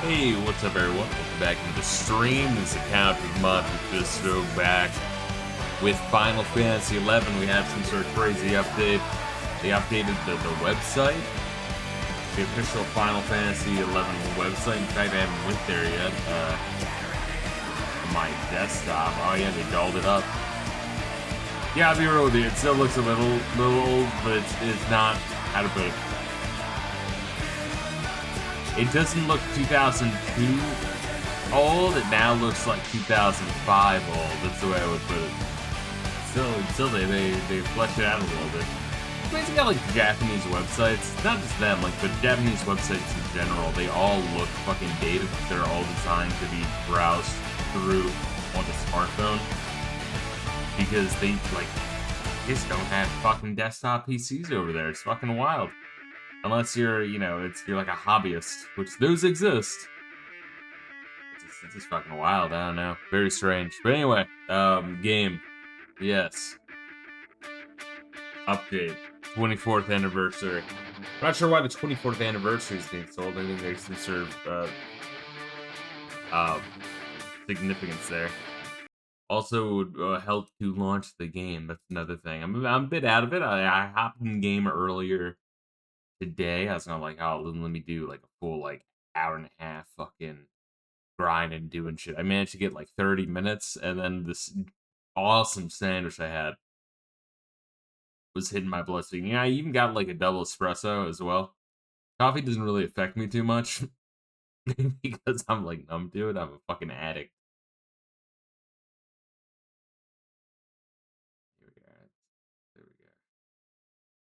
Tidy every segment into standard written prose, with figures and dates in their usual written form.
Hey, what's up everyone? Welcome back into the stream. This account of Monte Fisto back with Final Fantasy XI. We had some sort of crazy update. They updated the website. The official Final Fantasy XI website. In fact, I haven't went there yet. My desktop. Oh yeah, they dolled it up. Yeah, I'll be real with you. It still looks a little old, but it's not, how to put it. It doesn't look 2002 old, it now looks like 2005 old. That's the way I would put it. Still they flesh it out a little bit. It's basically got like Japanese websites, not just them, like but Japanese websites in general, they all look fucking dated. They're all designed to be browsed through on a smartphone. Because they just don't have fucking desktop PCs over there. It's fucking wild. Unless you're, you're like a hobbyist, which those exist. It's just fucking wild, I don't know. Very strange. But anyway, game. Yes. Update. 24th anniversary. I'm not sure why the 24th anniversary is being sold. I think there's some sort of, significance there. Also, would help to launch the game. That's another thing. I'm a bit out of it. I hopped in the game earlier today. I was gonna let me do like a full hour and a half fucking grind and doing shit. I managed to get 30 minutes, and then this awesome sandwich I had was hitting my bloodstream. Yeah, I even got a double espresso as well. Coffee doesn't really affect me too much because I'm numb to it. I'm a fucking addict.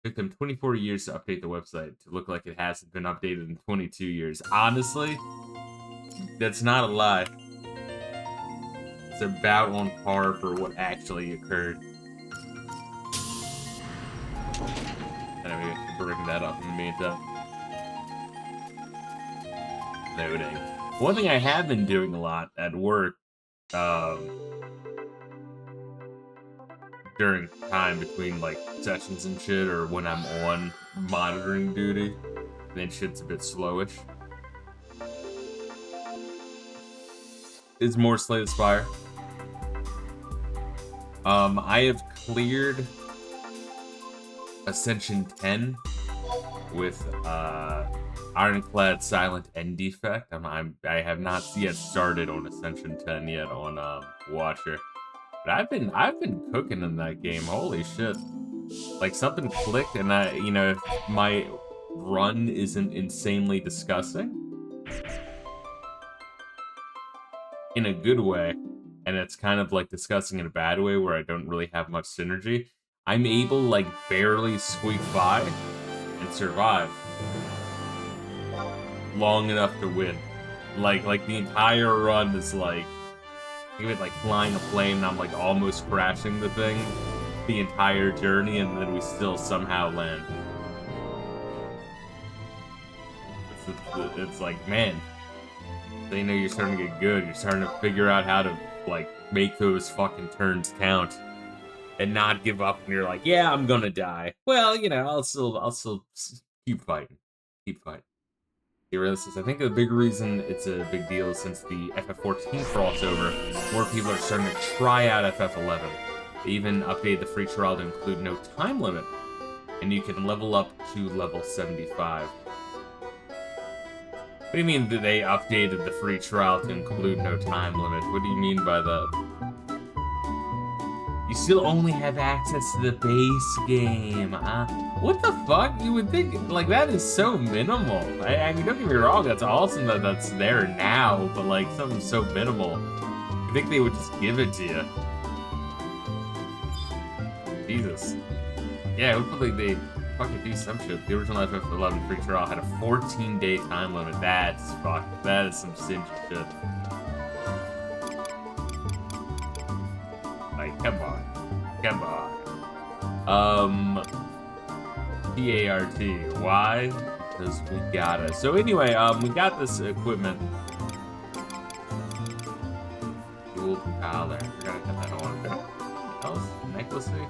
Took them 24 years to update the website to look like it hasn't been updated in 22 years. Honestly, that's not a lie. It's about on par for what actually occurred. Anyway, bring that up in the meantime. Loading. One thing I have been doing a lot at work, during time between sessions and shit, or when I'm on monitoring duty, then shit's a bit slowish. Is more Slay the Spire. I have cleared Ascension 10 with Ironclad Silent End Defect. I have not yet started on Ascension 10 yet on Watcher. But I've been cooking in that game. Holy shit! Something clicked, and if my run isn't insanely disgusting in a good way, and it's kind of disgusting in a bad way where I don't really have much synergy, I'm able barely squeak by and survive long enough to win. The entire run is even flying a plane, and I'm almost crashing the thing the entire journey, and then we still somehow land. It's man, they know you're starting to get good. You're starting to figure out how to make those fucking turns count and not give up. And you're yeah, I'm gonna die. Well, I'll still keep fighting. I think the big reason it's a big deal is since the FF14 crossover, more people are starting to try out FF11. They even updated the free trial to include no time limit, and you can level up to level 75. What do you mean that they updated the free trial to include no time limit? What do you mean by that? You still only have access to the base game. What the fuck? You would think, that is so minimal. I mean, don't get me wrong, that's awesome that that's there now, but, something so minimal. You think they would just give it to you. Jesus. Yeah, hopefully they fucking do some shit. The original FF11 free trial had a 14-day time limit. That's fucked. That is some stingy shit. Come on. P-A-R-T. Why? Because we gotta. So anyway, we got this equipment. Dual collar. We're gonna cut that on. What else? Necklacey?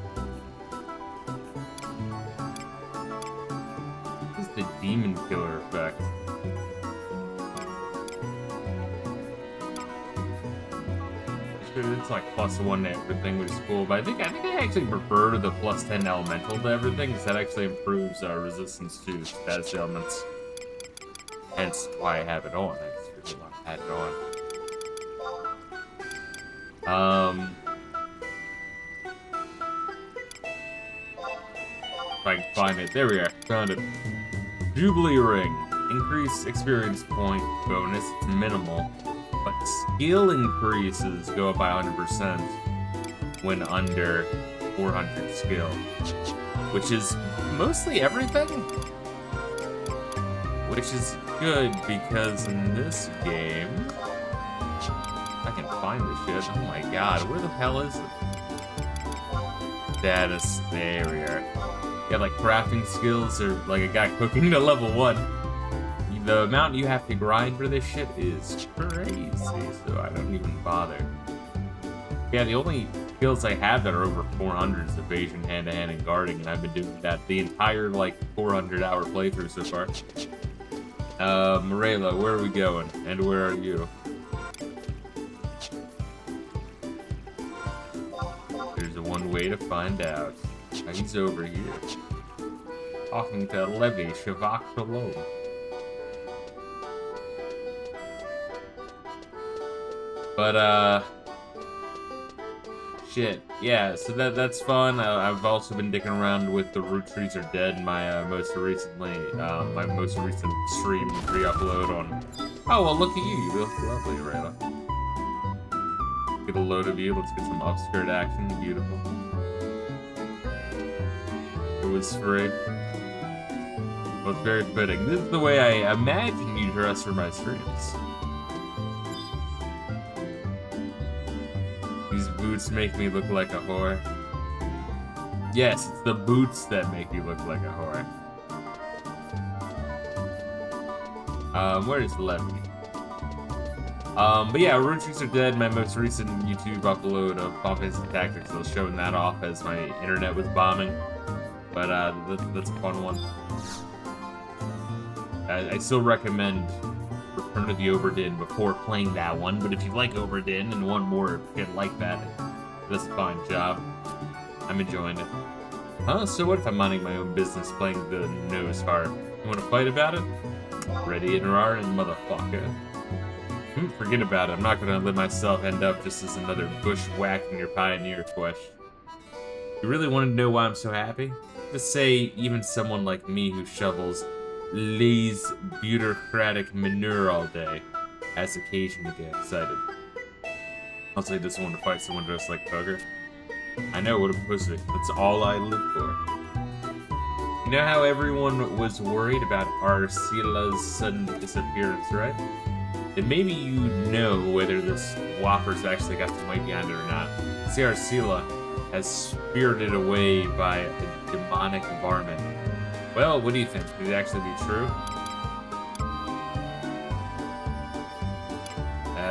What is the demon killer effect? it's like +1 to everything, which is cool. But I think I actually prefer the +10 elemental to everything, because that actually improves resistance to status elements. Hence why I have it on. I just really want to add it on. If I can find it, there we are. Found it. Jubilee Ring. Increase experience point bonus. It's minimal. But skill increases go up by 100% when under 400 skill. Which is mostly everything. Which is good because in this game... I can find this shit. Oh my god, where the hell is it? Status. There we are. You have like crafting skills or like a guy cooking to level 1. The amount you have to grind for this shit is crazy, so I don't even bother. Yeah, the only skills I have that are over 400 is evasion, hand-to-hand, and guarding, and I've been doing that the entire, like, 400-hour playthrough so far. Reila, where are we going? And where are you? There's one way to find out. He's over here. Talking to Levi Shavak Shalom. But, shit. Yeah, so that's fun. I've also been dicking around with the Root Trees Are Dead, my most recent stream re-upload on... Oh, well, look at you. You look lovely, Reila. Get a load of you. Let's get some upskirt action. Beautiful. It was free. Well, it's very fitting. This is the way I imagine you dress for my streams. These boots make me look like a whore. Yes, it's the boots that make you look like a whore. Where is Levy? But yeah, Root Trees Are Dead, my most recent YouTube upload of Final Fantasy Tactics. I was showing that off as my internet was bombing. But that's a fun one. I still recommend Return to the Oberdin before playing that one, but if you like Oberdin and want more shit like that, that's a fine job. I'm enjoying it. Huh? So what if I'm minding my own business playing the nose harp? You want to fight about it? Ready and raring, motherfucker. Forget about it. I'm not gonna let myself end up just as another bushwhack in your pioneer quest. You really want to know why I'm so happy? Just say even someone like me who shovels Lee's bureaucratic manure all day has occasion to get excited. I'll say this one to fight someone dressed like Tugger. I know, what a pussy. That's all I live for. You know how everyone was worried about Arcila's sudden disappearance, right? And maybe you know whether this Whopper's actually got some weight behind it or not. See, Arcila has spirited away by a demonic varmint. Well, what do you think? Could it actually be true?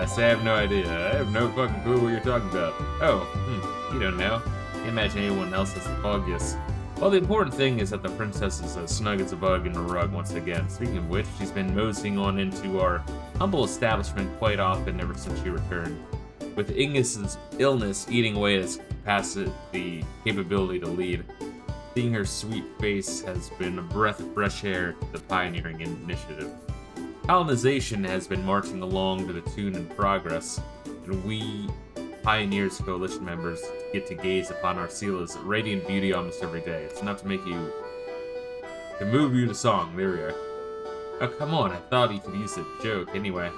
Say I have no idea. I have no fucking clue what you're talking about. Oh, you don't know. Can't imagine anyone else has the foggiest. Well, the important thing is that the princess is as snug as a bug in a rug once again. Speaking of which, she's been moseying on into our humble establishment quite often ever since she returned. With Ignis's illness eating away at his the capability to lead. Seeing her sweet face has been a breath of fresh air to the pioneering initiative. Colonization has been marching along to the tune and progress, and we Pioneers Coalition members get to gaze upon Arcila's radiant beauty almost every day. It's enough to move you to song. There we are. Oh, come on, I thought you could use a joke. Anyway,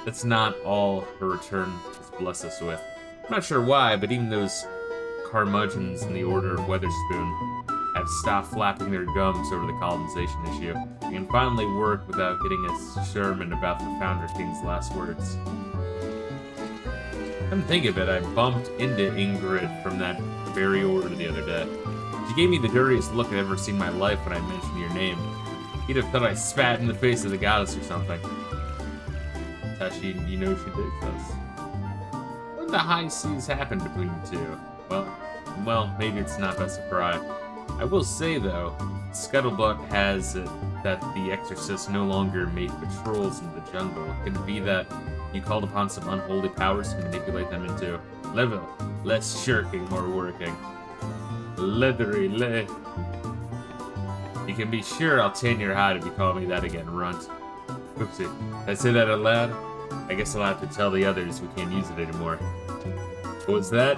that's not all her return has blessed us with. I'm not sure why, but even those curmudgeons in the Order of Weatherspoon have stopped flapping their gums over the colonization issue. We can finally work without getting a sermon about the Founder King's last words. Come think of it, I bumped into Ingrid from that very order the other day. She gave me the dirtiest look I've ever seen in my life when I mentioned your name. He'd have thought I spat in the face of the goddess or something. That's how you know she digs us. When the high seas happened between you two? Well, maybe it's not best to cry. I will say, though, Scuttlebutt has it that the Exorcists no longer make patrols in the jungle. Could it be that you called upon some unholy powers to manipulate them into Level. Less shirking, more working. Leathery le. You can be sure I'll tan your hide if you call me that again, runt. Oopsie. Did I say that out loud? I guess I'll have to tell the others we can't use it anymore. What was that?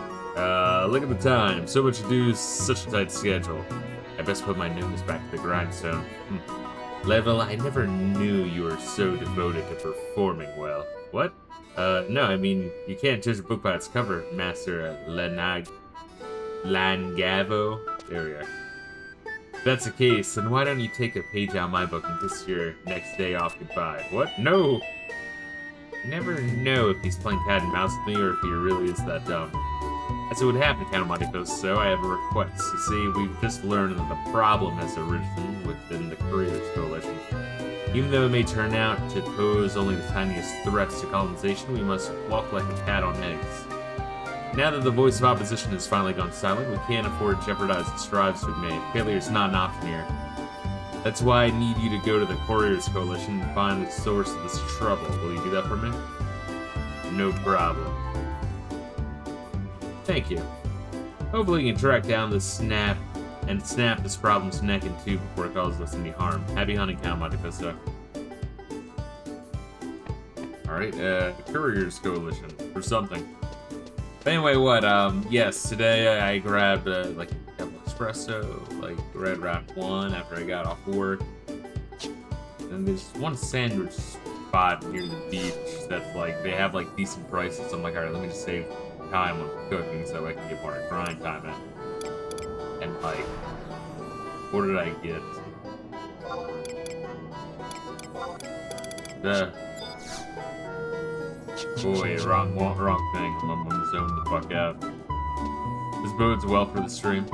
Look at the time. So much to do, such a tight schedule. I best put my nose back to the grindstone. Level, I never knew you were so devoted to performing well. What? No, I mean, you can't judge a book by its cover, Master Langavo. There we are. If that's the case, then why don't you take a page out of my book and kiss your next day off goodbye? What? No! You never know if he's playing cat and mouse with me or if he really is that dumb. As it would happen, Count Monte, so I have a request. You see, we've just learned that the problem has arisen within the Couriers Coalition. Even though it may turn out to pose only the tiniest threats to colonization, we must walk like a cat on eggs. Now that the voice of opposition has finally gone silent, we can't afford to jeopardize the strides we've made. Failure is not an option here. That's why I need you to go to the Couriers Coalition and find the source of this trouble. Will you do that for me? No problem. Thank you. Hopefully you can track down this snap this problem's neck in two before it causes us any harm. Happy hunting, Count Monte Fisto. Alright, Couriers Coalition, or something. But anyway, what, yes, today I grabbed, like, a cup of espresso, like, right around 1 after I got off work. And there's one sandwich spot near the beach that's, like, they have, like, decent prices. So I'm like, alright, let me just save time on cooking so I can get more grind time in. And, like, what did I get? Boy, wrong thing. I'm zoned the fuck out. This bodes well for the stream.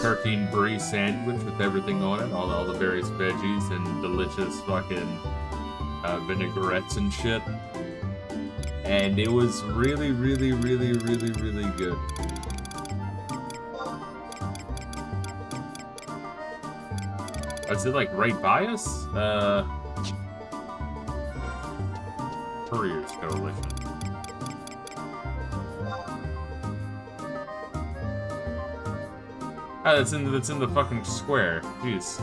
Turkey and brie sandwich with everything on it, all the various veggies and delicious fucking vinaigrettes and shit. And it was really, really, really, really, really good. Is it like right by us? Couriers Coalition. Oh, that's in the fucking square. Jeez.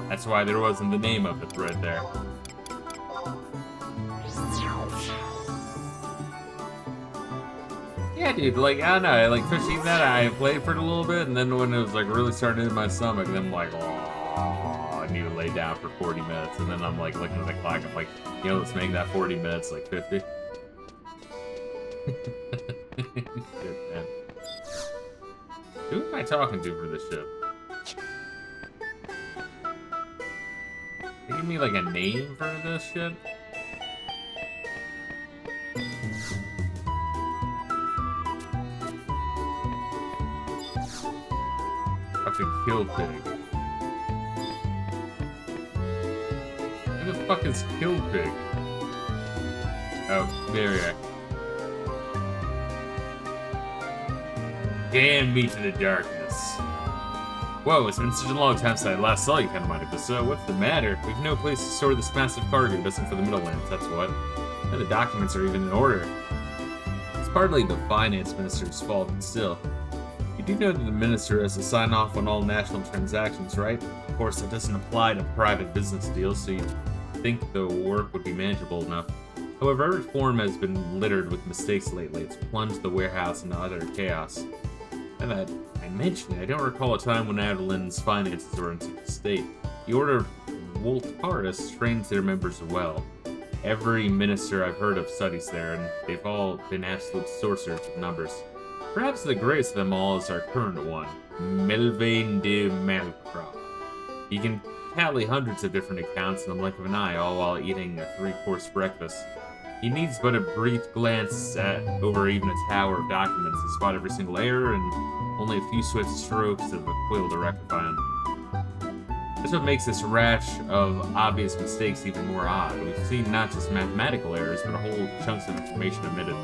That's why there wasn't the name of it right there. Yeah, dude, like, I don't know, I like fishing that, I played for it a little bit, and then when it was like really starting to hit my stomach, then I'm like, oh, I need to lay down for 40 minutes, and then I'm like looking at the clock, I'm like, you know, let's make that 40 minutes like 50. Shit, man. Who am I talking to for this shit? They give me like a name for this shit? Fucking Kill Pig. Who the fuck is Kill Pig? Oh, there we are. Damn me to the darkness. Whoa, it's been such a long time since I last saw you, Count Monte. So what's the matter? We've no place to store this massive cargo destined for the Middlelands, that's what. And the documents are even in order. It's partly the finance minister's fault, but still. You do know that the minister has to sign off on all national transactions, right? Of course, that doesn't apply to private business deals, so you'd think the work would be manageable enough. However, every form has been littered with mistakes lately. It's plunged the warehouse into utter chaos. And that I mentioned it, I don't recall a time when Adelin's finances were in such a state. The Order of Voltaris trains their members well. Every minister I've heard of studies there, and they've all been absolute sorcerers with numbers. Perhaps the greatest of them all is our current one, Melvain de Malcra. He can tally hundreds of different accounts in the blink of an eye, all while eating a 3-course breakfast. He needs but a brief glance over even a tower of documents to spot every single error, and only a few swift strokes of a quill to rectify them. This is what makes this rash of obvious mistakes even more odd. We've seen not just mathematical errors, but whole chunks of information omitted.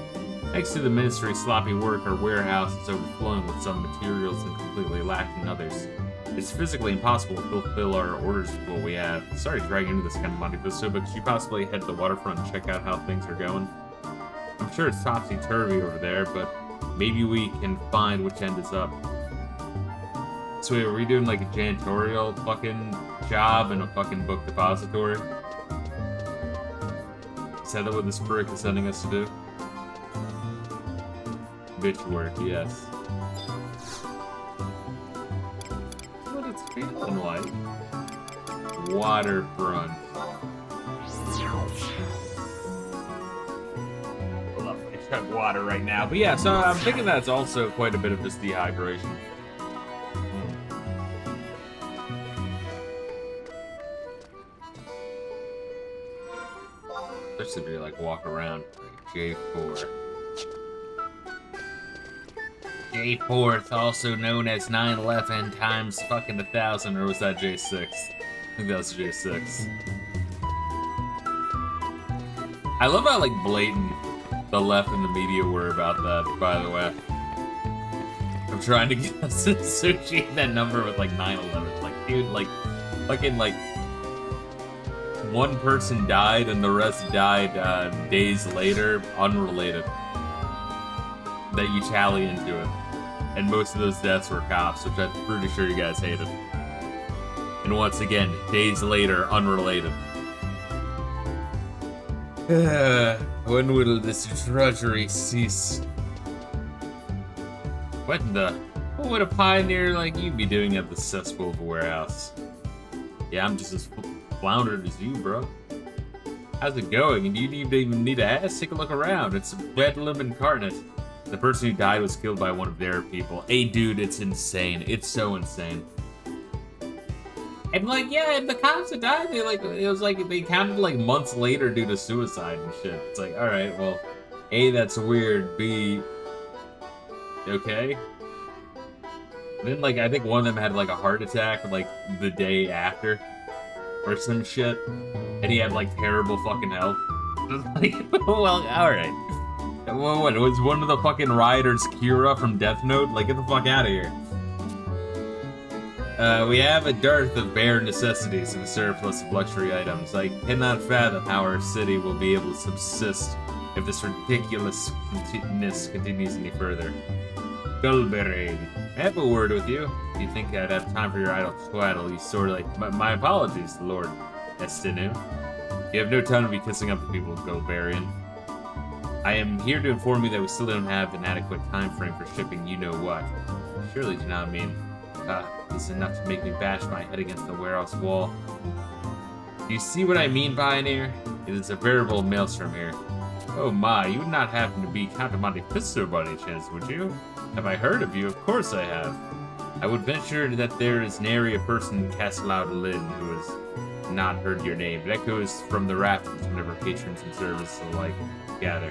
Thanks to the ministry's sloppy work, our warehouse is overflowing with some materials and completely lacking others. It's physically impossible to fulfill our orders with what we have. Sorry to drag you into this kind of Monte Fisto, but could you possibly head to the waterfront and check out how things are going? I'm sure it's topsy-turvy over there, but maybe we can find which end is up. So wait, are we doing like a janitorial fucking job in a fucking book depository? Is that what this prick is sending us to do? Bitch work, yes. What it's feeling like. Waterfront. Lovely. Chug water right now. But yeah, so I'm thinking that's also quite a bit of just dehydration. Especially if you like walk around like J4. J4th, also known as 9/11 times fucking 1,000, or was that J6? I think that was J6. I love how like blatant the left and the media were about that, by the way. I'm trying to get us to associate that number with like 9/11. Like, dude, like, fucking like, one person died and the rest died days later, unrelated. That you tally into it. And most of those deaths were cops, which I'm pretty sure you guys hated. And once again, days later, unrelated. When will this drudgery cease? What would a pioneer like you be doing at the cesspool of a warehouse? Yeah, I'm just as floundered as you, bro. How's it going? And you even need to ask? Take a look around. It's Bedlam incarnate. The person who died was killed by one of their people. Hey, dude, it's insane. It's so insane. And like, yeah, and the cops that died, they like, it was like they counted like months later due to suicide and shit. It's like, all right, well, A, that's weird. B, okay. And then like, I think one of them had like a heart attack like the day after, or some shit, and he had like terrible fucking health. Like, well, all right. What, was one of the fucking rioters Kira from Death Note? Like, get the fuck out of here. We have a dearth of bare necessities and a surplus of luxury items. I cannot fathom how our city will be able to subsist if this ridiculousness continues any further. Gulberine, I have a word with you. If you think I'd have time for your idle twaddle, you sort of like... My apologies, Lord Estinu. You have no time to be kissing up to people, Gulbarian. I am here to inform you that we still don't have an adequate time frame for shipping you-know-what. Surely do not mean, this is enough to make me bash my head against the warehouse wall. Do you see what I mean, Pioneer? It is a veritable maelstrom here. Oh my, you would not happen to be Count of Monte Fisto by any chance, would you? Have I heard of you? Of course I have. I would venture that there is nary a person in Castle-Lynn who has not heard your name. It echoes from the rafters whenever patrons and servants alike gather.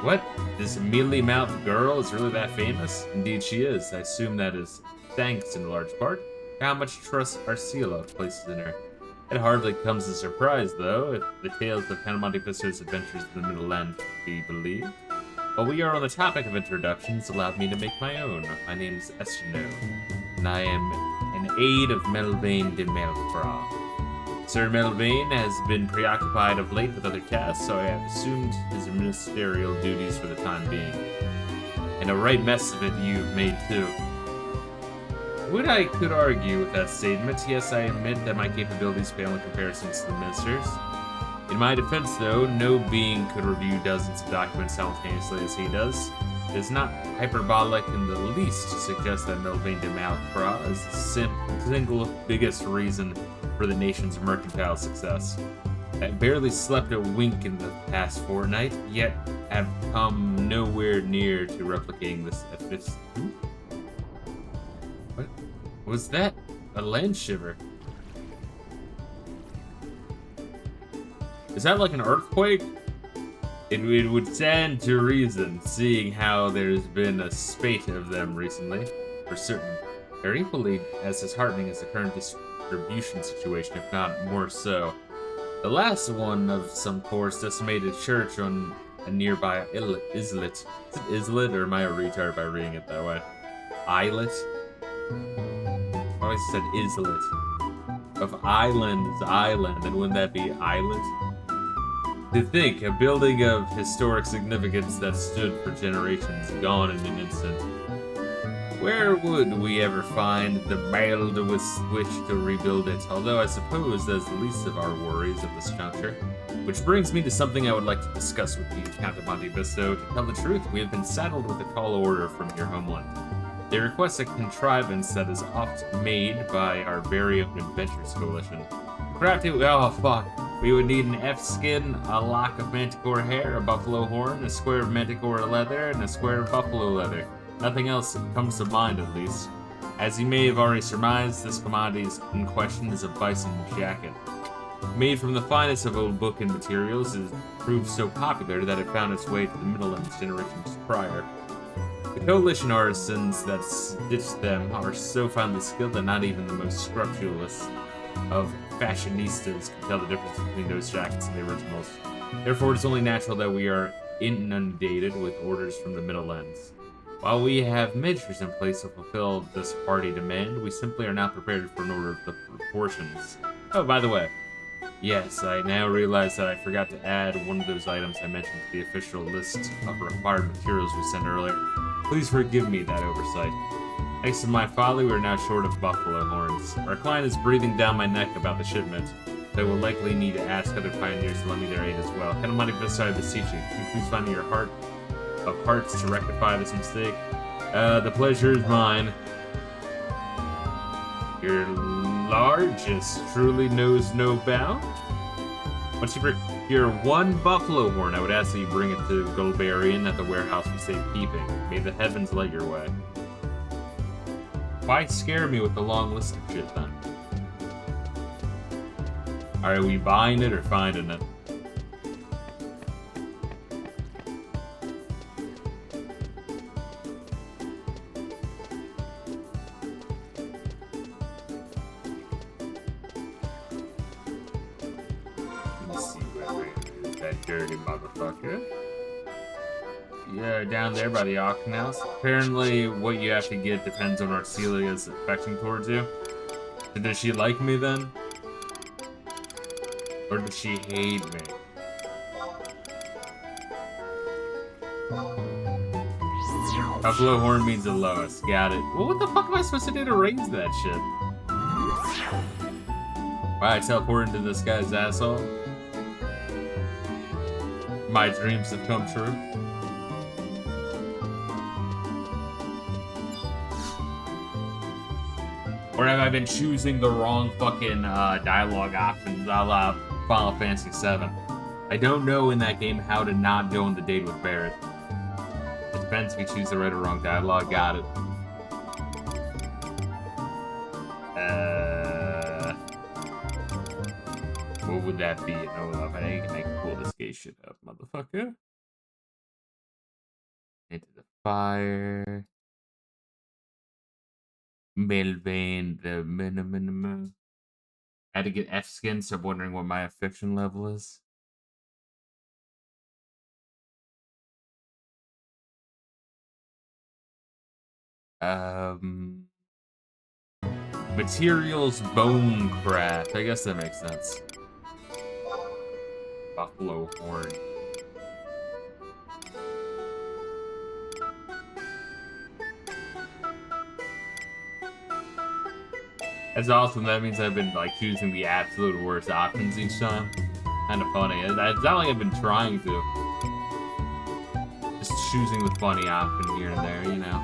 What? This mealy-mouthed girl is really that famous? Indeed she is. I assume that is thanks in large part to how much trust Arcila places in her. It hardly comes as a surprise, though, if the tales of Count Monte Fisto's adventures in the Middle Land be believed. While we are on the topic of introductions, allow me to make my own. My name is Estino, and I am an aide of Melvain de Melfra. Sir Melvain has been preoccupied of late with other tasks, so I have assumed his ministerial duties for the time being. And a right mess of it you've made, too. Would I could argue with that statement? Yes, I admit that my capabilities pale in comparison to the minister's. In my defense, though, no being could review dozens of documents simultaneously as he does. It is not hyperbolic in the least to suggest that Melvain de Malfra is the single biggest reason for the nation's mercantile success. I barely slept a wink in the past fortnight, yet have come nowhere near to replicating this at this... What was that? A land shiver? Is that like an earthquake? It would stand to reason, seeing how there's been a spate of them recently, for certain. They're equally as disheartening as the current distribution situation, if not more so. The last one of some poor decimated church on a nearby islet. Is it islet, or am I a retard by reading it that way? Islet? always said islet. If island is island, then wouldn't that be islet? To think, a building of historic significance that stood for generations, gone in an instant. Where would we ever find the mail with which to rebuild it? Although I suppose that's the least of our worries at this juncture. Which brings me to something I would like to discuss with you, Count of Monte Fisto. To tell the truth, we have been saddled with a tall order from your homeland. They request a contrivance that is oft made by our very own Adventures Coalition. Craft it, oh fuck. We would need an F-skin, a lock of manticore hair, a buffalo horn, a square of manticore leather, and a square of buffalo leather. Nothing else comes to mind, at least. As you may have already surmised, this commodity in question is a bison jacket. Made from the finest of old booking materials, it has proved so popular that it found its way to the Middlelands generations prior. The coalition artisans that stitched them are so finely skilled that not even the most scrupulous of fashionistas can tell the difference between those jackets and the originals. Therefore, it is only natural that we are inundated with orders from the Middlelands. While we have measures in place to fulfill this hearty demand, we simply are not prepared for an order of the proportions. Oh, by the way, yes, I now realize that I forgot to add one of those items I mentioned to the official list of required materials we sent earlier. Please forgive me that oversight. Thanks to my folly, we are now short of buffalo horns. Our client is breathing down my neck about the shipment. They will likely need to ask other pioneers to lend me their aid as well. Kind of money this I beseech you. Can you please find me your heart of hearts to rectify this mistake? The pleasure is mine. Your largest truly knows no bound. Once you procure one buffalo horn, I would ask that you bring it to Golbarian at the warehouse for safekeeping. May the heavens light your way. Why scare me with a long list of shit then? Are we buying it or finding it? Let's see where that dirty motherfucker. Yeah, down there by the auction house. Apparently, what you have to get depends on Arcelia's affection towards you. So does she like me then? Or does she hate me? Buffalo horn means the lowest. Got it. Well, what the fuck am I supposed to do to raise that shit? Why, I teleport into this guy's asshole? My dreams have come true. Or have I been choosing the wrong fucking dialogue options a la Final Fantasy VII? I don't know in that game how to not go on the date with Barrett. It depends if you choose the right or wrong dialogue. Got it. What would that be? No, I can pull this gay shit up, motherfucker. Into the fire. Melvin, the minimum. I had to get F skin, so I'm wondering what my affection level is. Materials bone craft. I guess that makes sense. Buffalo horn. That's awesome. That means I've been like choosing the absolute worst options each time. Kind of funny. It's not like I've been trying to. Just choosing the funny option here and there, you know.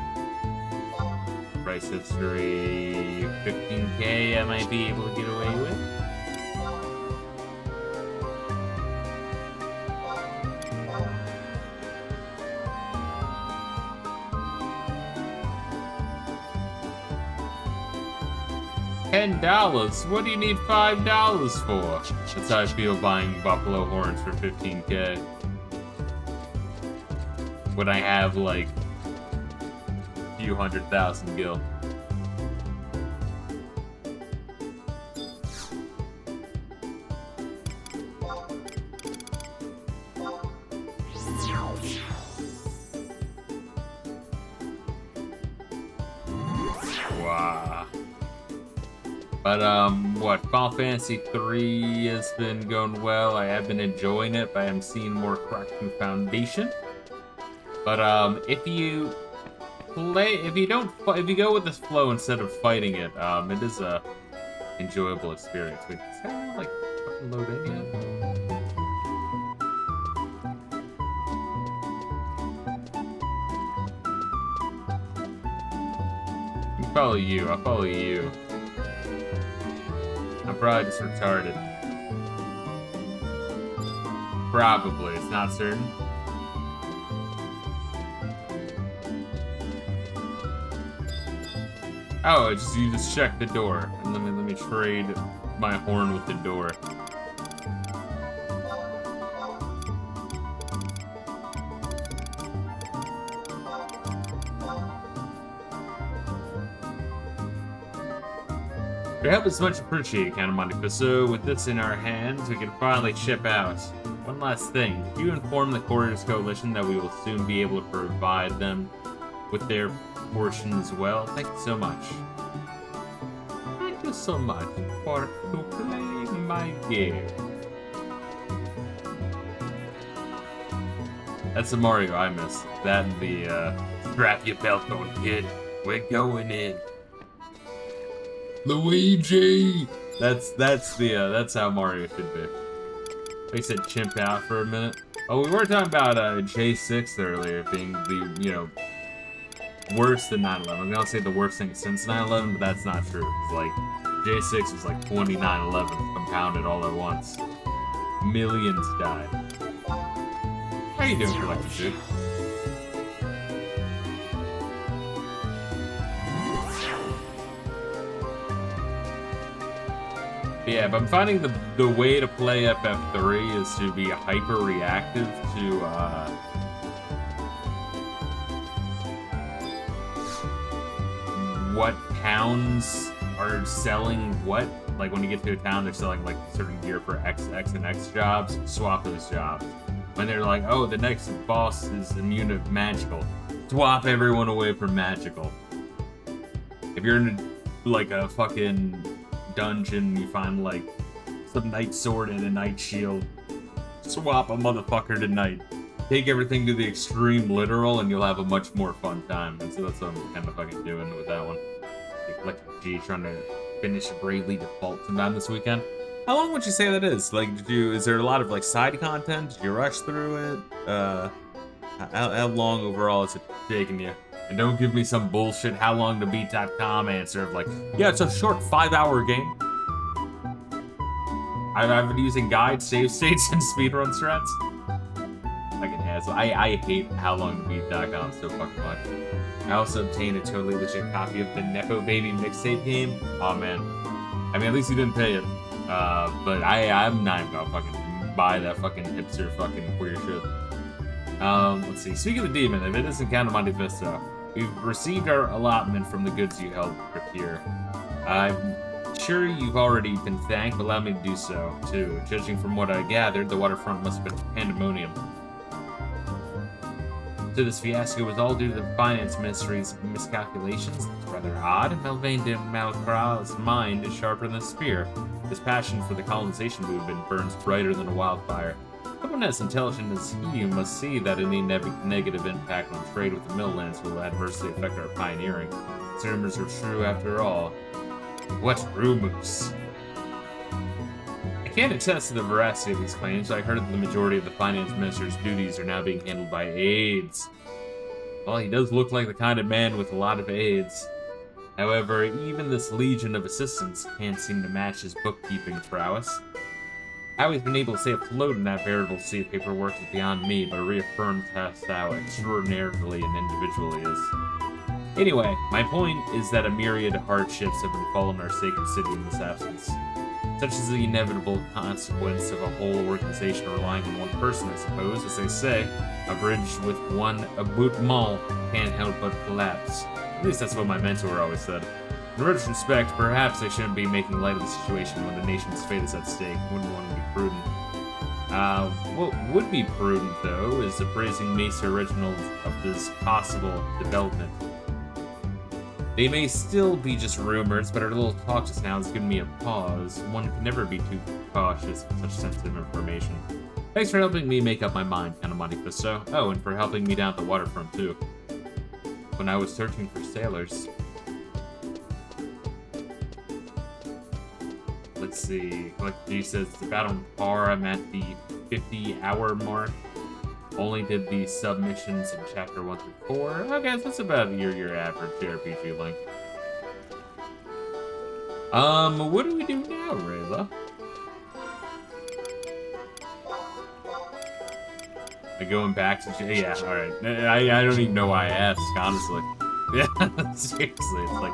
Price history, 15K. I might be able to get away with. $10? What do you need $5 for? That's how I feel buying buffalo horns for 15K. When I have like a few 100,000 gil. Wow. But, what, Final Fantasy 3 has been going well. I have been enjoying it, but I'm seeing more cracks in Foundation. But, if you go with this flow instead of fighting it, it is a enjoyable experience. Wait, is that not, like, fucking load in yet? I'll follow you. I'm probably just retarded. Probably, it's not certain. Oh, you just check the door. And let me trade my horn with the door. Your help is much appreciated, Count of Monte Fisto. With this in our hands, we can finally ship out. One last thing. Could you inform the Couriers Coalition that we will soon be able to provide them with their portion as well? Thank you so much. Thank you so much for to play my game. That's the Mario I miss. That and the, strap your belt on, kid. We're going in. Luigi! That's how Mario should be. They said chimp out for a minute. Oh, we were talking about J6 earlier being the, you know, worse than 9/11. I'm gonna say the worst thing since 9/11, but that's not true. It's like J6 was like 29/11 compounded all at once. Millions died. How you doing, CollectedG? Yeah, but I'm finding the way to play FF3 is to be hyper-reactive to, what towns are selling what. Like, when you get to a town, they're selling, like, certain gear for X and X jobs, swap those jobs. When they're like, oh, the next boss is immune to magical, swap everyone away from magical. If you're in, like, a fucking dungeon, you find like some knight sword and a knight shield, swap a motherfucker to knight. Take everything to the extreme literal and you'll have a much more fun time. And so that's what I'm kind of fucking doing with that one. CollectedG trying to finish Bravely Default sometime this weekend. How long would you say that is? Like, is there a lot of like side content? Did you rush through it? How long overall is it taking you? And don't give me some bullshit howlongtobeat.com answer of like, yeah, it's a short 5-hour game. I've been using guides, save states, and speedrun strats. Fucking asshole. I hate howlongtobeat.com so fucking much. I also obtained a totally legit copy of the Nepo Baby mixtape game. Oh man. I mean, at least you didn't pay it. But I'm not even gonna fucking buy that fucking hipster fucking queer shit. Let's see. Speaking of the demon, if it isn't Count of Monte Fisto, we've received our allotment from the goods you helped procure. I'm sure you've already been thanked, but allow me to do so, too. Judging from what I gathered, the waterfront must have been pandemonium. So this fiasco was all due to the finance ministry's miscalculations? That's rather odd. Melvain de Malcra's mind is sharper than a spear. His passion for the colonization movement burns brighter than a wildfire. Someone as intelligent as he must see that any negative impact on trade with the Milllands will adversely affect our pioneering. These rumors are true after all. What rumors? I can't attest to the veracity of these claims. I heard that the majority of the finance minister's duties are now being handled by aides. Well, he does look like the kind of man with a lot of aides. However, even this legion of assistants can't seem to match his bookkeeping prowess. How he's been able to stay afloat in that veritable sea of paperwork is beyond me, but it reaffirms how extraordinarily an individual he is. Anyway, my point is that a myriad of hardships have befallen our sacred city in this absence. Such is the inevitable consequence of a whole organization relying on one person, I suppose. As they say, a bridge with one abutment can't help but collapse. At least that's what my mentor always said. In retrospect, perhaps I shouldn't be making light of the situation when the nation's fate is at stake. Wouldn't want to be prudent. What would be prudent, though, is appraising Mesa Original of this possible development. They may still be just rumors, but our little talk just now has given me a pause. One can never be too cautious with such sensitive information. Thanks for helping me make up my mind, kind of Monte Fisto. Oh, and for helping me down at the waterfront, too. When I was searching for sailors. Let's see. CollectedG says it's about on par. I'm at the 50-hour mark. Only did the submissions in chapter 1 through 4. Okay, that's about your average JRPG length. What do we do now, Reila? Going back to... Yeah, alright. I don't even know why I asked, honestly. Yeah, seriously, it's like...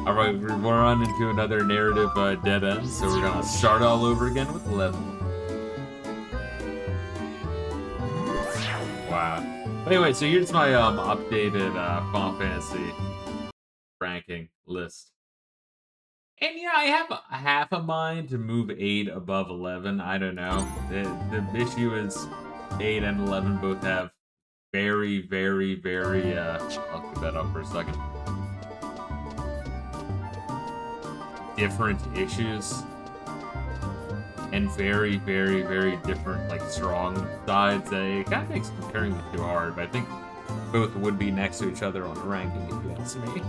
Alright, we're on into another narrative dead end, so we're gonna start all over again with level. Wow. Anyway, so here's my updated Final Fantasy ranking list. And yeah, I have half a mind to move 8 above 11. I don't know. The issue is 8 and 11 both have very, very, very, I'll keep that up for a second. Different issues. And very, very, very different, like, strong sides. It kind of makes comparing them too hard, but I think both would be next to each other on the ranking, if you ask me.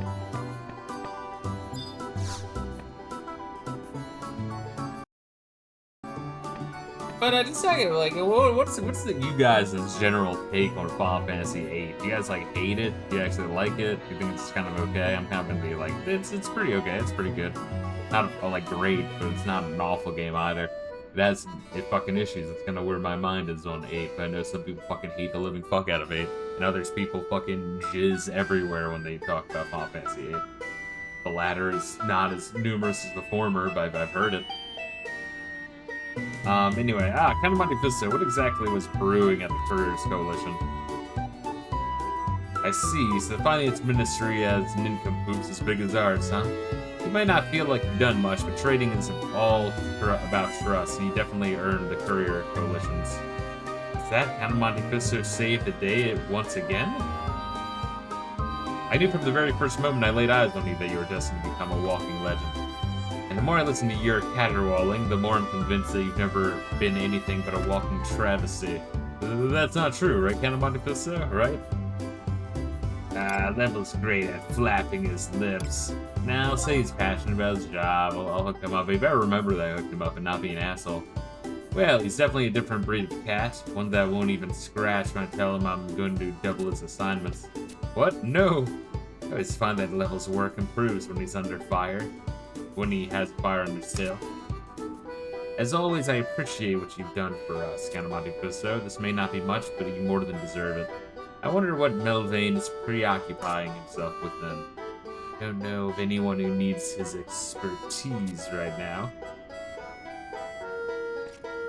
But just second, like, what's you guys' general take on Final Fantasy VIII? Do you guys like hate it? Do you actually like it? Do you think it's kind of okay? I'm kind of gonna be like, it's pretty okay. It's pretty good. Not like great, but it's not an awful game either. It has fucking issues. It's kind of where my mind is on 8. But I know some people fucking hate the living fuck out of 8, and others people fucking jizz everywhere when they talk about Final Fantasy VIII. The latter is not as numerous as the former, but I've heard it. Anyway, kind of Monte Fisto, what exactly was brewing at the Couriers Coalition? I see, so the finance ministry has nincompoops as big as ours, huh? You might not feel like you've done much, but trading is all about trust, and you definitely earned the Courier Coalitions. Is that kind of Monte Fisto saved the day once again? I knew from the very first moment I laid eyes on you that you were destined to become a walking legend. And the more I listen to your caterwauling, the more I'm convinced that you've never been anything but a walking travesty. That's not true, right, Count Monte Fisto, right? Level's great at flapping his lips. Now, say he's passionate about his job, I'll hook him up. You better remember that I hooked him up and not be an asshole. Well, he's definitely a different breed of cat, one that won't even scratch when I tell him I'm going to double his assignments. What? No! I always find that Level's work improves when he's under fire. When he has fire under his tail. As always, I appreciate what you've done for us, Count Monte Fisto. This may not be much, but you more than deserve it. I wonder what Melvane is preoccupying himself with then. I don't know of anyone who needs his expertise right now.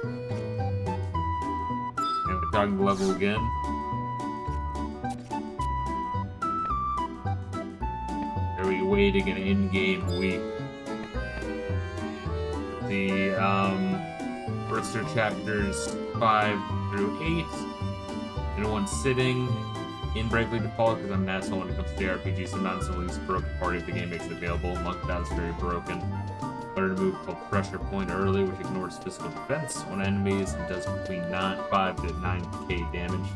And we're talking Level again. Are we waiting an in-game week? The first are chapters 5 through 8 in one sitting. In Bravely Default, because I'm an asshole when it comes to JRPG, sometimes I'll use a broken party if the game makes it available. Monk that is very broken. Learn a move called Pressure Point early, which ignores physical defense on enemies and does between 5 to 9k damage.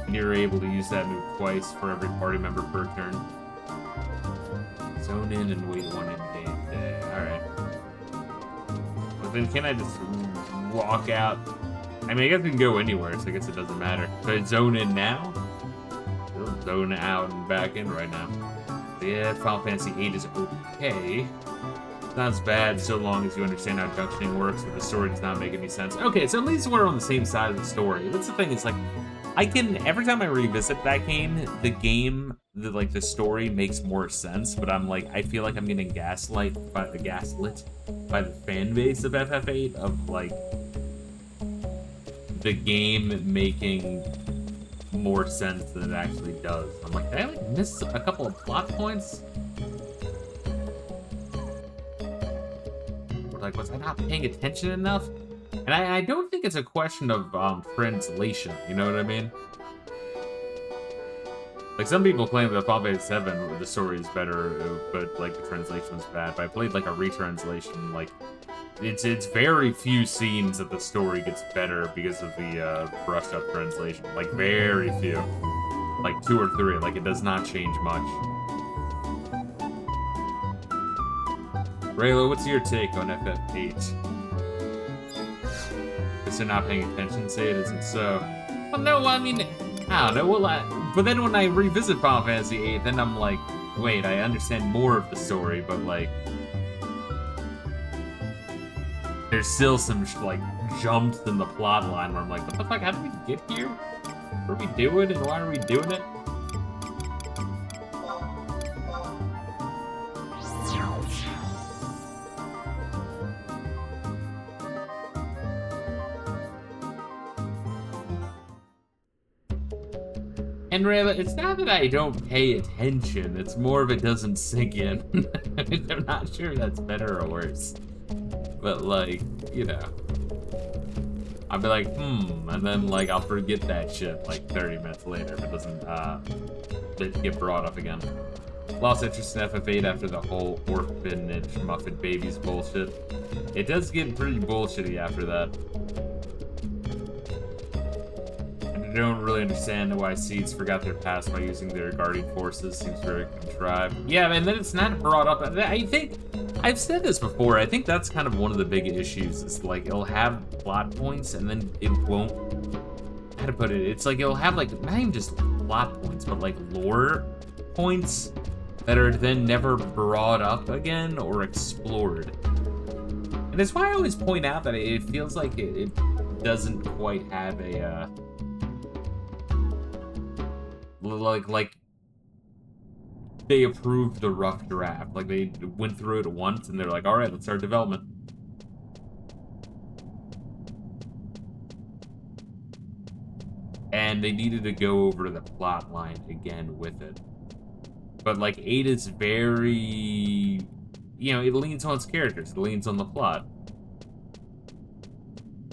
And you're able to use that move twice for every party member per turn. Zone in and wait 1 in-game day. Alright. But then can I just walk out? I mean, I guess we can go anywhere, so I guess it doesn't matter. So I zone in now? Still zone out and back in right now. So yeah, Final Fantasy VIII is okay. It's not as bad so long as you understand how junctioning works, but the story does not make any sense. Okay, so at least we're on the same side of the story. That's the thing, it's like, I can, every time I revisit that game, the story makes more sense, but I'm like, I feel like I'm getting gaslit by the fan base of FF8, of like, the game making more sense than it actually does. I'm like, did I like miss a couple of plot points? Or like, was I not paying attention enough? And I don't think it's a question of translation, you know what I mean? Like, some people claim that Final Fantasy 7, the story is better, but, like, the translation was bad. But I played, like, a retranslation, like, it's very few scenes that the story gets better because of the, brushed up translation. Like, very few. Like, 2 or 3. Like, it does not change much. Raylo, what's your take on FF8? Guess they're not paying attention, say it isn't so. Well, no, I mean, I don't know, well, but then when I revisit Final Fantasy VIII, then I'm like, wait, I understand more of the story, but, like, there's still some, like, jumps in the plot line where I'm like, what the fuck, how did we get here? What are we doing, and why are we doing it? And Rayla, it's not that I don't pay attention, it's more of it doesn't sink in. I'm not sure if that's better or worse. But, like, you know. I'll be like, and then, like, I'll forget that shit, like, 30 minutes later if it doesn't, get brought up again. Lost interest in FF8 after the whole orphanage muffin babies bullshit. It does get pretty bullshitty after that. I don't really understand why Seeds forgot their past by using their guardian forces. Seems very contrived. Yeah, and then it's not brought up. I think, I've said this before, I think that's kind of one of the big issues. Is like, it'll have plot points and then it won't, how to put it, it's like it'll have like, not even just plot points, but like lore points that are then never brought up again or explored. And that's why I always point out that it feels like it doesn't quite have a, like they approved the rough draft. Like, they went through it once and they're like, all right, let's start development. And they needed to go over the plot line again with it. But, like, 8 is very, you know, it leans on its characters. It leans on the plot.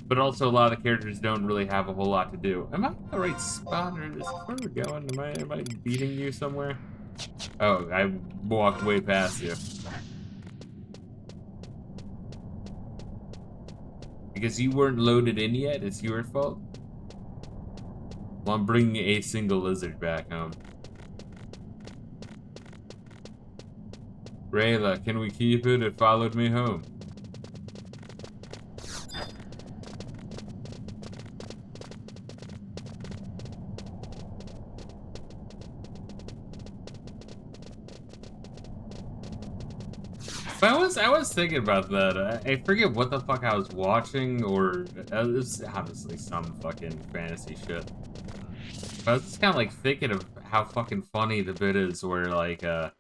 But also, a lot of the characters don't really have a whole lot to do. Am I in the right spot, or is this where we're going? Am I beating you somewhere? Oh, I walked way past you. Because you weren't loaded in yet? It's your fault? Well, I'm bringing a single lizard back home. Rayla, can we keep it? It followed me home. I was thinking about that. I forget what the fuck I was watching, or it was obviously some fucking fantasy shit. But I was just kind of like thinking of how fucking funny the bit is where like the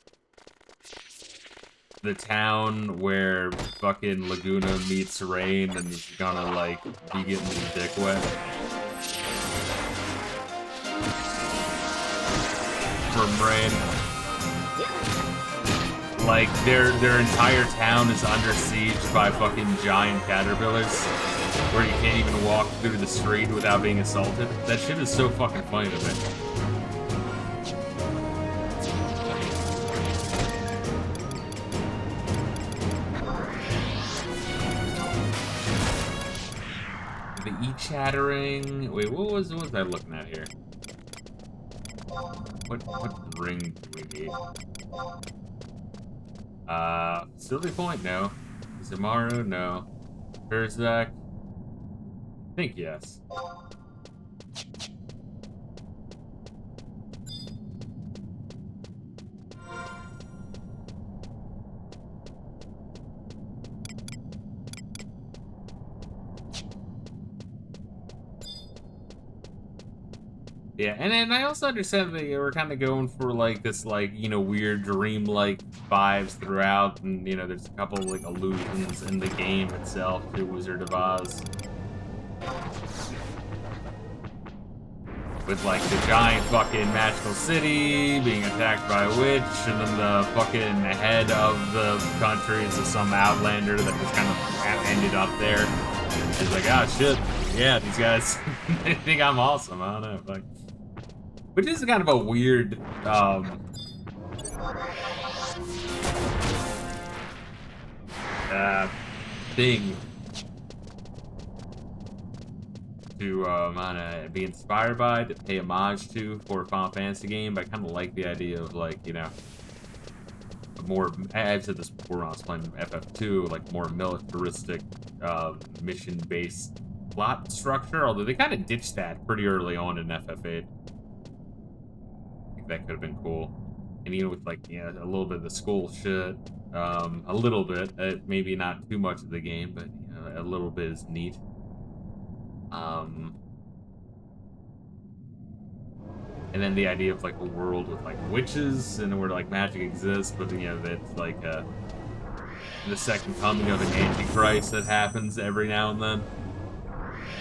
town where fucking Laguna meets Rain and is gonna like be getting his dick wet. From Rain. Like, their entire town is under siege by fucking giant caterpillars, where you can't even walk through the street without being assaulted. That shit is so fucking funny to me. The e-chattering... Wait, what was I looking at here? What ring do we need? Facility Point, no. Zamaru, no. Berzak, I think yes. Yeah, and then I also understand that they were kind of going for, like, this, like, you know, weird dream-like vibes throughout, and, you know, there's a couple of, like, allusions in the game itself to Wizard of Oz. With, like, the giant fucking magical city being attacked by a witch, and then the fucking head of the country is some outlander that just kind of ended up there. He's like, oh, shit, yeah, these guys, they think I'm awesome, I don't know, like... Which is kind of a weird, thing to be inspired by, to pay homage to for a Final Fantasy game. But I kind of like the idea of, like, you know, a more, I've said this before when I was playing FF2, like more militaristic, mission-based plot structure, although they kind of ditched that pretty early on in FF8. I think that could have been cool. And even with, like, you know, a little bit of the school shit, a little bit, maybe not too much of the game, but, you know, a little bit is neat. And then the idea of, like, a world with, like, witches and where, like, magic exists, but, you know, that's, like, the second coming of an Antichrist that happens every now and then.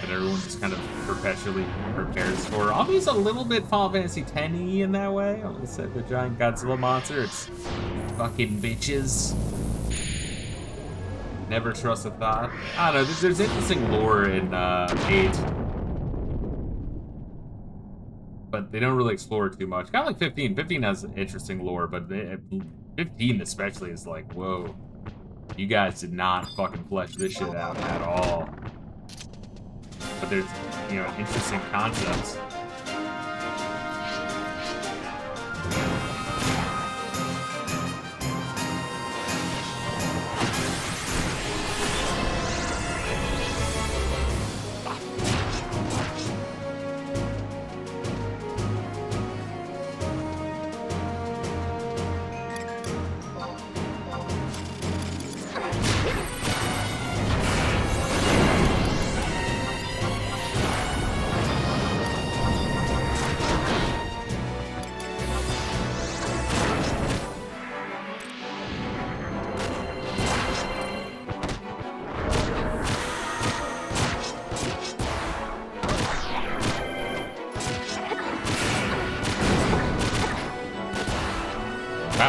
That everyone just kind of perpetually prepares for. Almost a little bit Final Fantasy X-y in that way. Almost said the giant Godzilla monster. It's fucking bitches. Never trust a thought. I don't know, there's interesting lore in 8. But they don't really explore it too much. Kind of like 15. 15 has interesting lore, but 15 especially is like, whoa. You guys did not fucking flesh this shit out at all. But there's, you know, interesting concepts.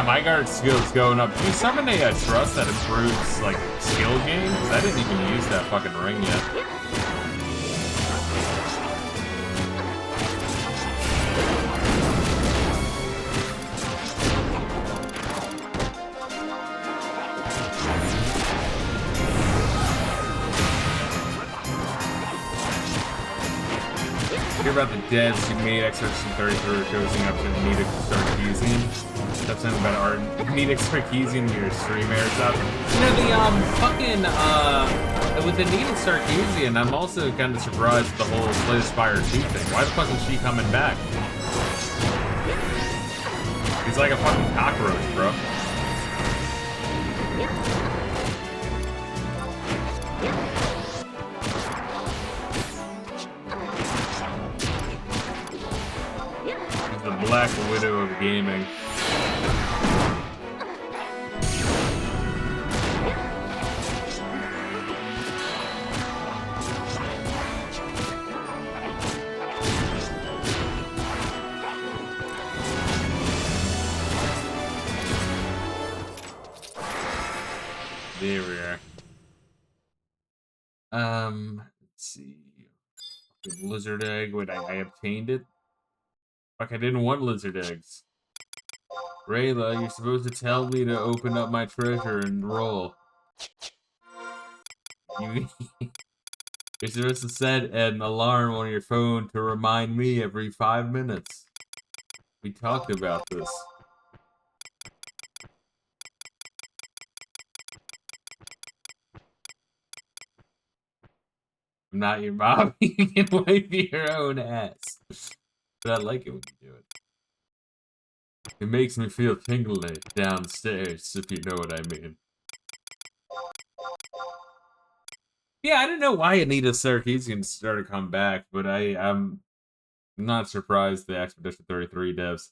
My guard skill's going up. Did you summon a trust that improves, like, skill gains? I didn't even use that fucking ring yet. Hear about the devs who made Exorcism 33 coasting up to Enix Sarkeesian. That's something about Enix Sarkeesian, your stream air stuff. You know, with the Enix Sarkeesian, I'm also kind of surprised at the whole Slay the Spire 2 thing. Why the fuck is she coming back? He's like a fucking cockroach, bro. He's the Black Widow of gaming. There we are. Let's see. Lizard egg. Wait, I obtained it? Fuck, I didn't want lizard eggs. Reila, you're supposed to tell me to open up my treasure and roll. You're supposed to set an alarm on your phone to remind me every 5 minutes. We talked about this. I'm not your mom. You can wipe your own ass. But I like it when you do it. It makes me feel tingly downstairs, if you know what I mean. Yeah, I don't know why Anita Sarkeesian started to come back, but I'm not surprised the Expedition 33 devs.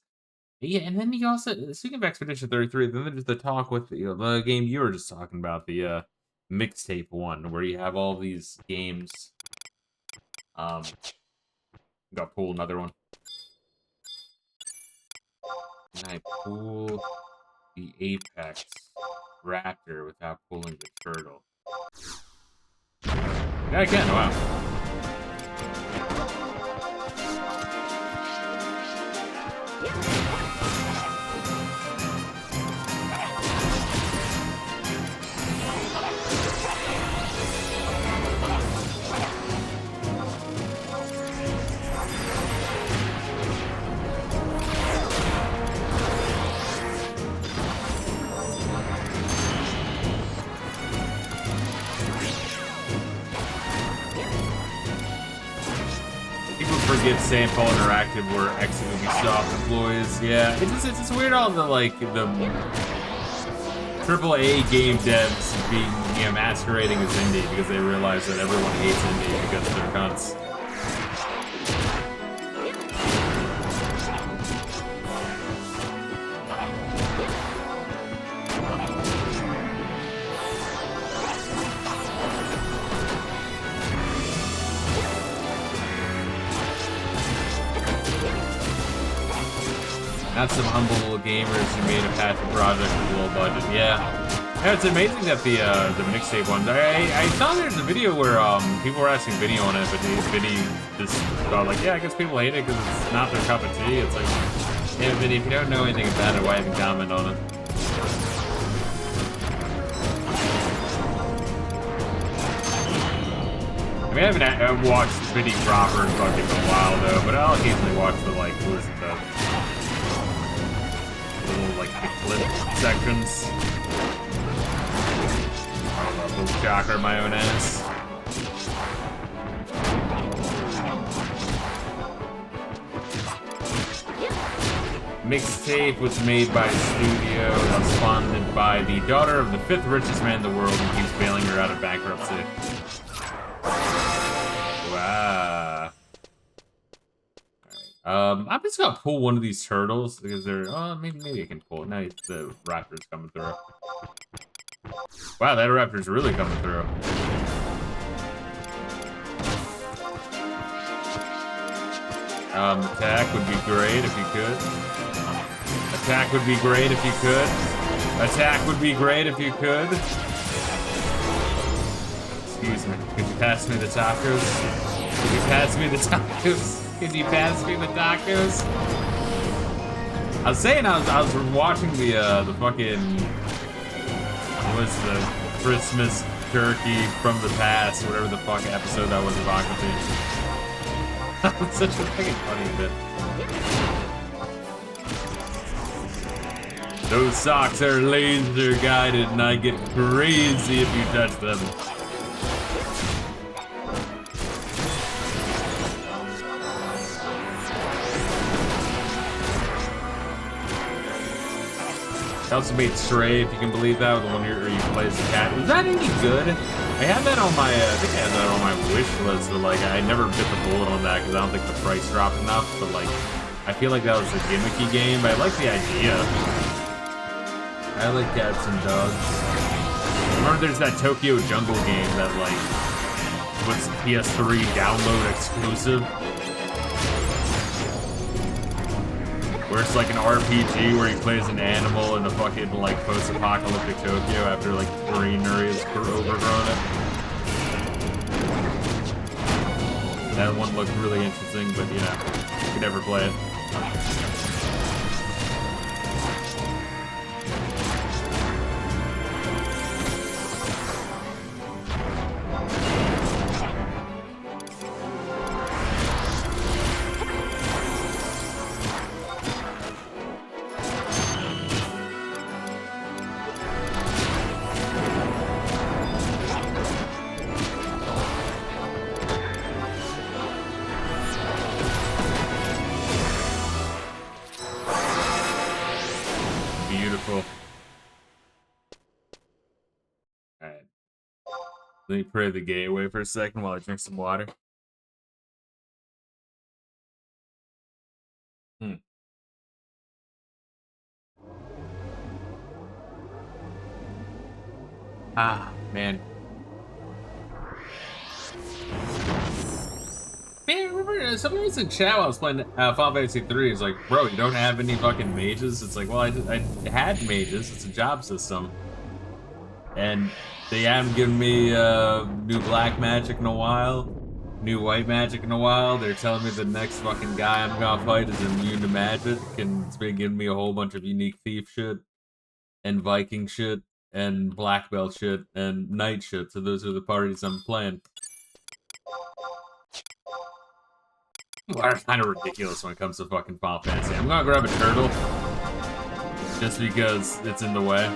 Yeah, and then you also, speaking of Expedition 33, then there's the talk with the game you were just talking about, the mixtape one, where you have all these games. Got pull another one. Can I pull the Apex Raptor without pulling the Turtle? Yeah, I can, wow. Forget St. Paul Interactive were ex-Ubisoft employees. Yeah, it's just weird all the like the AAA game devs being masquerading as indie because they realize that everyone hates indie because they're cunts. Not some humble little gamers who made a passion project with a low budget. Yeah, it's amazing that the mixtape ones. I saw there's a video where people were asking Vinny on it, but Vinny just thought like, yeah, I guess people hate it because it's not their cup of tea. It's like, yeah, Vinny, if you don't know anything about it, why even comment on it? I mean, I haven't watched Vinny proper in fucking a while though, but I'll occasionally watch the like, what is it, little like the clip sections. I love little shocker my own ass. Mixtape was made by a studio that's funded by the daughter of the 5th richest man in the world who keeps bailing her out of bankruptcy. Wow. I'm just gonna pull one of these turtles because they're. Oh, maybe I can pull it. Now the raptor's coming through. Wow, that raptor's really coming through. Attack would be great if you could. Attack would be great if you could. Attack would be great if you could. Excuse me. Could you pass me the tacos? Could you pass me the tacos? Could you pass me the tacos? I was saying I was watching the fucking what was the Christmas turkey from the past, whatever the fuck episode that was of Aqua. It's such a fucking funny bit. Those socks are laser guided and I get crazy if you touch them. I also made Stray, if you can believe that, the one where you play as a cat. Was that any good? I had that on my, I think I had that on my wish list, but like, I never bit the bullet on that because I don't think the price dropped enough, but like, I feel like that was a gimmicky game, but I like the idea. I like cats and dogs. Remember there's that Tokyo Jungle game that like, was PS3 download exclusive? Where it's like an RPG where he plays an animal in a fucking like post-apocalyptic Tokyo after like greenery has overgrown it. That one looked really interesting, but you know, you could never play it. Let me pray the gay away for a second while I drink some water. Ah, man. Man, remember, somebody was in chat while I was playing Final Fantasy 3. It's like, bro, you don't have any fucking mages? It's like, well, I had mages. It's a job system. And they haven't given me new black magic in a while. new white magic in a while. They're telling me the next fucking guy I'm gonna fight is immune to magic, and it's been giving me a whole bunch of unique thief shit, and Viking shit, and black belt shit, and knight shit. So those are the parties I'm playing. Are kind of ridiculous when it comes to fucking Final Fantasy. I'm gonna grab a turtle just because it's in the way.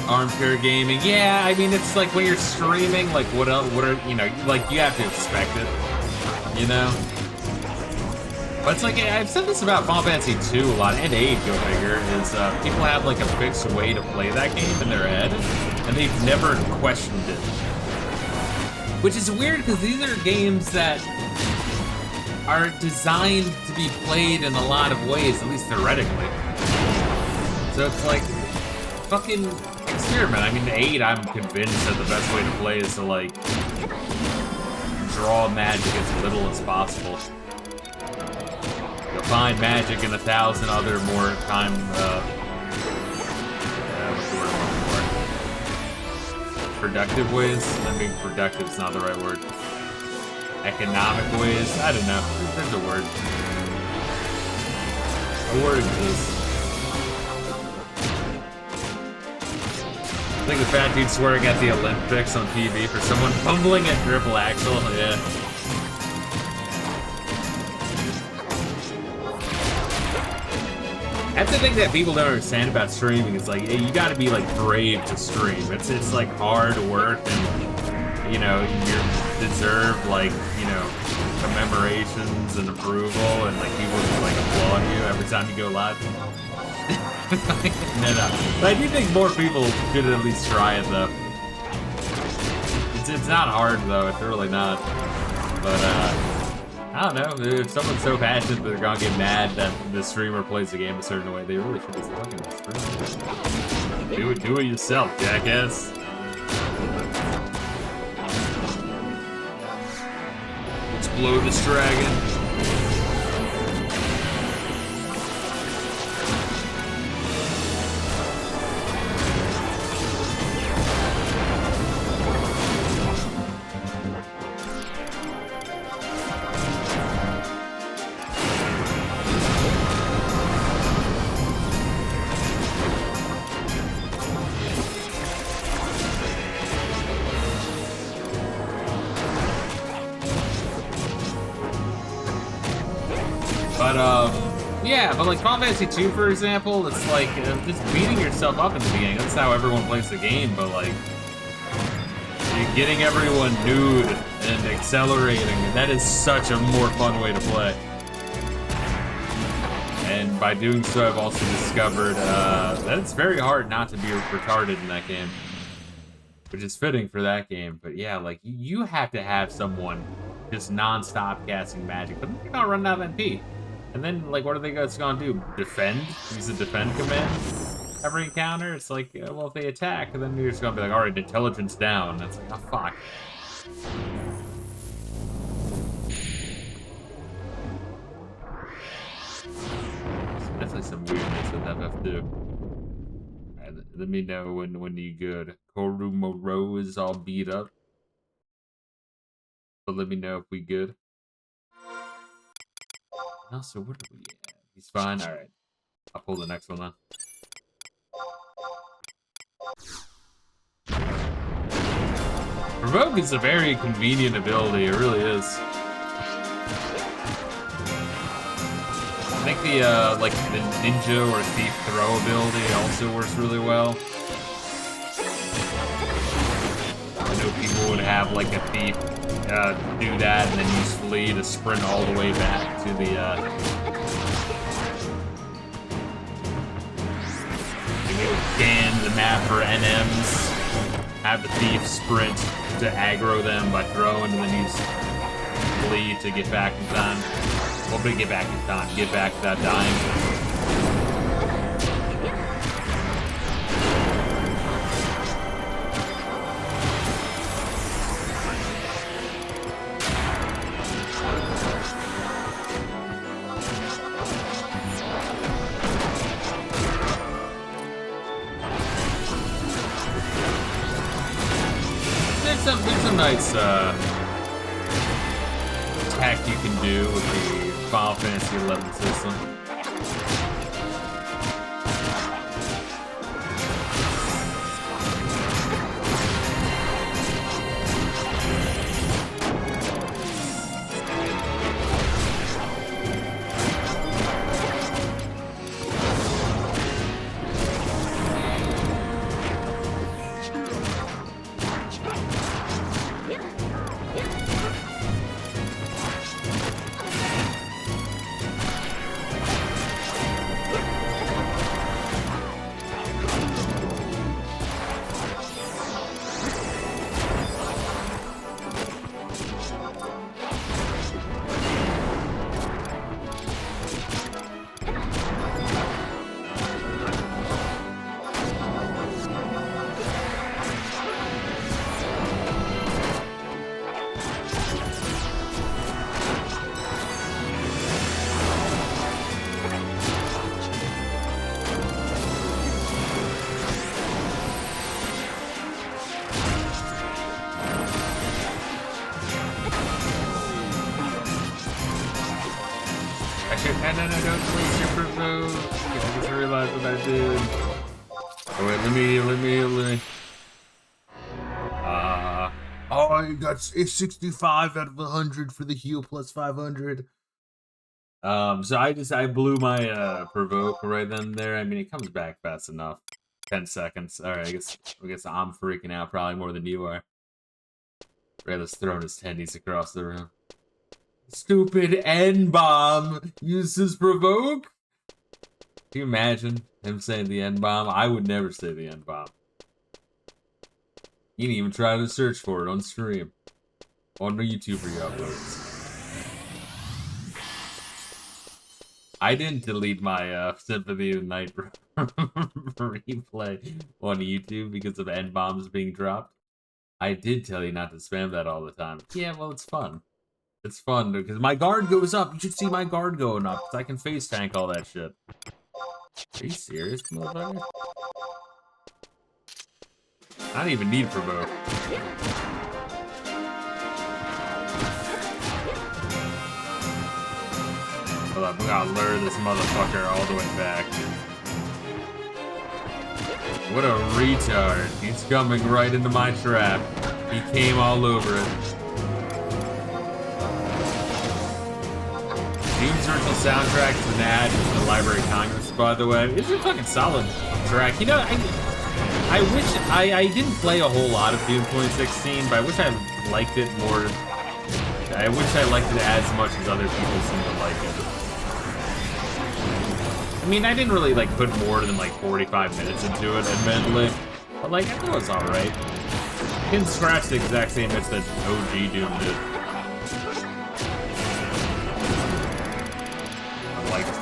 Armchair gaming, yeah. I mean, it's like when you're streaming, like what else? What are you know? Like you have to expect it, you know. But it's like I've said this about Final Fantasy 2 a lot, and 8, go figure. Is people have like a fixed way to play that game in their head, and they've never questioned it. Which is weird because these are games that are designed to be played in a lot of ways, at least theoretically. So it's like, fucking experiment. I mean, 8, I'm convinced that the best way to play is to, like, draw magic as little as possible. You'll find magic in 1,000 other more time, what's the word I'm looking for? Productive ways? I mean, productive is not the right word. Economic ways? I don't know. There's a word. A word exists. I think the fat dude swearing at the Olympics on TV for someone fumbling at triple axel. Yeah. That's the thing that people don't understand about streaming. It's like, you gotta be like brave to stream. It's like hard work, and you know, you deserve like, you know, commemorations and approval, and like people just like applaud you every time you go live. No. But I do think more people should at least try it though. It's not hard though, it's really not. But I don't know, if someone's so passionate that they're gonna get mad that the streamer plays the game a certain way, they really should just fucking stream. Do it yourself, jackass. Explode this dragon. But like Final Fantasy 2, for example, it's like just beating yourself up in the beginning. That's how everyone plays the game, but like you're getting everyone nude and accelerating, and that is such a more fun way to play. And by doing so, I've also discovered that it's very hard not to be retarded in that game, which is fitting for that game. But yeah, like you have to have someone just non-stop casting magic, but they're not running out of MP. And then, like, what are they guys gonna do? Defend? Use the defend command every encounter? It's like, well, if they attack, then you're just gonna be like, alright, intelligence down. That's like, oh, fuck. There's definitely some weirdness with FF2. Alright, let me know when you good. Korumoro is all beat up. But let me know if we good. Also, what are we at? He's fine? Alright. I'll pull the next one then. Provoke is a very convenient ability, it really is. I think the, like, the ninja or thief throw ability also works really well. I know people would have, like, a thief do that and then use flee to sprint all the way back to the you would scan the map for NMs, have the thief sprint to aggro them by throwing, and then use flee to get back in time. Well, to get back in time, get back without dying. nice tech you can do with the Final Fantasy 11 system. No, don't waste your provoke. I just realized what I did. Oh, wait, let me. Oh, I got a 65 out of 100 for the heal plus 500. So I blew my provoke right then and there. I mean, it comes back fast enough. 10 seconds. All right, I guess I'm freaking out probably more than you are. Rayla's throwing his tendies across the room. Stupid N-bomb uses provoke. Can you imagine him saying the N-bomb? I would never say the N-bomb. You didn't even try to search for it on stream. On the YouTube re-uploads. I didn't delete my Symphony of the Night replay on YouTube because of N-bombs being dropped. I did tell you not to spam that all the time. Yeah, well, it's fun. It's fun, because my guard goes up. You should see my guard going up, because I can face tank all that shit. Are you serious, motherfucker? I don't even need provoke. Hold up, we gotta lure this motherfucker all the way back. What a retard. He's coming right into my trap. He came all over it. Doom's original soundtrack is an ad to the Library of Congress, by the way. It's a fucking solid track. You know, I wish I didn't play a whole lot of Doom 2016, but I wish I liked it more. I wish I liked it as much as other people seem to like it. I mean, I didn't really like put more than like 45 minutes into it, admittedly, but like I thought it was all right. I didn't scratch the exact same itch that OG Doom did.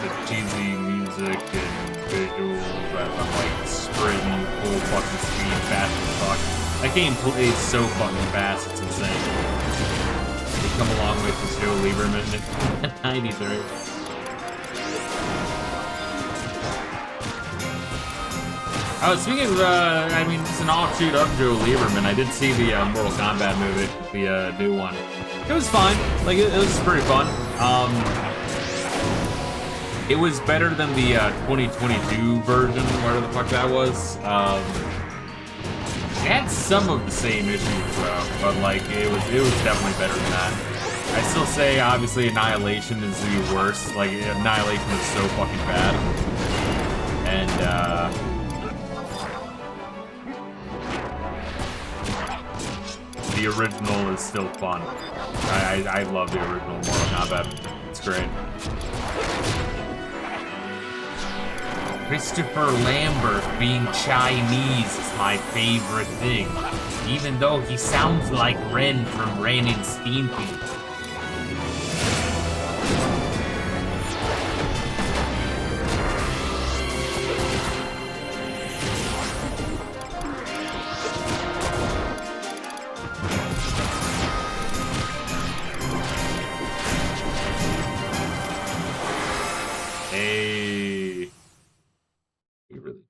The cheesy music and visuals. I'm like sprinting full fucking speed, fast as fuck. That game plays so fucking fast, it's insane. We've come a long way since Joe Lieberman in 93. Oh, speaking of, I mean, it's an offshoot of Joe Lieberman. I did see the Mortal Kombat movie, the new one. It was fine. Like, it was pretty fun. It was better than the 2022 version, whatever the fuck that was. It had some of the same issues though, but like it was definitely better than that. I still say obviously Annihilation is the worst. Like Annihilation is so fucking bad, and the original is still fun. I love the original Mortal Kombat. It's great. Christopher Lambert being Chinese is my favorite thing, even though he sounds like Ren from Ren and Stimpy.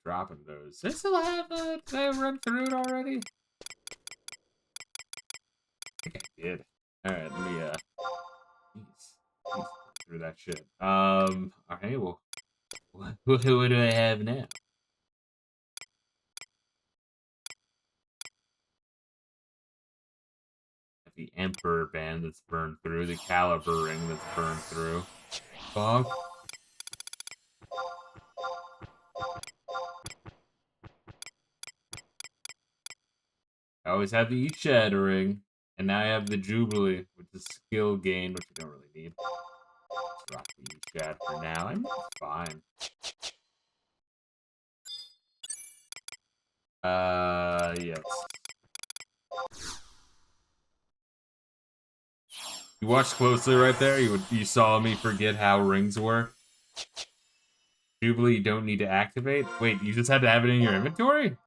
Dropping those. Does it still have did I run through it already? did. Alright, let me, jeez, through that shit. Alright, well, what do I have now? The Emperor band that's burned through, the Caliber ring that's burned through. Fuck. I always have the Shattering, and now I have the Jubilee, which is skill gain, which I don't really need. Let's rock the Shat for now. I mean, it's fine. Yes. You watched closely right there? You saw me forget how rings work? Jubilee you don't need to activate? Wait, you just had to have it in your inventory?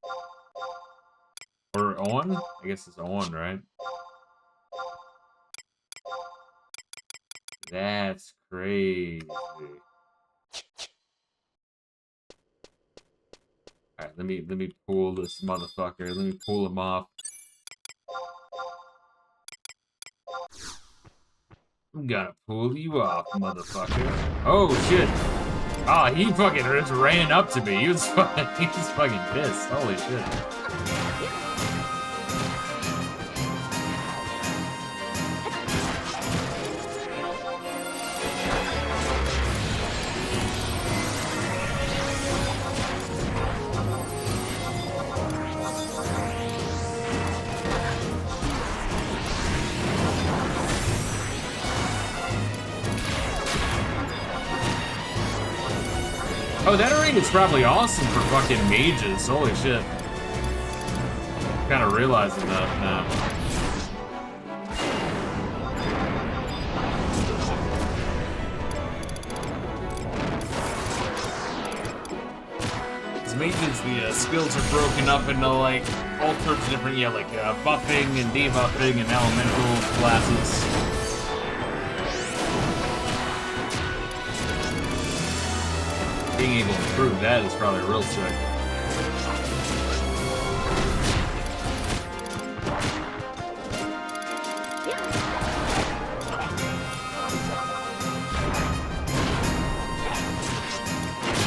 Or on? I guess it's on, right? That's crazy. Alright, let me pull this motherfucker. Let me pull him off. I'm gonna pull you off, motherfucker. Oh shit. Oh, he fucking just ran up to me. He was fucking pissed. Holy shit. Oh, that arena's probably awesome for fucking mages. Holy shit. Kind of realizing that now. As mages, the skills are broken up into like all sorts of different, like buffing and debuffing and elemental classes. Being able to prove that is probably real sick.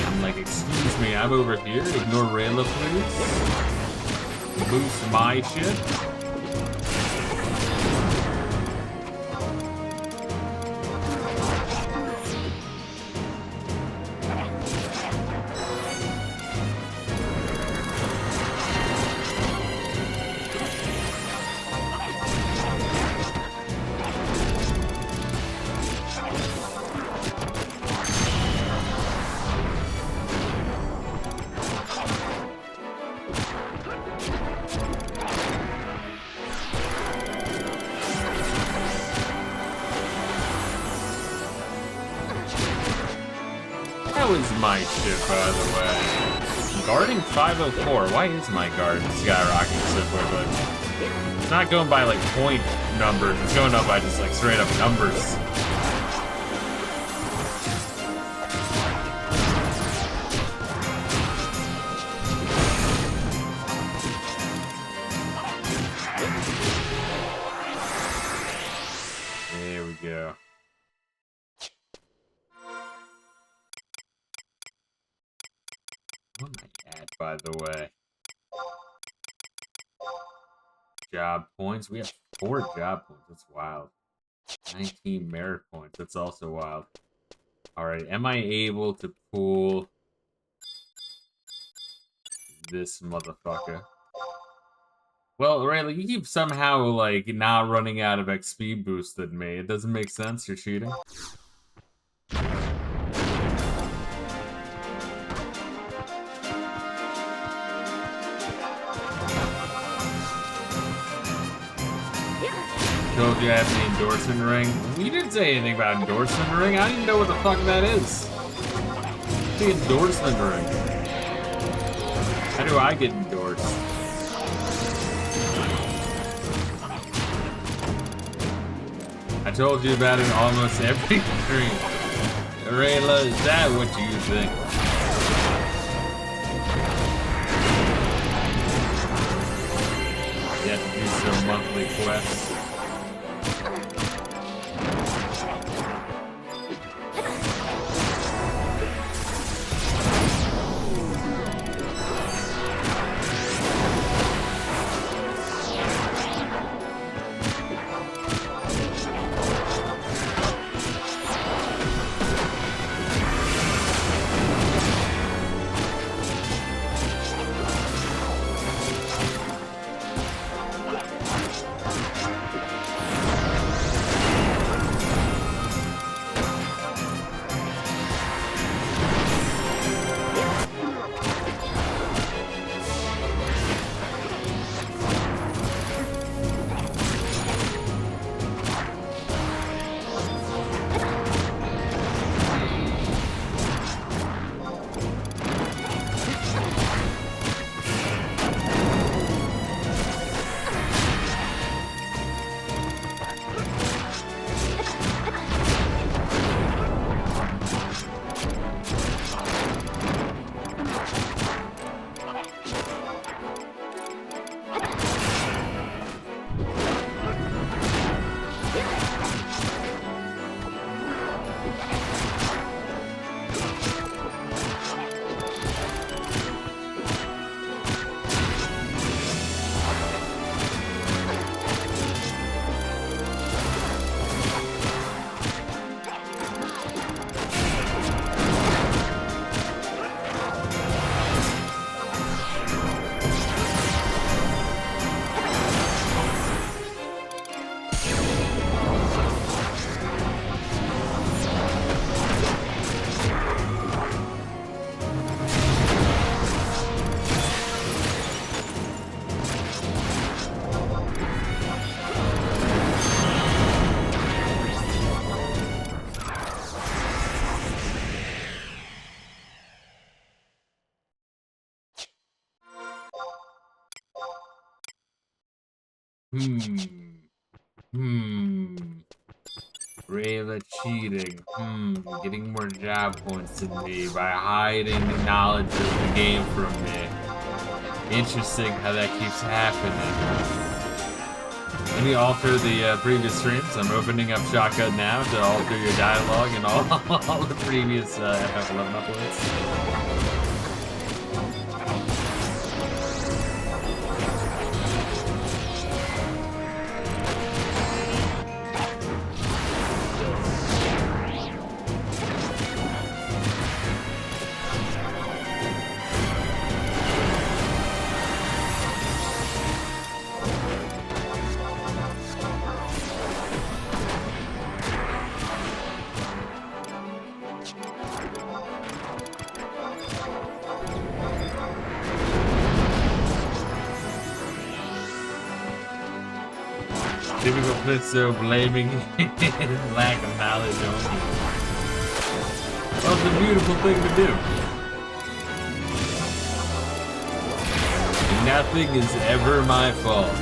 I'm like, excuse me, I'm over here. Ignore Reila, please. Boost my shit. My shit, by the way. Guarding 504. Why is my guard skyrocketing so quickly? It's not going by like point numbers. It's going up by just like straight up numbers. There we go. What am I at, by the way? Job points. We have 4 job points. That's wild. 19 merit points. That's also wild. Alright, am I able to pull this motherfucker? Well, Reila, you keep somehow, like, not running out of XP boosted me. It doesn't make sense. You're cheating. Told you I have the endorsement ring. You didn't say anything about endorsement ring. I don't even know what the fuck that is. The endorsement ring. How do I get endorsed? I told you about it almost every stream. Reila, is that what you think? You have to do some monthly quests. Reila cheating. Getting more job points than me by hiding knowledge of the game from me. Interesting how that keeps happening. Let me alter the previous streams. I'm opening up Shotgun now to alter your dialogue and all the previous FF11 uploads. Typical Fisto blaming his lack of knowledge on me. Well, it's a beautiful thing to do. Nothing is ever my fault.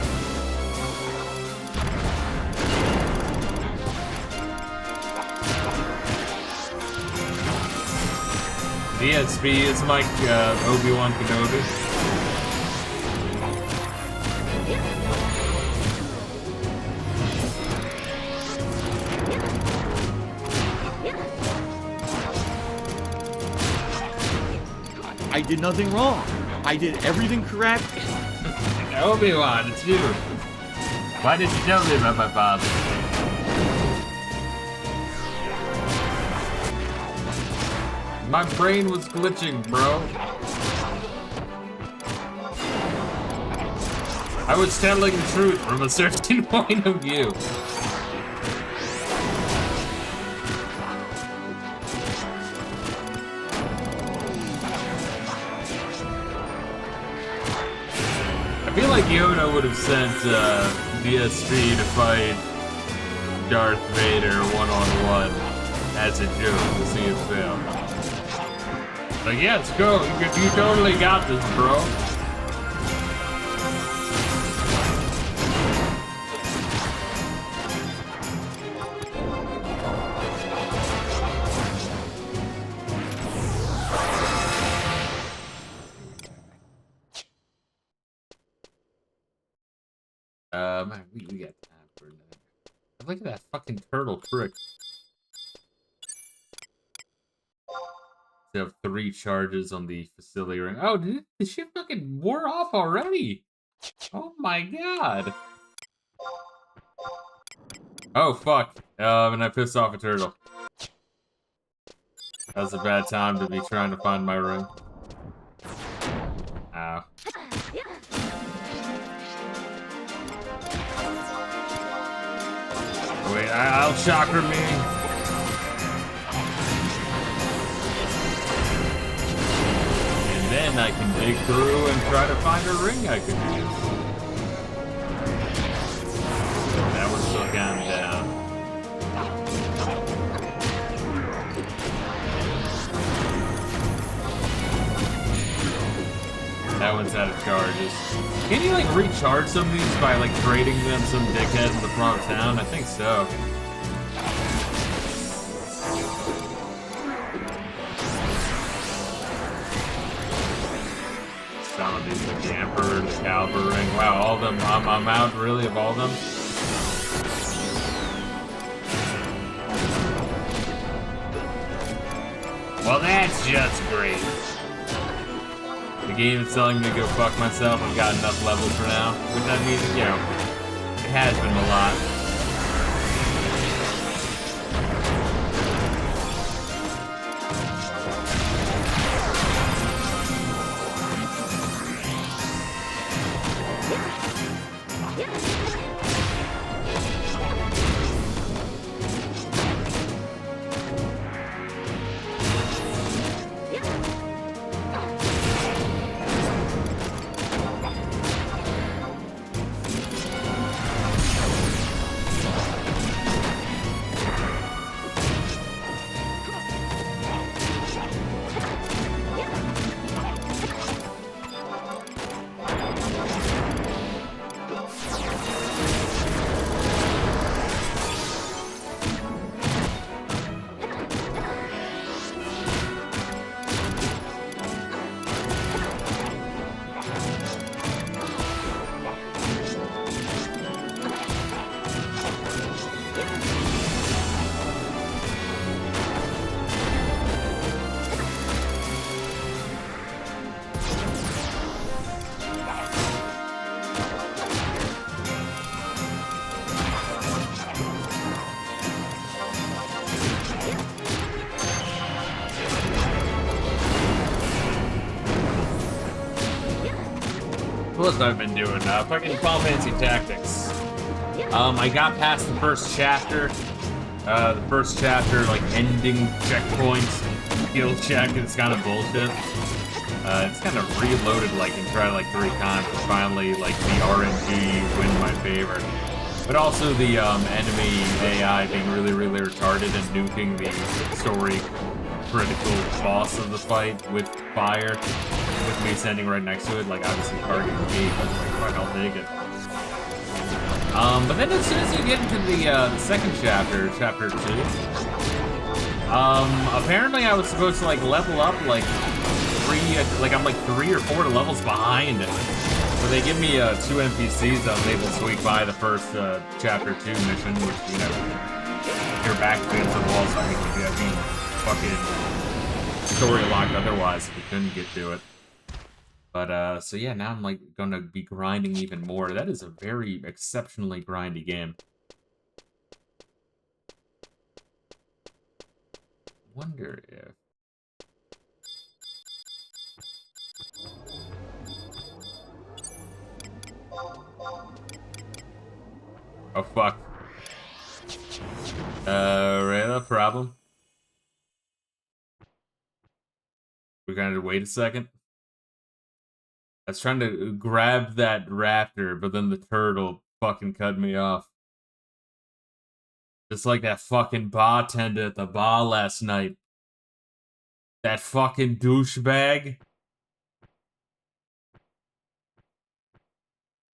DSP is like Obi-Wan Kenobi. I did nothing wrong. I did everything correct. Obi-Wan, it's you. Why did you tell me about my father? My brain was glitching, bro. I was telling the truth from a certain point of view. I feel like Yoda would have sent DSP to fight Darth Vader one-on-one as a joke to see him fail. Like, yeah, let's go. You totally got this, bro. We got time for that. Look at that fucking turtle trick. They have 3 charges on the facility ring. Oh, did the shit fucking wore off already? Oh my god. Oh fuck. And I pissed off a turtle. That was a bad time to be trying to find my ring. Ow. Wait, I'll chakra me. And then I can dig through and try to find a ring I can use. That one's still gone down. That one's out of charges. Can you, like, recharge some of these by, like, trading them some dickhead in the front of town? I think so. Some of these, like, the Emperor, the Caliber ring. Wow, all of them. I'm out, really, of all of them? Well, that's just great. The game is telling me to go fuck myself. I've got enough levels for now. Which that means, you know, it has been a lot. What else I've been doing? Fucking Final Fantasy Tactics. I got past the first chapter. The first chapter, like, ending checkpoints, skill check, it's kind of bullshit. It's kind of reloaded, like, and tried, like, 3 times to finally, like, the RNG win my favor. But also the, enemy AI being really, really retarded and nuking the story critical boss of the fight with fire, with me standing right next to it, like, obviously targeting me, but, like, fuck, I'll take it. But then as soon as you get into the second chapter, chapter 2, apparently I was supposed to, like, level up, like, I'm, like, 3 or 4 levels behind it. So they give me, 2 NPCs that I was able to squeak by the first, chapter 2 mission, which, you know, your back against the wall, so I mean, fucking story locked otherwise if we couldn't get to it. But, so yeah, now I'm, like, gonna be grinding even more. That is a very exceptionally grindy game. Wonder if... Oh, fuck. Reila, problem? We're gonna wait a second? I was trying to grab that raptor, but then the turtle fucking cut me off. Just like that fucking bartender at the bar last night. That fucking douchebag.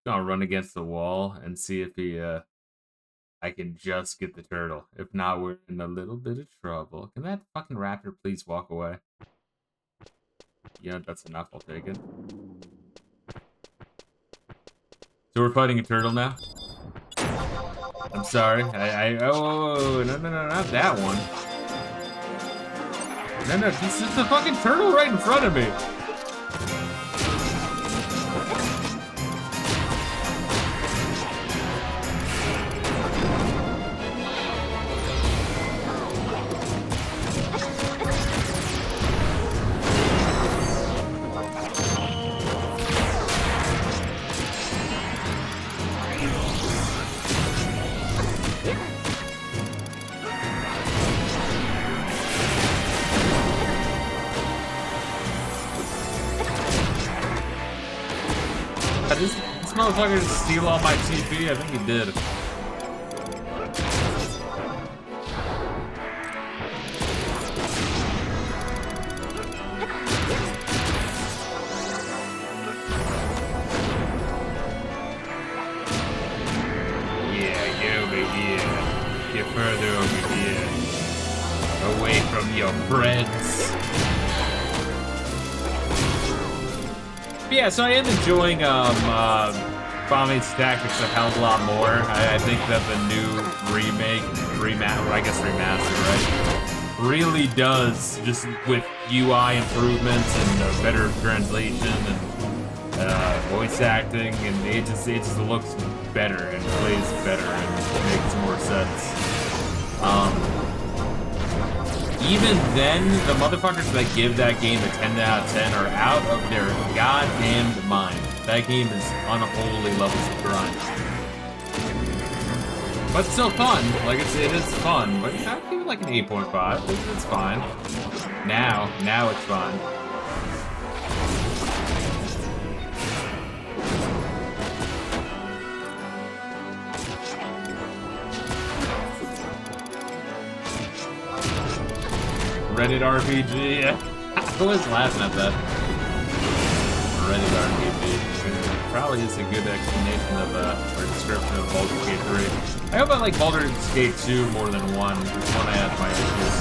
Gonna run against the wall and see if he, I can just get the turtle. If not, we're in a little bit of trouble. Can that fucking raptor please walk away? Yeah, that's enough. I'll take it. So we're fighting a turtle now? I'm sorry. Oh, no, not that one. No, this is the fucking turtle right in front of me. This motherfucker didn't steal all my TP? I think he did. Yeah, get over here. Get further over here. Away from your friends. Yeah, so I am enjoying Final Fantasy Tactics a hell of a lot more. I think that the new remaster, right? Really does, just with UI improvements and better translation and voice acting, and it just looks better and plays better and makes more sense. Even then, the motherfuckers that give that game a 10 out of 10 are out of their goddamned mind. That game is unholy levels of grind. But still fun. Like, it is fun. But I'd give it like an 8.5. It's fine. Now it's fine. Reddit RPG. I was laughing at that. Reddit RPG. Probably is a good explanation of, or description of Baldur's Gate 3. I hope I like Baldur's Gate 2 more than 1. This one I had my issues.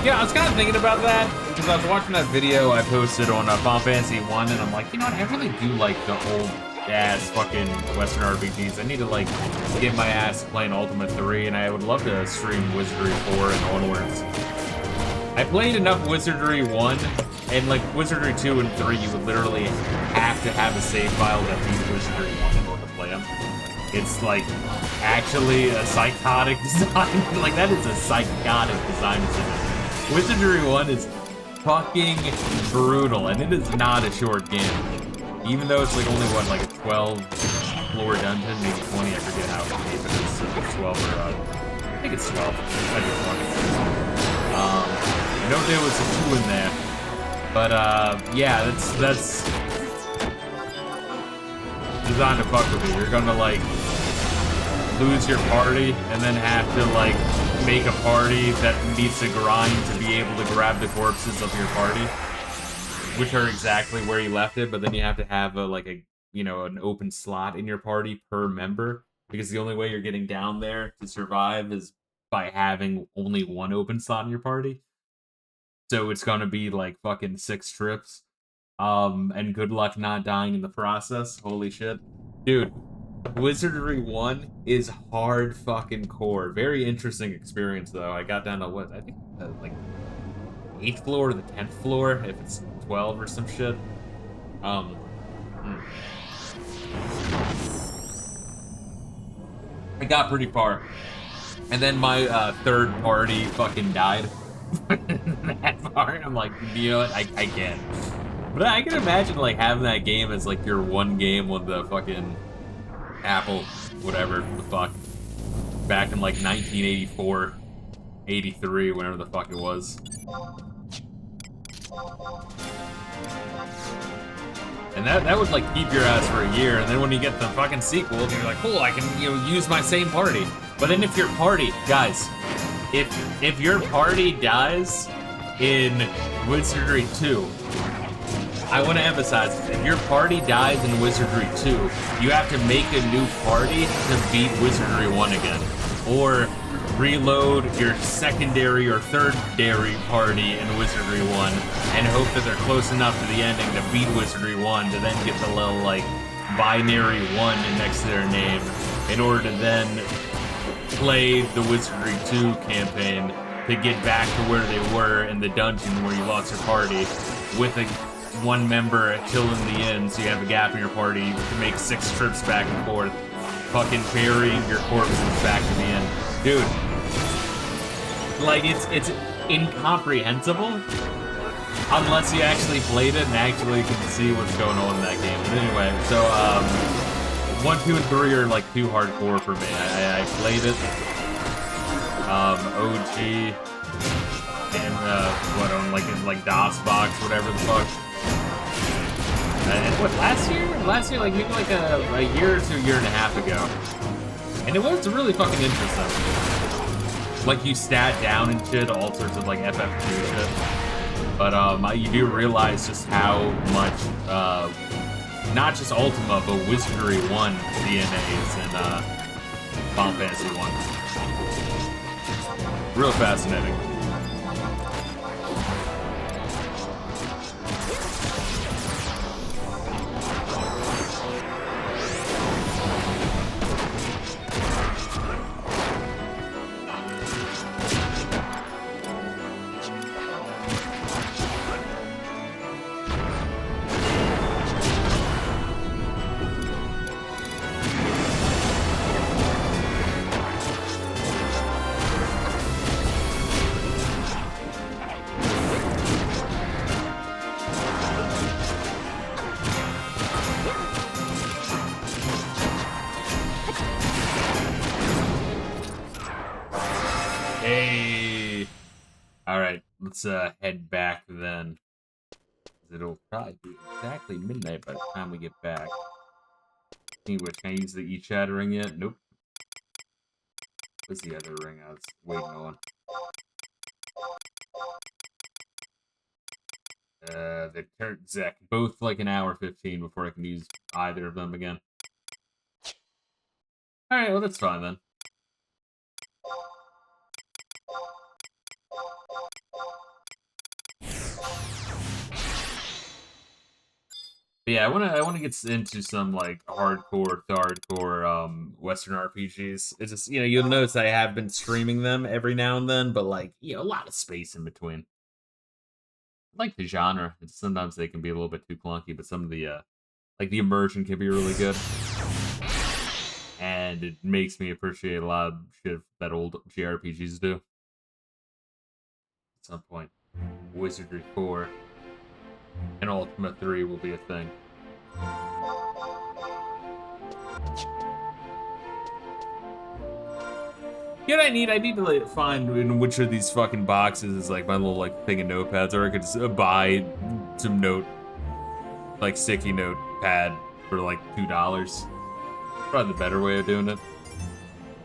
Yeah, I was kind of thinking about that, because I was watching that video I posted on Final Fantasy 1, and I'm like, you know what, I really do like the old ass fucking Western RPGs. I need to like get my ass playing Ultimate 3, and I would love to stream Wizardry 4 and onwards. I played enough Wizardry 1, and like Wizardry 2 and 3, you would literally have to have a save file that beat Wizardry 1 in order to play them. It's like actually a psychotic design. Like that is a psychotic design decision. Wizardry 1 is fucking brutal, and it is not a short game. Even though it's like only what, like a 12-floor dungeon, maybe 20, I forget how deep it is, if it's 12 or I think it's 12. I think 20. I know there was a 2 in there, but yeah, that's designed to fuck with you. You're gonna like lose your party and then have to like make a party that needs to grind to be able to grab the corpses of your party, which are exactly where you left it, but then you have to have an open slot in your party per member, because the only way you're getting down there to survive is by having only one open slot in your party. So it's gonna be like fucking 6 trips. And good luck not dying in the process. Holy shit. Dude, Wizardry 1 is hard fucking core. Very interesting experience, though. I got down to what? I think, like, 8th floor or the 10th floor, if it's 12 or some shit. I got pretty far. And then my third party fucking died. That far. I'm like, you know what? I can't. But I can imagine, like, having that game as, like, your one game with the fucking Apple, whatever the fuck, back in, like, 1984, 83, whenever the fuck it was. And that would, like, keep your ass for a year, and then when you get the fucking sequels, you're like, cool, I can, use my same party. But then if your party, guys, if your party dies in Wizardry 2, I want to emphasize, if your party dies in Wizardry 2, you have to make a new party to beat Wizardry 1 again. Or reload your secondary or third-dary party in Wizardry 1 and hope that they're close enough to the ending to beat Wizardry 1 to then get the little, like, binary 1 next to their name in order to then play the Wizardry 2 campaign to get back to where they were in the dungeon where you lost your party with one member till in the end, so you have a gap in your party. You can make 6 trips back and forth, fucking burying your corpses back to the end. Dude, like, it's incomprehensible unless you actually played it and actually can see what's going on in that game. But anyway, so 1, 2, and 3 are like too hardcore for me. I played it, OG, and what on like DOSBox, whatever the fuck. And what, last year? Last year, like maybe like a year or 2, year and a half ago. And it was really fucking interesting. Like, you stat down and shit, all sorts of like FF2 shit. But you do realize just how much, not just Ultima, but Wizardry 1 DNAs in Final Fantasy 1. Real fascinating. Let's head back then. It'll probably be exactly midnight by the time we get back. Anyway, can I use the e-chat ring yet? Nope. What's the other ring I was waiting on? They turn Zach both like an hour 15 before I can use either of them again. Alright, well that's fine then. But yeah, I wanna get into some like hardcore to hardcore Western RPGs. It's just, you'll notice I have been streaming them every now and then, but like, a lot of space in between. I like the genre. Sometimes they can be a little bit too clunky, but some of the like the immersion can be really good. And it makes me appreciate a lot of shit that old JRPGs do. At some point, Wizardry 4 and Ultima 3 will be a thing. You know what I need? I need to like find in which of these fucking boxes is like my little like thing of notepads, or I could just buy some like sticky note pad for like $2. Probably the better way of doing it.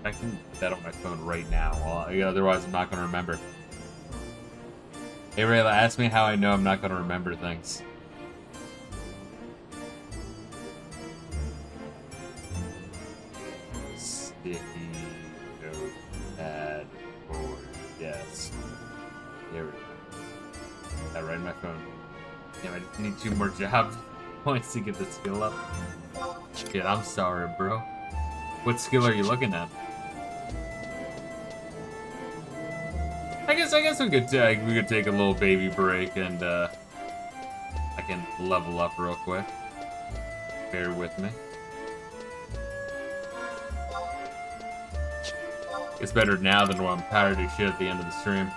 I can put that on my phone right now. Otherwise, I'm not gonna remember. Hey Rayla, ask me how I know I'm not gonna remember things. Sticky notepad for desk. There we go. That right in my phone. Damn, I just need 2 more job points to get the skill up. Shit, I'm sorry, bro. What skill are you looking at? I guess we could take a little baby break and I can level up real quick. Bear with me. It's better now than when I'm tired as shit at the end of the stream.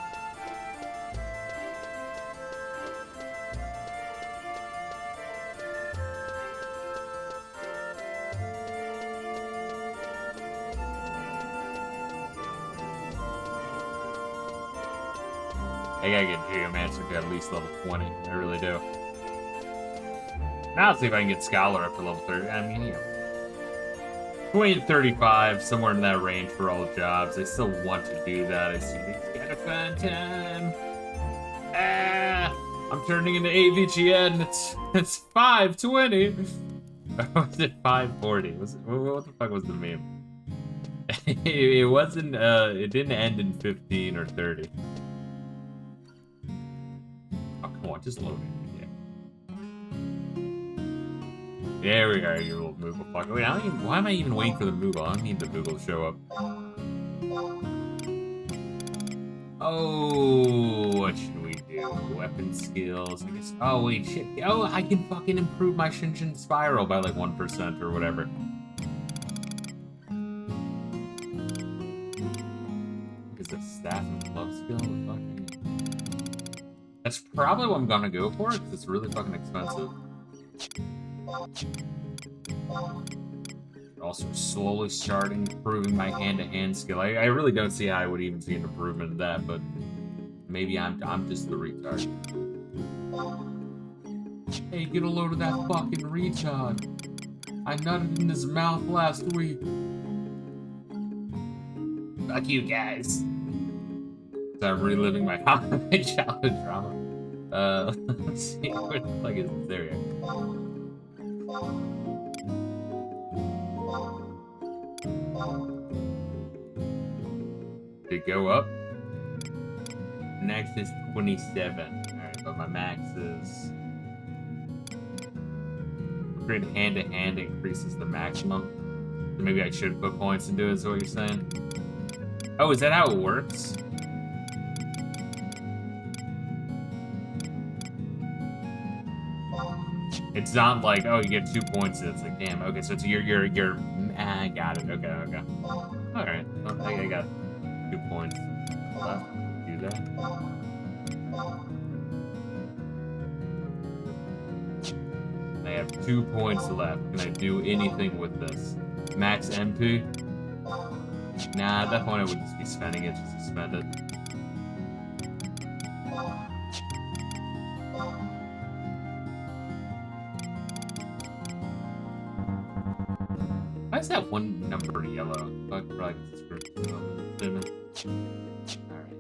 I gotta get Geomancer to at least level 20. I really do. Now let's see if I can get Scholar up to level 30. I mean, you know, 20 and 35, somewhere in that range for all jobs. I still want to do that. I see it's gotta find time. I'm turning into AVGN. It's 5:20. Was it 5:40? What the fuck was the meme? It wasn't. It didn't end in 15 or 30. Oh, come on, just load it. Yeah. There we are, you little Moogle fucker. Wait, why am I even waiting for the Moogle? I don't need the Moogle to show up. Oh, what should we do? Weapon skills, I guess. Oh, wait, shit. Oh, I can fucking improve my Shinshin Spiral by like 1% or whatever. Is it staff and club skill? Fuck. That's probably what I'm gonna go for, because it's really fucking expensive. Also, slowly starting improving my hand-to-hand skill. I really don't see how I would even see an improvement in that, but maybe I'm just the retard. Hey, get a load of that fucking retard. I nutted in his mouth last week. Fuck you guys. I'm reliving my childhood drama. Let's see, where the fuck is this? There we go. Did it go up? Next is 27. Alright, but my max is... Upgrade hand-to-hand increases the maximum. So maybe I should put points into it, is what you're saying? Oh, is that how it works? It's not like, oh, you get 2 points. It's like, damn. Okay, so it's your. I got it. Okay. All right. I got 2 points left. Do that. I have 2 points left. Can I do anything with this? Max MP? Nah, at that point I would just be spending it just to spend it. Why is that one number yellow? Fuck, probably it's for Alright.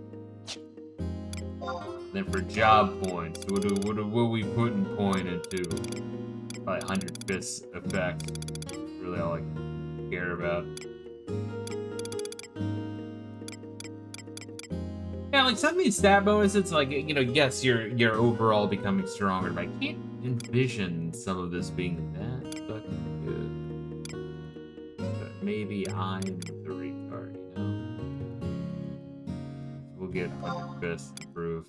Then for job points, what we putting point into? Probably 100 fists effect. That's really all I care about. Yeah, like some of these stat bonuses, it's like, you know, yes, you're overall becoming stronger, but I can't envision some of this being that fucking good. Maybe I'm the retard, you know? We'll get 100 fists to prove.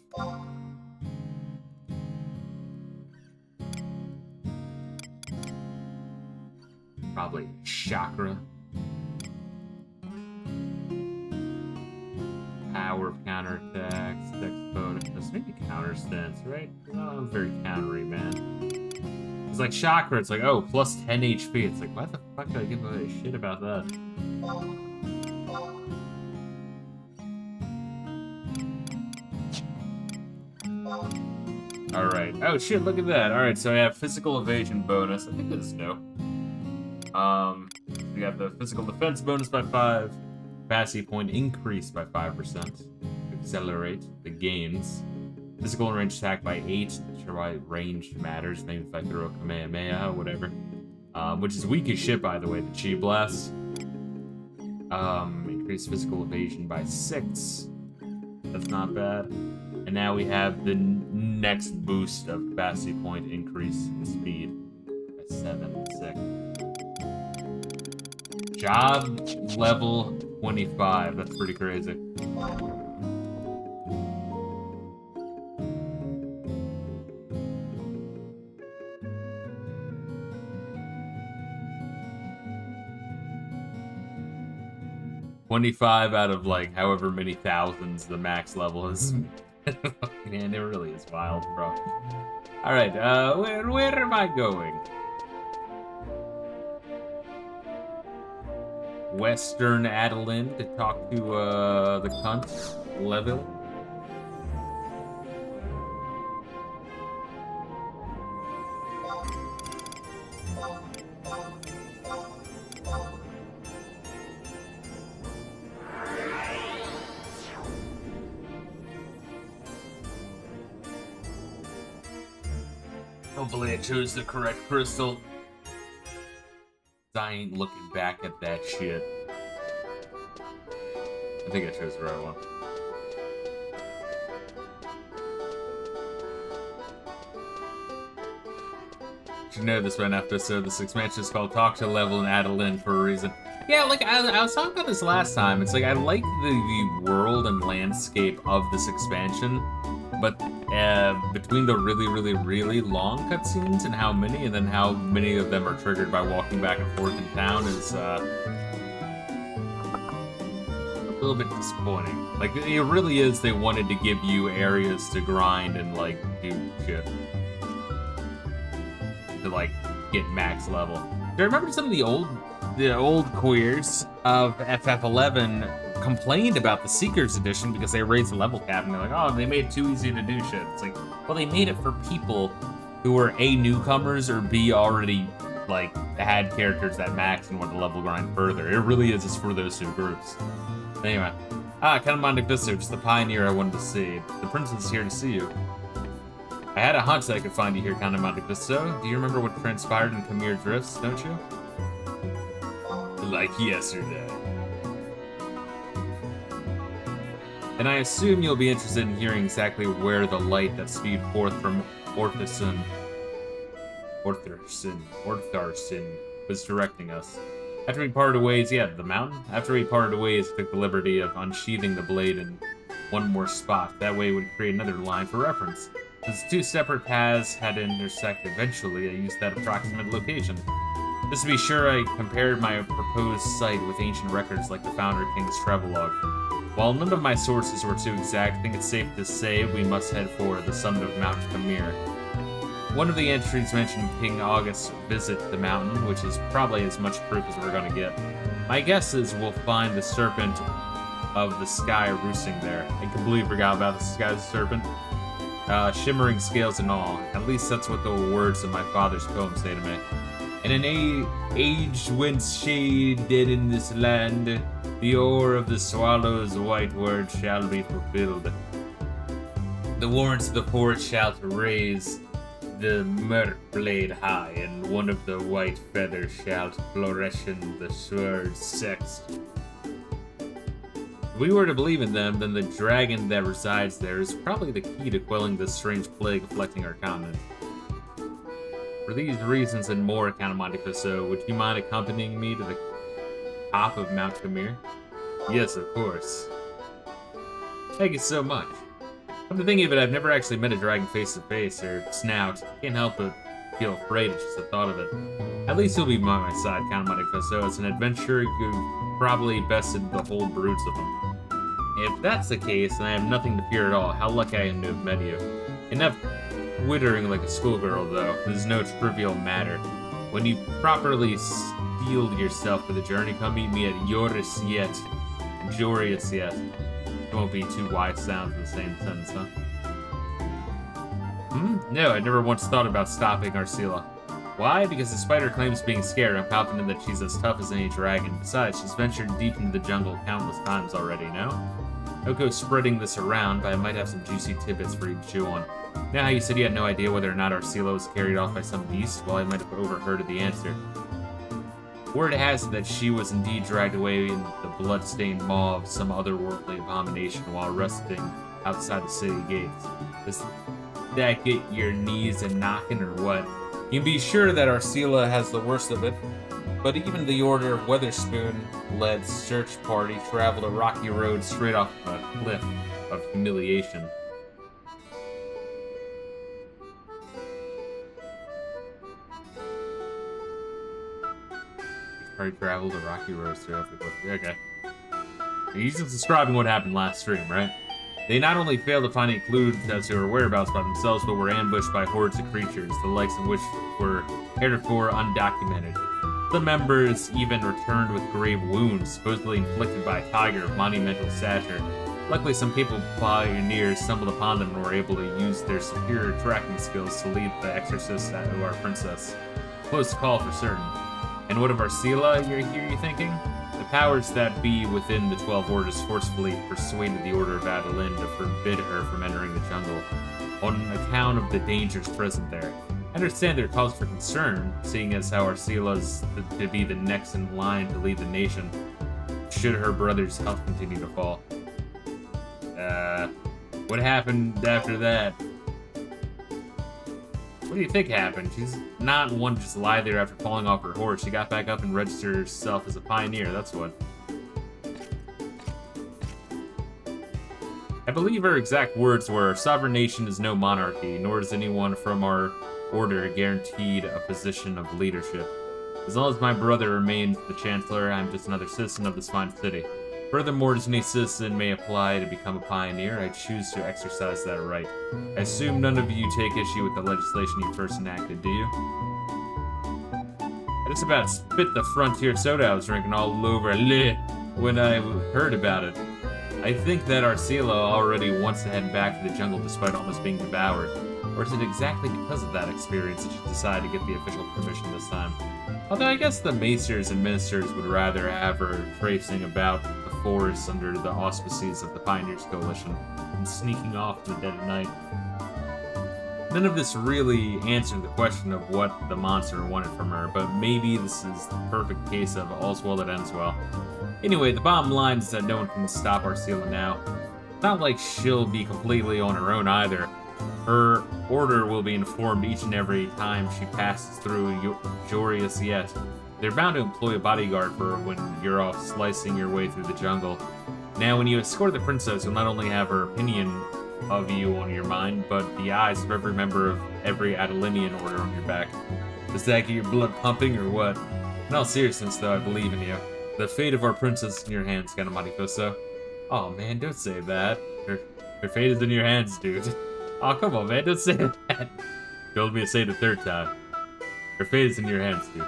Probably chakra. Power of counterattacks, dex bonus, maybe counter stance, right? Oh, I'm very countery, man. It's like Chakra, it's like, oh, plus 10 HP. It's like, why the fuck did I give a shit about that? Alright. Oh shit, look at that. Alright, so I have physical evasion bonus. I think this is new. We got the physical defense bonus by 5. Capacity point increase by 5%. Accelerate the gains. Physical and range attack by 8. Not sure why range matters. Maybe if I throw a Kamehameha or whatever. Which is weak as shit, by the way, the Chi Blast. Increase physical evasion by 6. That's not bad. And now we have the next boost of capacity point increase in speed by 7. Sick. Job level 25. That's pretty crazy. $25 out of like however many thousands the max level is. Man, it really is wild, bro. Alright, where am I going? Western Adeline to talk to the cunt level. Hopefully I chose the correct crystal. I ain't looking back at that shit. I think I chose the right one. You should know this right after, so this expansion is called Talk to Level and Adeline for a reason. Yeah, like, I was talking about this last time. It's like, I like the world and landscape of this expansion, but between the really long cutscenes and how many, and then how many of them are triggered by walking back and forth in town is a little bit disappointing. Like, it really is, they wanted to give you areas to grind and, like, do shit. To, like, get max level. Do you remember some of the old queers of FF11 complained about the Seekers Edition because they raised the level cap and they're like, oh, they made it too easy to do shit. It's like, well, they made it for people who were A, newcomers, or B, already, like, had characters that max and want to level grind further. It really is just for those two groups. Anyway. Kind of Monte Fisto, just the pioneer I wanted to see. The princess is here to see you. I had a hunch that I could find you here, kind of Monte Fisto. Do you remember what transpired in Khmer Drifts, don't you? Like yesterday. And I assume you'll be interested in hearing exactly where the light that spewed forth from Ortharson was directing us. After we parted ways, yeah, the mountain? After we parted ways, I took the liberty of unsheathing the blade in one more spot. That way it would create another line for reference. Since two separate paths had to intersect eventually, I used that approximate location. Just to be sure, I compared my proposed site with ancient records like the Founder King's travelogue. While none of my sources were too exact, I think it's safe to say we must head for the summit of Mount Khmer. One of the entries mentioned King August's visit to the mountain, which is probably as much proof as we're going to get. My guess is we'll find the Serpent of the Sky roosting there. I completely forgot about the Sky Serpent. Shimmering scales and all. At least that's what the words of my father's poem say to me. In an age whence shade dead in this land, the oar of the swallow's white word shall be fulfilled. The warrants of the forest shall raise the murk blade high, and one of the white feathers shall flourish in the sword's sext. If we were to believe in them, then the dragon that resides there is probably the key to quelling this strange plague afflicting our continent. For these reasons and more, Count of Monte Fisto, would you mind accompanying me to the top of Mount Khmer? Yes, of course. Thank you so much. Come to think of it, I've never actually met a dragon face to face, or snout. Can't help but feel afraid at just the thought of it. At least you'll be by my side, Count of Monte Fisto. As an adventurer, you've probably bested the whole brutes of them. If that's the case, then I have nothing to fear at all. How lucky I am to have met you. Enough twittering like a schoolgirl, though, is no trivial matter. When you properly steeled yourself for the journey, come meet me at Yorisiet. Joriasiet. It won't be two Y sounds in the same sentence, huh? No, I never once thought about stopping Arcila. Why? Because despite her claims being scared, I'm confident that she's as tough as any dragon. Besides, she's ventured deep into the jungle countless times already, no? Don't go spreading this around, but I might have some juicy tidbits for you to chew on. Now how you said you had no idea whether or not Arcila was carried off by some beast? Well, I might have overheard the answer. Word has it that she was indeed dragged away in the blood-stained maw of some otherworldly abomination while resting outside the city gates. Does that get your knees a knocking or what? You can be sure that Arcila has the worst of it, but even the Order of Weatherspoon-led search party traveled a rocky road straight off a cliff of humiliation. Party traveled a rocky road straight off the cliff. Okay. He's just describing what happened last stream, right? They not only failed to find any clues as to her whereabouts by themselves, but were ambushed by hordes of creatures, the likes of which were heretofore undocumented. Some members even returned with grave wounds, supposedly inflicted by a tiger of monumental stature. Luckily, some capable pioneers stumbled upon them and were able to use their superior tracking skills to lead the exorcists to our princess. Close call for certain. And what of Arcila, you're thinking? The powers that be within the 12 Orders forcefully persuaded the Order of Adeline to forbid her from entering the jungle, on account of the dangers present there. I understand their cause for concern, seeing as how Arcila's to be the next in line to lead the nation, should her brother's health continue to fall. What happened after that? What do you think happened? She's not one to just lie there after falling off her horse. She got back up and registered herself as a pioneer, that's what. I believe her exact words were, "Our sovereign nation is no monarchy, nor is anyone from our order guaranteed a position of leadership. As long as my brother remains the Chancellor, I'm just another citizen of this fine city. Furthermore, as any citizen may apply to become a pioneer, I choose to exercise that right. I assume none of you take issue with the legislation you first enacted, do you?" I just about spit the frontier soda I was drinking all over when I heard about it. I think that Arcila already wants to head back to the jungle despite almost being devoured. Or is it exactly because of that experience that she decided to get the official permission this time? Although I guess the maesters and ministers would rather have her tracing about the forest under the auspices of the Pioneers Coalition than sneaking off in the dead of night. None of this really answered the question of what the monster wanted from her, but maybe this is the perfect case of all's well that ends well. Anyway, the bottom line is that no one can stop Arcila now. It's not like she'll be completely on her own either. Her order will be informed each and every time she passes through Jorius yet. They're bound to employ a bodyguard for her when you're off slicing your way through the jungle. Now, when you escort the princess, you'll not only have her opinion of you on your mind, but the eyes of every member of every Adelinian order on your back. Does that get your blood pumping, or what? In all seriousness, though, I believe in you. The fate of our princess is in your hands, Kanamari Fisto. Oh man, don't say that. Her fate is in your hands, dude. Oh, come on, man, don't say that. Told me to say it the third time. Her fate is in your hands, dude.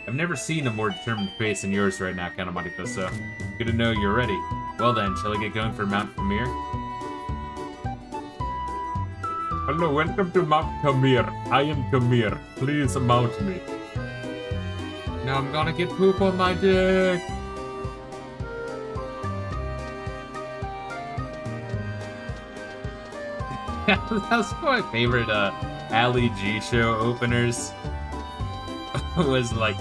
I've never seen a more determined face than yours right now, Kanamari Fisto. Good to know you're ready. Well then, shall I get going for Mount Pamir? Hello, welcome to Mount Pamir. I am Pamir. Please mount me. Now I'm gonna get poop on my dick. That was my favorite Ali G show openers. Was like,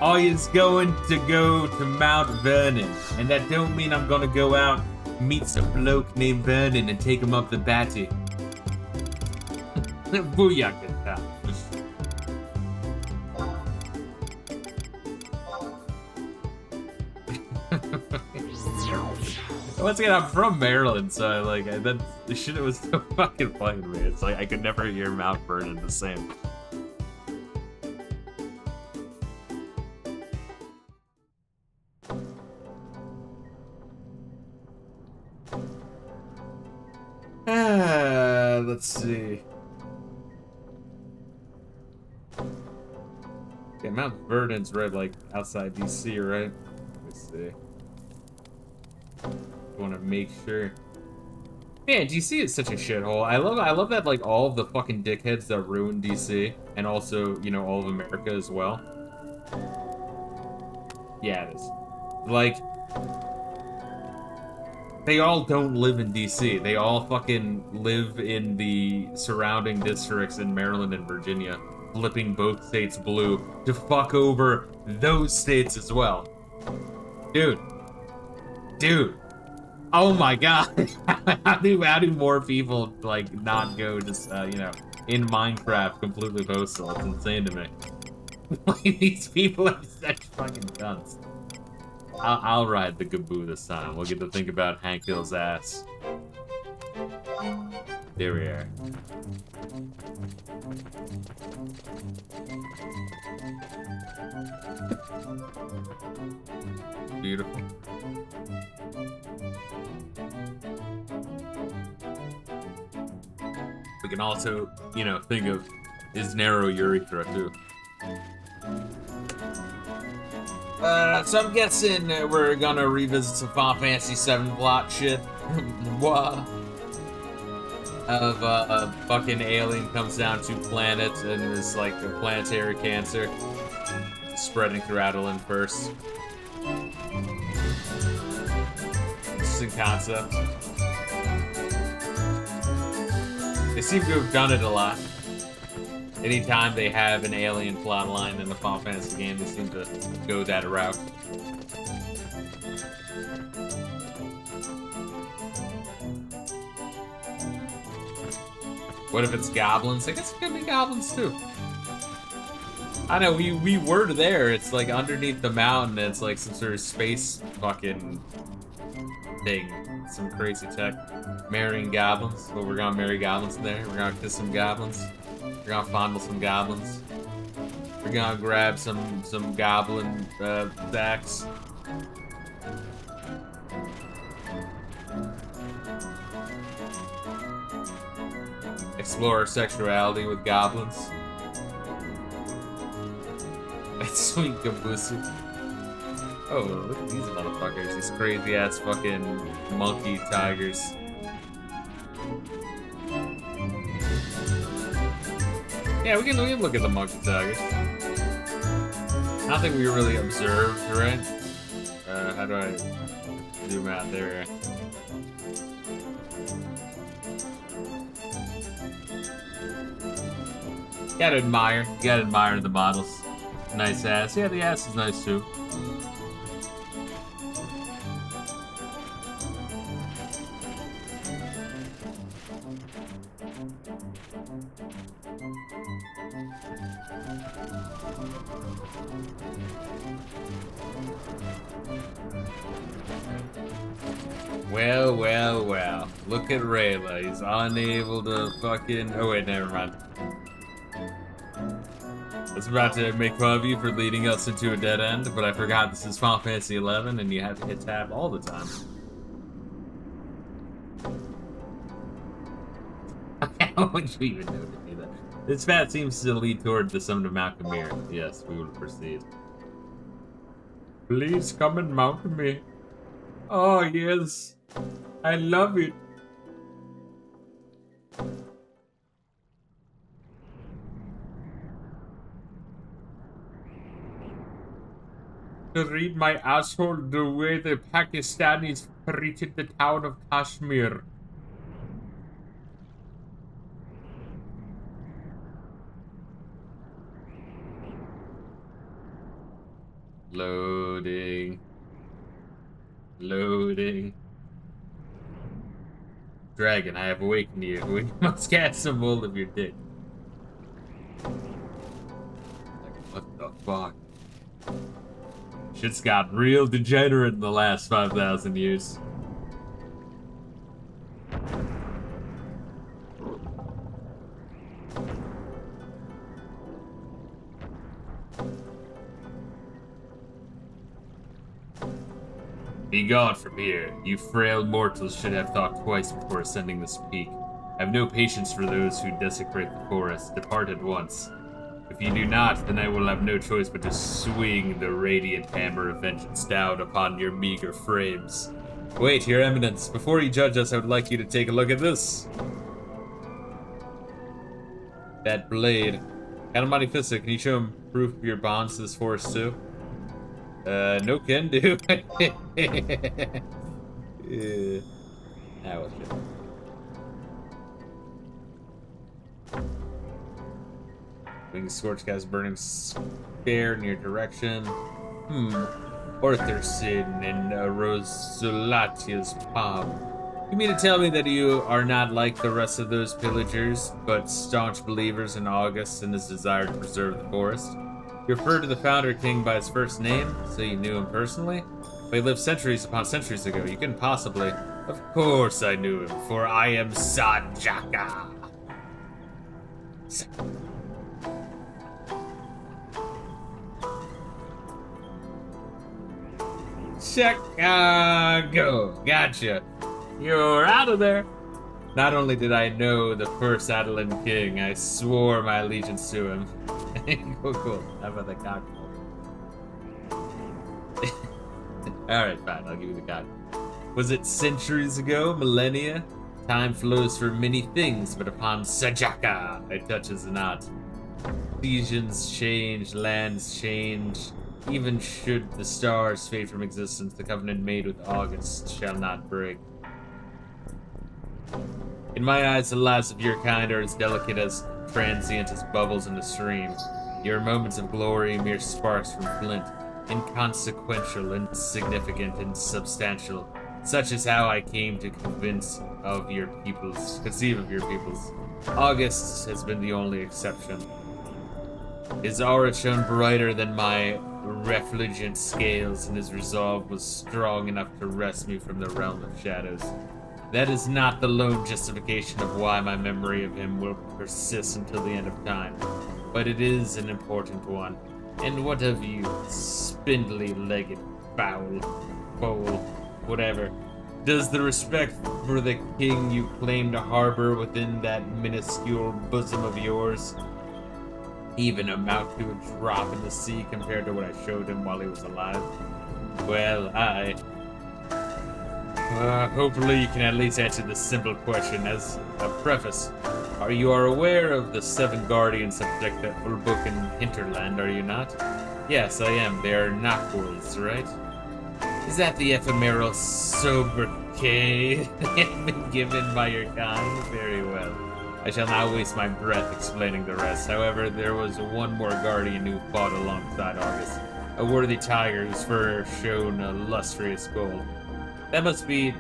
I is going to go to Mount Vernon, and that don't mean I'm gonna go out meet some bloke named Vernon and take him up the batty. Booyaka. Once again, I'm from Maryland, so like that the shit was so fucking funny to me. It's like I could never hear Mount Vernon the same. Let's see. Mount Vernon's right, like, outside DC, right? Let me see. I want to make sure. Man, DC is such a shithole. I love that, like, all of the fucking dickheads that ruin DC, and also, you know, all of America as well. Yeah, it is. Like, they all don't live in DC. They all fucking live in the surrounding districts in Maryland and Virginia, flipping both states blue to fuck over those states as well. Dude. Oh my god. how do more people, like, not go just, you know, in Minecraft completely postal? It's insane to me. Like, these people are such fucking cunts. I'll ride the Gaboo this time. We'll get to think about Hank Hill's ass. There we are. Beautiful. We can also, you know, think of his narrow urethra, too. So I'm guessing we're gonna revisit some Final Fantasy VII plot shit. Of a fucking alien comes down to planet and is like a planetary cancer spreading through Adeline first. Interesting concept. They seem to have done it a lot. Anytime they have an alien plotline in a Final Fantasy game, they seem to go that route. What if it's goblins? I guess it could be goblins too. I know, we were there. It's like underneath the mountain. It's like some sort of space fucking thing. Some crazy tech. Marrying goblins. Well, we're gonna marry goblins there. We're gonna kiss some goblins. We're gonna fondle some goblins. We're gonna grab some goblin backs. Explore our sexuality with goblins. Sweet Gabusu. Oh, look at these motherfuckers. These crazy ass fucking monkey tigers. Yeah, we can look at the monkey tigers. I don't think we really observed, right? How do I zoom out there? You gotta admire the models. Nice ass. Yeah, the ass is nice too. Well. Look at Reila. He's unable to fucking... Oh wait, never mind. I was about to make fun of you for leading us into a dead end, but I forgot this is Final Fantasy XI and you have to hit tab all the time. How would you even know to do that? This path seems to lead toward the summit of Mount Camir. Yes, we will proceed. Please come and mount me. Oh, yes. I love it. To read my asshole the way the Pakistanis treated the town of Kashmir. Loading. Dragon, I have awakened you. We must cast some mold of your dick. What the fuck? Shit's got real degenerate in the last 5,000 years. Be gone from here. You frail mortals should have thought twice before ascending this peak. I have no patience for those who desecrate the forest. Depart at once. If you do not, then I will have no choice but to swing the radiant hammer of vengeance down upon your meager frames. Wait, Your Eminence, before you judge us, I would like you to take a look at this. That blade. Count Monte Fisto, can you show him proof of your bonds to this forest too? No can do. Yeah. That was good. Wing Scorch cast burning spear in your direction. Arthurson and Rosolatia's palm. You mean to tell me that you are not like the rest of those pillagers, but staunch believers in August and his desire to preserve the forest? You referred to the founder king by his first name, so you knew him personally? But he lived centuries upon centuries ago. You couldn't possibly. Of course I knew him, for I am Sajaka. Chicago. Gotcha. You're out of there. Not only did I know the first Adelan king, I swore my allegiance to him. Cool. How about the cocktail? Alright, fine. I'll give you the cocktail. Was it centuries ago? Millennia? Time flows for many things, but upon Sajaka, it touches not. Seasons change, lands change. Even should the stars fade from existence, the covenant made with August shall not break. In my eyes, the lives of your kind are as delicate as transient as bubbles in a stream. Your moments of glory, mere sparks from flint, inconsequential, insignificant, insubstantial. Such is how I came to conceive of your peoples. August has been the only exception. His aura shone brighter than my refulgent scales, and his resolve was strong enough to wrest me from the realm of shadows. That is not the lone justification of why my memory of him will persist until the end of time, but it is an important one. And what of you, spindly-legged foul, whatever? Does the respect for the king you claim to harbor within that minuscule bosom of yours even amount to a drop in the sea compared to what I showed him while he was alive? Well, hopefully you can at least answer this simple question as a preface. You are aware of the 7 guardians subject to Ulbukin hinterland, are you not? Yes, I am. They are Nakwals, right? Is that the ephemeral sobriquet they have been given by your kind? Very well. I shall not waste my breath explaining the rest. However, there was one more guardian who fought alongside August. A worthy tiger whose fur shone a lustrous gold. That must be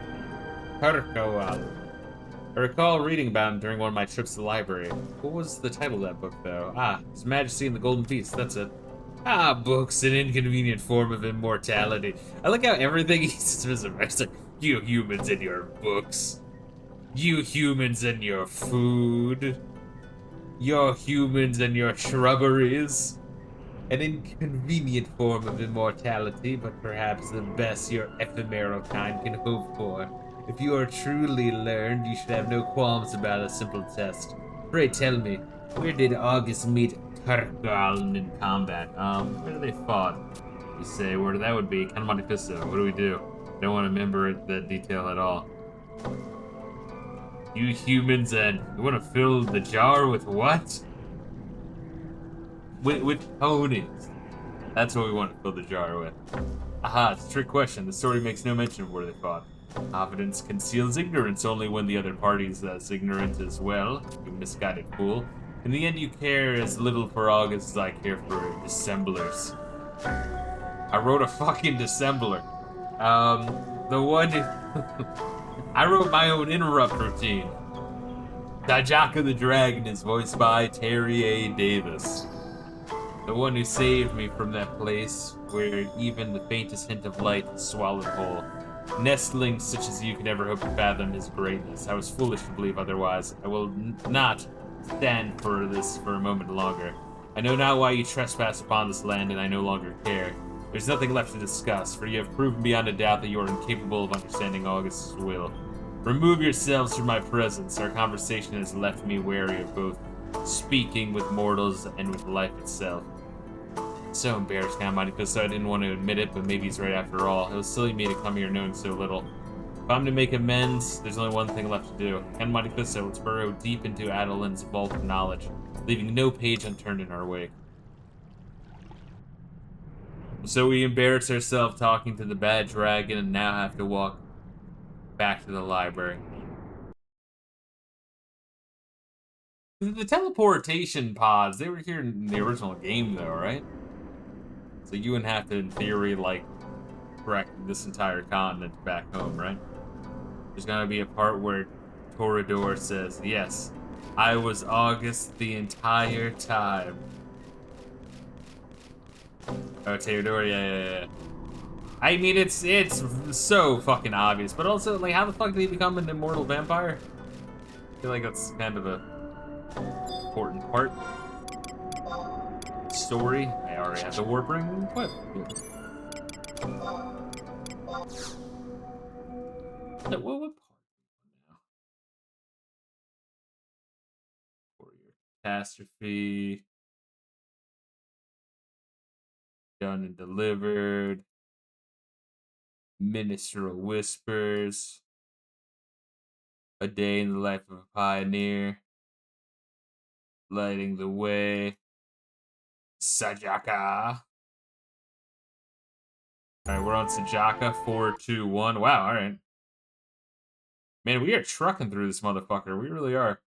Tarkawal. I recall reading about him during one of my trips to the library. What was the title of that book, though? His Majesty and the Golden Beast, that's it. Books, an inconvenient form of immortality. I like how everything he says is like, you humans and your books. You humans and your food. Your humans and your shrubberies. An inconvenient form of immortality, but perhaps the best your ephemeral kind can hope for. If you are truly learned, you should have no qualms about a simple test. Pray tell me, where did August meet Targal in combat? Where did they fought? You say, where that would be? Count Monte Fisto. What do we do? Don't want to remember that detail at all. You humans and you want to fill the jar with what? With ponies. That's what we want to fill the jar with. Aha, it's a trick question. The story makes no mention of where they fought. Confidence conceals ignorance only when the other party is as ignorant as well. You misguided fool. In the end, you care as little for August as I care for dissemblers. I wrote a fucking dissembler. The one... I wrote my own interrupt routine. Dajaka the Dragon is voiced by Terry A. Davis. The one who saved me from that place where even the faintest hint of light is swallowed whole. Nestling such as you could never hope to fathom his greatness. I was foolish to believe otherwise. I will not stand for this for a moment longer. I know now why you trespass upon this land, and I no longer care. There's nothing left to discuss, for you have proven beyond a doubt that you are incapable of understanding August's will. Remove yourselves from my presence. Our conversation has left me wary of both speaking with mortals and with life itself. So embarrassed, kind of Monte Fisto. I didn't want to admit it, but maybe he's right after all. It was silly of me to come here knowing so little. If I'm to make amends, there's only one thing left to do. Ken Monte Fisto, let's burrow deep into Adolin's vault of knowledge, leaving no page unturned in our wake. So we embarrass ourselves talking to the bad dragon and now have to walk back to the library. The teleportation pods, they were here in the original game though, right? So you wouldn't have to, in theory, like, correct this entire continent back home, right? There's gonna be a part where Torador says, yes, I was August the entire time. Oh, Torador, yeah. I mean, it's so fucking obvious, but also, like, how the fuck did he become an immortal vampire? I feel like that's kind of a important part. Story. I already have the warp ring equipped. What part now? For your catastrophe. Done and delivered. Ministerial whispers. A day in the life of a pioneer. Lighting the way. Sajaka. Alright, we're on Sajaka. 4, 2, 1. Wow, alright. Man, we are trucking through this motherfucker. We really are.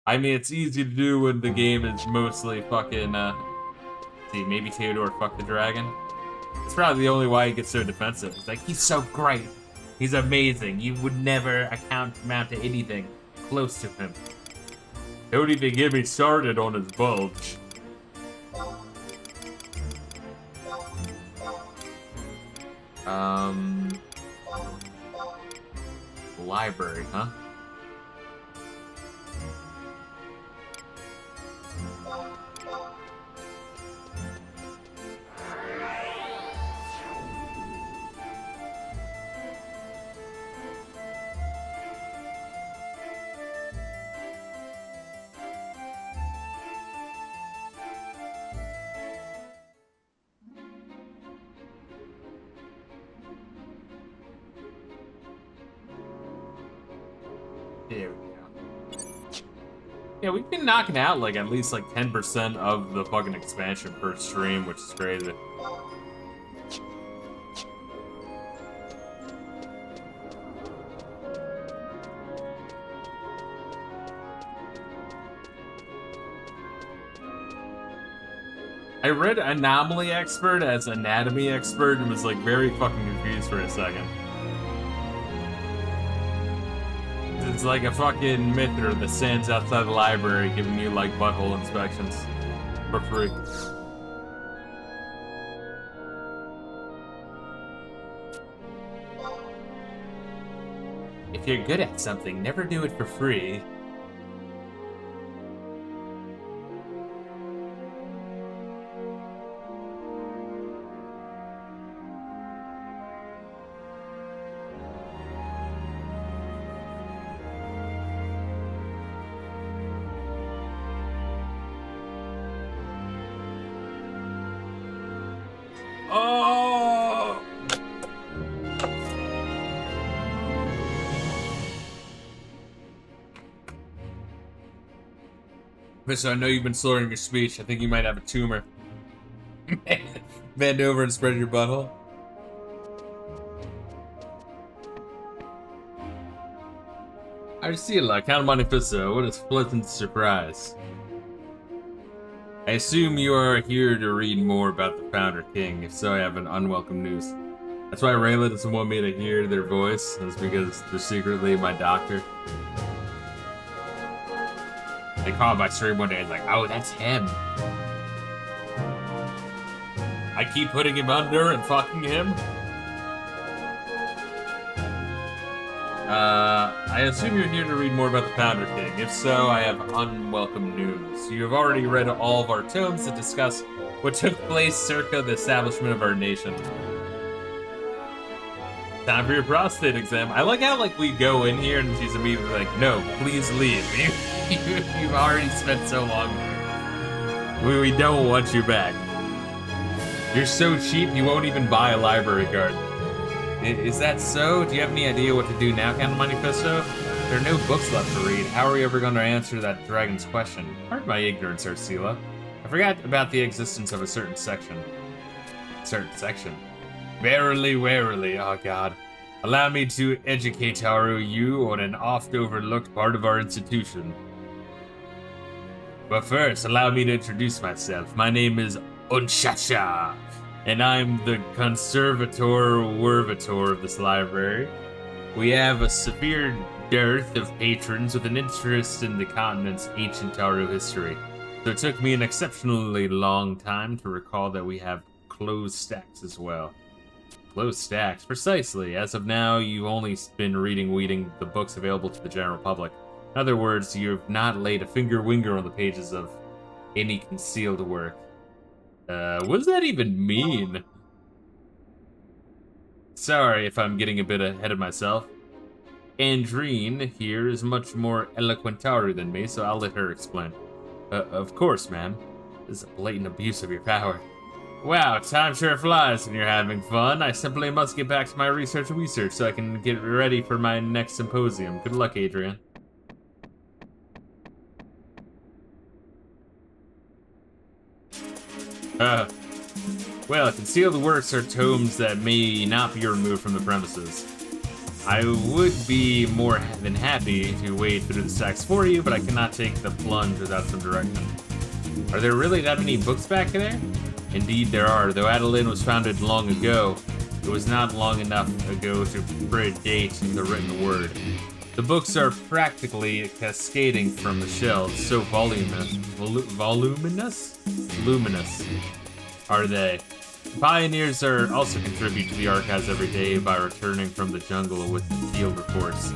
I mean, it's easy to do when the game is mostly fucking, see, maybe Theodore fucked the dragon. It's probably the only why he gets so defensive. It's like, he's so great. He's amazing. You would never amount to anything close to him. Don't even get me started on his bulge. Library, huh? There we go. Yeah, we've been knocking out like at least like 10% of the fucking expansion per stream, which is crazy. I read Anomaly Expert as Anatomy Expert and was like very fucking confused for a second. It's like a fucking Mithra that stands outside the library giving you like butthole inspections for free. If you're good at something, never do it for free. Oh! Mister, I know you've been slurring your speech. I think you might have a tumor. Bend over and spread your butthole. I see it, Count Monte Fisto. What a pleasant surprise. I assume you are here to read more about the Founder King. If so, I have an unwelcome news. That's why Reila doesn't want me to hear their voice. That's because they're secretly my doctor. They called my stream one day and like, oh, that's him. I keep putting him under and fucking him. I assume you're here to read more about the Founder King. If so, I have unwelcome news. You have already read all of our tomes that discuss what took place circa the establishment of our nation. Time for your prostate exam. I like how, like, we go in here and she's immediately like, no, please leave. You've already spent so long. We don't want you back. You're so cheap, you won't even buy a library card. Is that so? Do you have any idea what to do now, Count Monte Fisto? There are no books left to read. How are we ever going to answer that dragon's question? Pardon my ignorance, Ursula. I forgot about the existence of a certain section. Verily, warily, oh god. Allow me to educate you on an oft-overlooked part of our institution. But first, allow me to introduce myself. My name is Unchacha, and I'm the conservator-wervator of this library. We have a severe dearth of patrons with an interest in the continent's ancient Taru history. So it took me an exceptionally long time to recall that we have closed stacks as well. Closed stacks, precisely. As of now, you've only been reading the books available to the general public. In other words, you've not laid a finger on the pages of any concealed work. What does that even mean? Sorry if I'm getting a bit ahead of myself. Andrine here is much more eloquentaru than me, so I'll let her explain. Of course, ma'am. This is a blatant abuse of your power. Wow, time sure flies when you're having fun. I simply must get back to my research so I can get ready for my next symposium. Good luck, Adrian. Well, concealed works are tomes that may not be removed from the premises. I would be more than happy to wade through the stacks for you, but I cannot take the plunge without some direction. Are there really that many books back there? Indeed there are, though Adelaide was founded long ago. It was not long enough ago to predate the written word. The books are practically cascading from the shelves, so luminous are they. Pioneers are also contribute to the archives every day by returning from the jungle with field reports.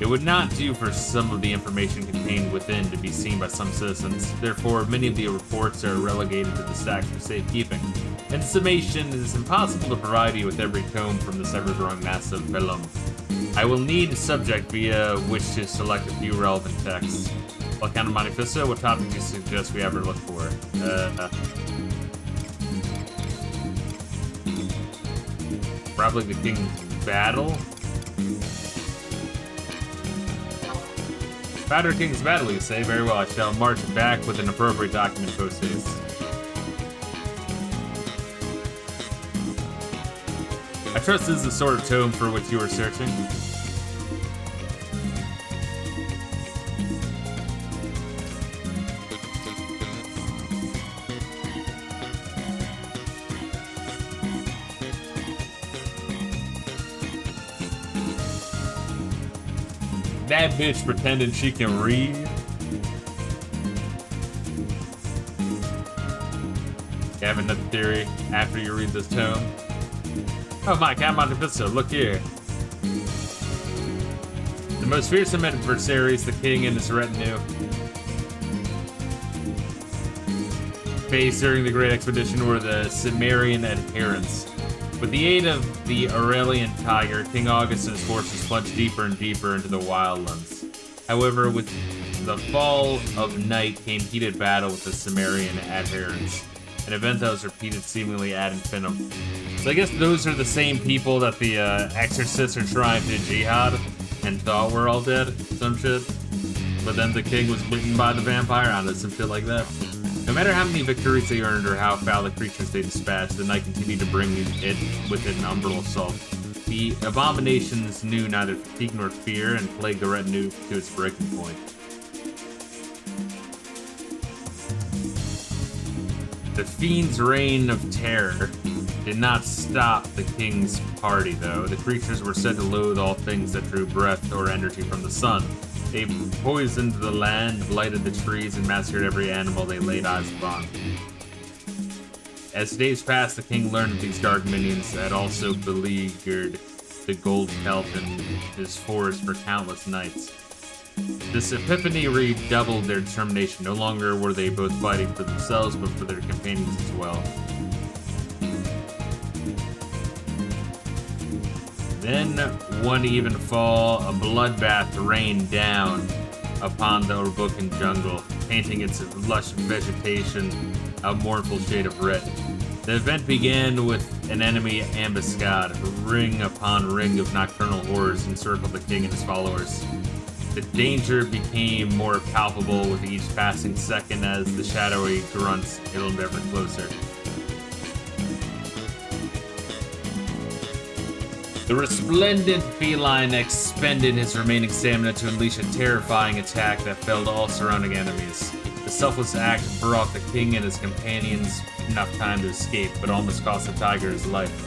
It would not do for some of the information contained within to be seen by some citizens. Therefore, many of the reports are relegated to the stacks for safekeeping. In summation, it is impossible to provide you with every tome from this ever-growing mass of vellum. I will need a subject via which to select a few relevant texts. Well, Count Monte Fisto, what topic do you suggest we ever look for? Probably the King's Battle? Battle King's Battle, you say? Very well, I shall march back with an appropriate document post haste. I trust this is the sort of tome for which you were searching. That bitch pretending she can read. You have another theory after you read this tome? Oh my God, Monte Fisto, look here. The most fearsome adversaries, the king and his retinue, faced during the Great Expedition were the Cimmerian adherents. With the aid of the Aurelian tiger, King August and his forces plunged deeper and deeper into the wildlands. However, with the fall of night came heated battle with the Cimmerian adherents, an event that was repeated seemingly ad infinitum. So I guess those are the same people that the exorcists are trying to jihad and thought were all dead, some shit. But then the king was bitten by the vampire, I don't know, some shit like that. No matter how many victories they earned or how foul the creatures they dispatched, the night continued to bring it with an umbral assault. The abominations knew neither fatigue nor fear and plagued the retinue to its breaking point. The fiend's reign of terror did not stop the king's party, though. The creatures were said to loathe all things that drew breath or energy from the sun. They poisoned the land, blighted the trees, and massacred every animal they laid eyes upon. As days passed, the king learned that these dark minions had also beleaguered the gold kelp in his forest for countless nights. This epiphany redoubled their determination. No longer were they both fighting for themselves, but for their companions as well. Then, one even fall, a bloodbath rained down upon the Urbukan jungle, painting its lush vegetation a mournful shade of red. The event began with an enemy ambuscade. Ring upon ring of nocturnal horrors encircled the king and his followers. The danger became more palpable with each passing second as the shadowy grunts hurtled ever closer. The resplendent feline expended his remaining stamina to unleash a terrifying attack that felled all surrounding enemies. The selfless act brought the king and his companions enough time to escape, but almost cost the tiger his life.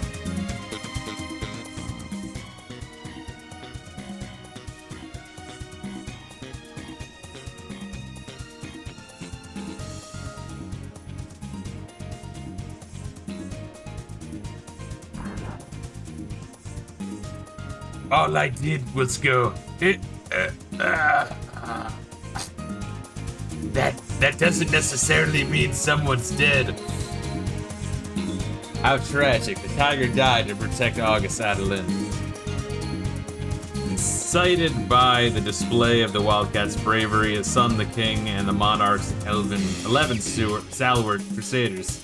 All I did was go, That doesn't necessarily mean someone's dead. How tragic. The tiger died to protect August Adeline. Incited by the display of the Wildcat's bravery, his son, the king, and the monarch's 11 stalwart crusaders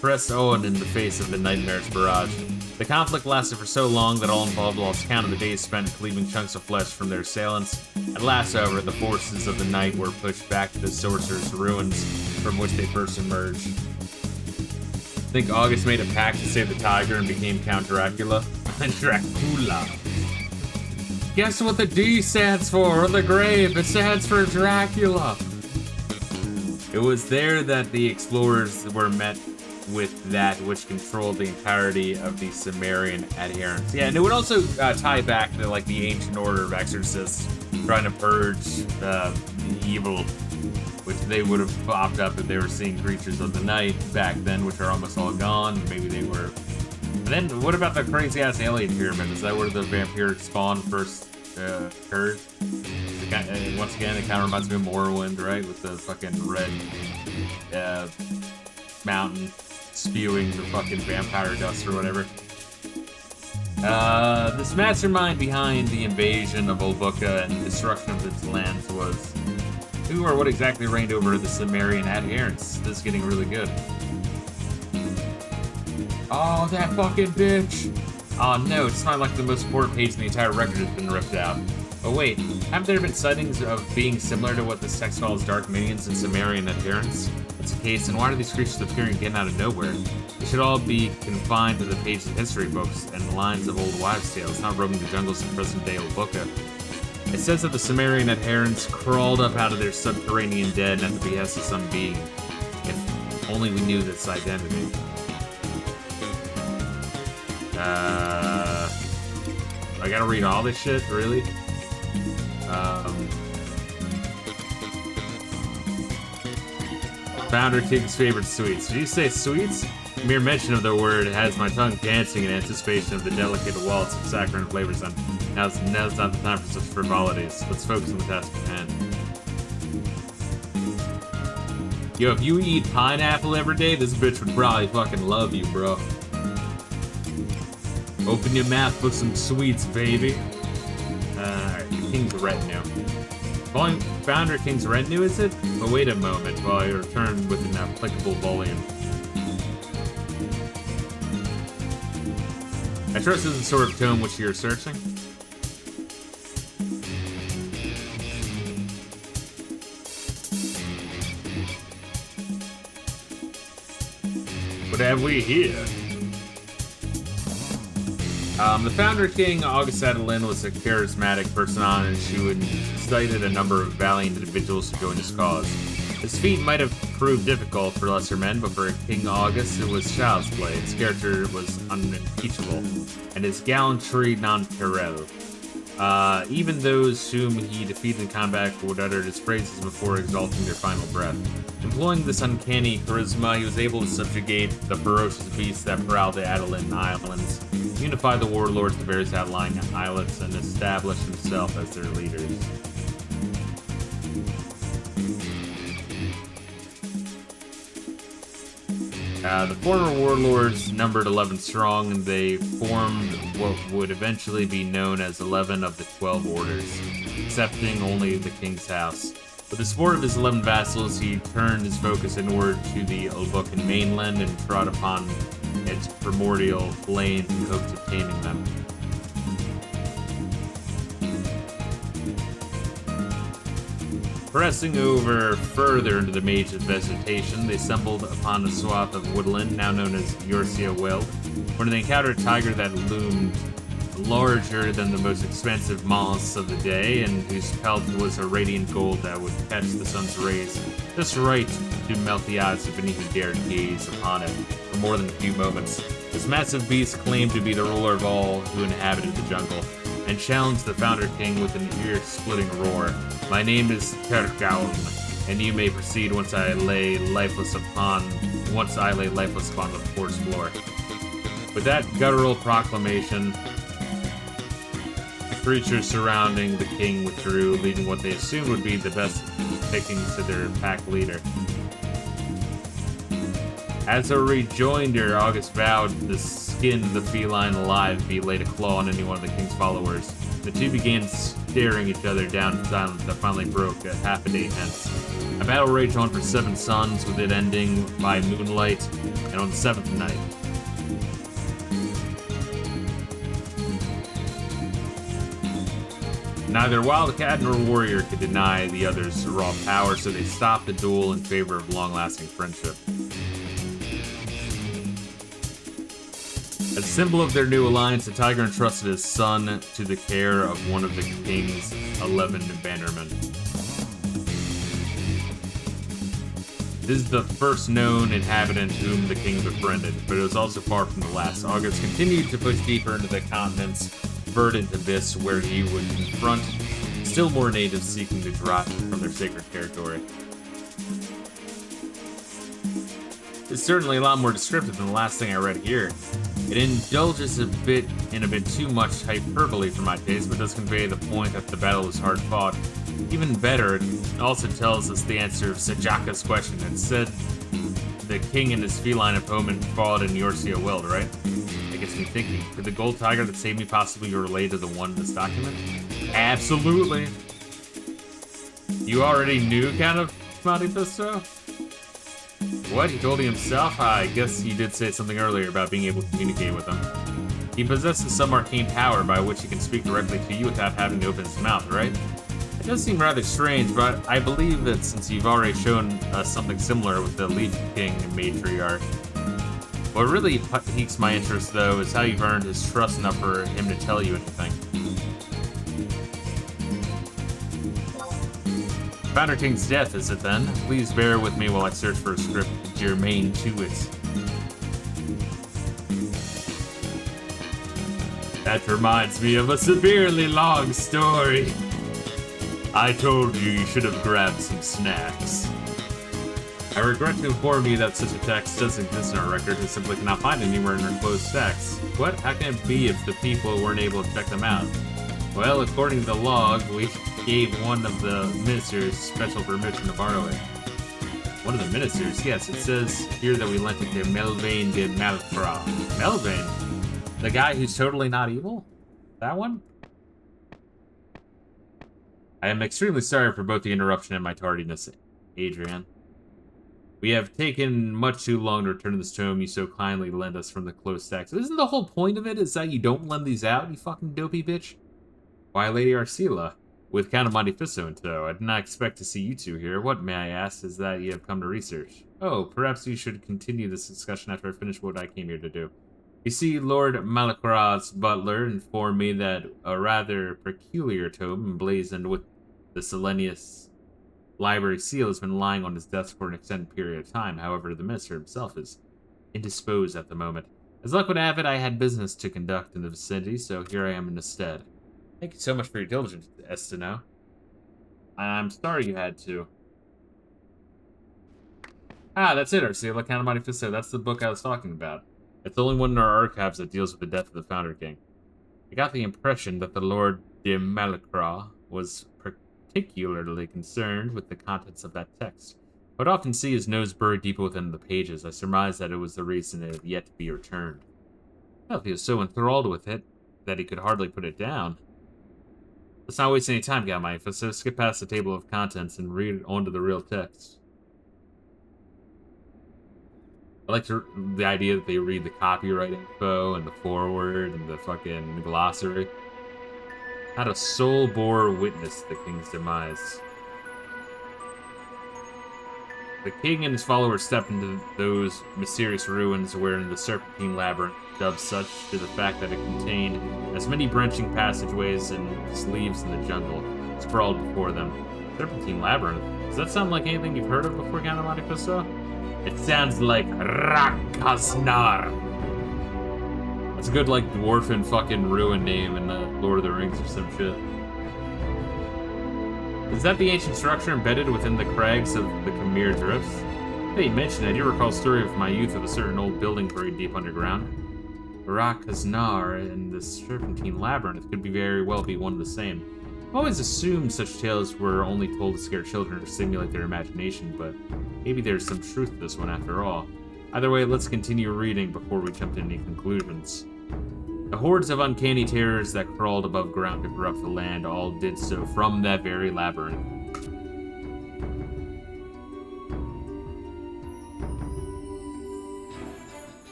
pressed on in the face of the nightmare's barrage. The conflict lasted for so long that all involved lost count of the days spent cleaving chunks of flesh from their assailants. At last, however, the forces of the night were pushed back to the sorcerer's ruins from which they first emerged. I think August made a pact to save the tiger and became Count Dracula. Dracula. Guess what the D stands for? The grave. It stands for Dracula. It was there that the explorers were met with that which controlled the entirety of the Sumerian adherents. Yeah, and it would also tie back to like the ancient order of exorcists trying to purge the evil, which they would have popped up if they were seeing creatures of the night back then, which are almost all gone. Maybe they were. And then what about the crazy ass alien pyramid? Is that where the vampiric spawn first occurred? Once again, it kind of reminds me of Morrowind, right? With the fucking red mountain spewing the fucking vampire dust or whatever. This mastermind behind the invasion of Ulbuka and the destruction of its lands was who or what exactly reigned over the Sumerian adherents? This is getting really good. Oh, that fucking bitch! Oh no, it's not like the most important page in the entire record has been ripped out. Oh wait, haven't there been sightings of beings similar to what this text calls dark minions and Sumerian adherents? That's the case, and why are these creatures appearing again out of nowhere? They should all be confined to the pages of history books and the lines of old wives' tales, not roaming the jungles of present-day Ulbuka. It says that the Sumerian adherents crawled up out of their subterranean den at the behest of some being. If only we knew this identity. I gotta read all this shit, really? Founder King's favorite sweets. Did you say sweets? Mere mention of the word has my tongue dancing in anticipation of the delicate waltz of saccharine flavors, and now's not the time for such frivolities. Let's focus on the task at hand. Yo, if you eat pineapple every day, this bitch would probably fucking love you, bro. Open your mouth for some sweets, baby. Alright, King's Retinue. Founder King's Retinue, is it? But wait a moment while I return with an applicable volume. I trust this is the sort of tome which you're searching. What have we here? The founder king, August Adeline, was a charismatic person, and she incited a number of valiant individuals to join his cause. His feat might have proved difficult for lesser men, but for King August, it was child's play. His character was unimpeachable, and his gallantry non-parallel. Even those whom he defeated in combat would utter his praises before exalting their final breath. Employing this uncanny charisma, he was able to subjugate the ferocious beasts that prowled the Adeline Islands, unify the warlords of the various outlying islets, and establish himself as their leaders. The former warlords numbered 11 strong, and they formed what would eventually be known as 11 of the 12 orders, excepting only the king's house. With the support of his 11 vassals, he turned his focus inward to the Albucan mainland and trod upon its primordial plains in hopes of taming them. Pressing over further into the maze of vegetation, they stumbled upon a swath of woodland, now known as Yorcia Weld, when they encountered a tiger that loomed larger than the most expensive mollusks of the day, and whose pelt was a radiant gold that would catch the sun's rays just right to melt the eyes of any who dared gaze upon it for more than a few moments. This massive beast claimed to be the ruler of all who inhabited the jungle, and challenged the Founder King with an ear-splitting roar. "My name is Tergaun, and you may proceed once I lay lifeless upon the forest floor." With that guttural proclamation, the creatures surrounding the king withdrew, leaving what they assumed would be the best pickings to their pack leader. As a rejoinder, August vowed to skin the feline alive be laid a claw on any one of the king's followers. The two began staring each other down in silence that finally broke a half a day hence. A battle raged on for 7 suns, with it ending by moonlight and on the 7th night. Neither Wildcat nor Warrior could deny the other's raw power, so they stopped the duel in favor of long-lasting friendship. As a symbol of their new alliance, the tiger entrusted his son to the care of one of the king's 11 bannermen. This is the first known inhabitant whom the king befriended, but it was also far from the last. August continued to push deeper into the continent's verdant abyss, where he would confront still more natives seeking to drop from their sacred territory. It's certainly a lot more descriptive than the last thing I read here. It indulges a bit too much hyperbole for my taste, but does convey the point that the battle was hard fought. Even better, it also tells us the answer of Sajaka's question. It said the king and his feline opponent fought in Yorcia Weld, right? It gets me thinking, could the gold tiger that saved me possibly be related to the one in this document? Absolutely. You already knew, kind of, Monte Fisto? What? He told you himself? I guess he did say something earlier about being able to communicate with him. He possesses some arcane power by which he can speak directly to you without having to open his mouth, right? It does seem rather strange, but I believe that since you've already shown us something similar with the Leaf King matriarch. What really piques my interest, though, is how you've earned his trust enough for him to tell you anything. Founder King's death, is it then? Please bear with me while I search for a script germane to it. That reminds me of a severely long story. I told you should have grabbed some snacks. I regret to inform you that such a text does exist in our record, we simply cannot find anywhere in our closed stacks. What? How can it be if the people weren't able to check them out? Well, according to the log, we gave one of the ministers special permission to borrow it. One of the ministers? Yes, it says here that we lent it to Melvain de Malfra. Melvain? The guy who's totally not evil? That one? I am extremely sorry for both the interruption and my tardiness, Adrian. We have taken much too long to return this tome you so kindly lent us from the closed stacks. Isn't the whole point of it is that you don't lend these out, you fucking dopey bitch? Why, Lady Arcila? With Count of Monte Fisto in tow, I did not expect to see you two here. What, may I ask, is that you have come to research? Oh, perhaps you should continue this discussion after I finish what I came here to do. You see, Lord Malacra's butler informed me that a rather peculiar tome emblazoned with the Selenius library seal has been lying on his desk for an extended period of time. However, the minister himself is indisposed at the moment. As luck would have it, I had business to conduct in the vicinity, so here I am in his stead. Thank you so much for your diligence, Estino. I'm sorry you had to. Ah, that's it, Arcila, Count of Monte Fisto. That's the book I was talking about. It's the only one in our archives that deals with the death of the Founder King. I got the impression that the Lord de Malacra was particularly concerned with the contents of that text. I would often see his nose buried deep within the pages. I surmised that it was the reason it had yet to be returned. Well, if he was so enthralled with it that he could hardly put it down. Let's not waste any time, Galmai. So skip past the table of contents and read onto the real text. I like the idea that they read the copyright info and the foreword and the fucking glossary. Not a soul bore witness the king's demise. The king and his followers stepped into those mysterious ruins wherein the Serpentine Labyrinth, dubbed such to the fact that it contained as many branching passageways and sleeves in the jungle, sprawled before them. Serpentine Labyrinth? Does that sound like anything you've heard of before, Count of Monte Fisto? It sounds like Rakaznar. That's a good, like, dwarven fucking ruin name in Lord of the Rings or some shit. Is that the ancient structure embedded within the crags of the Khmer Drifts? Hey, you mentioned it. I do recall a story of my youth of a certain old building buried deep underground. Rakaznar and the Serpentine Labyrinth could very well be one and the same. I've always assumed such tales were only told to scare children or stimulate their imagination, but maybe there's some truth to this one after all. Either way, let's continue reading before we jump to any conclusions. The hordes of uncanny terrors that crawled above ground to corrupt the land all did so from that very labyrinth.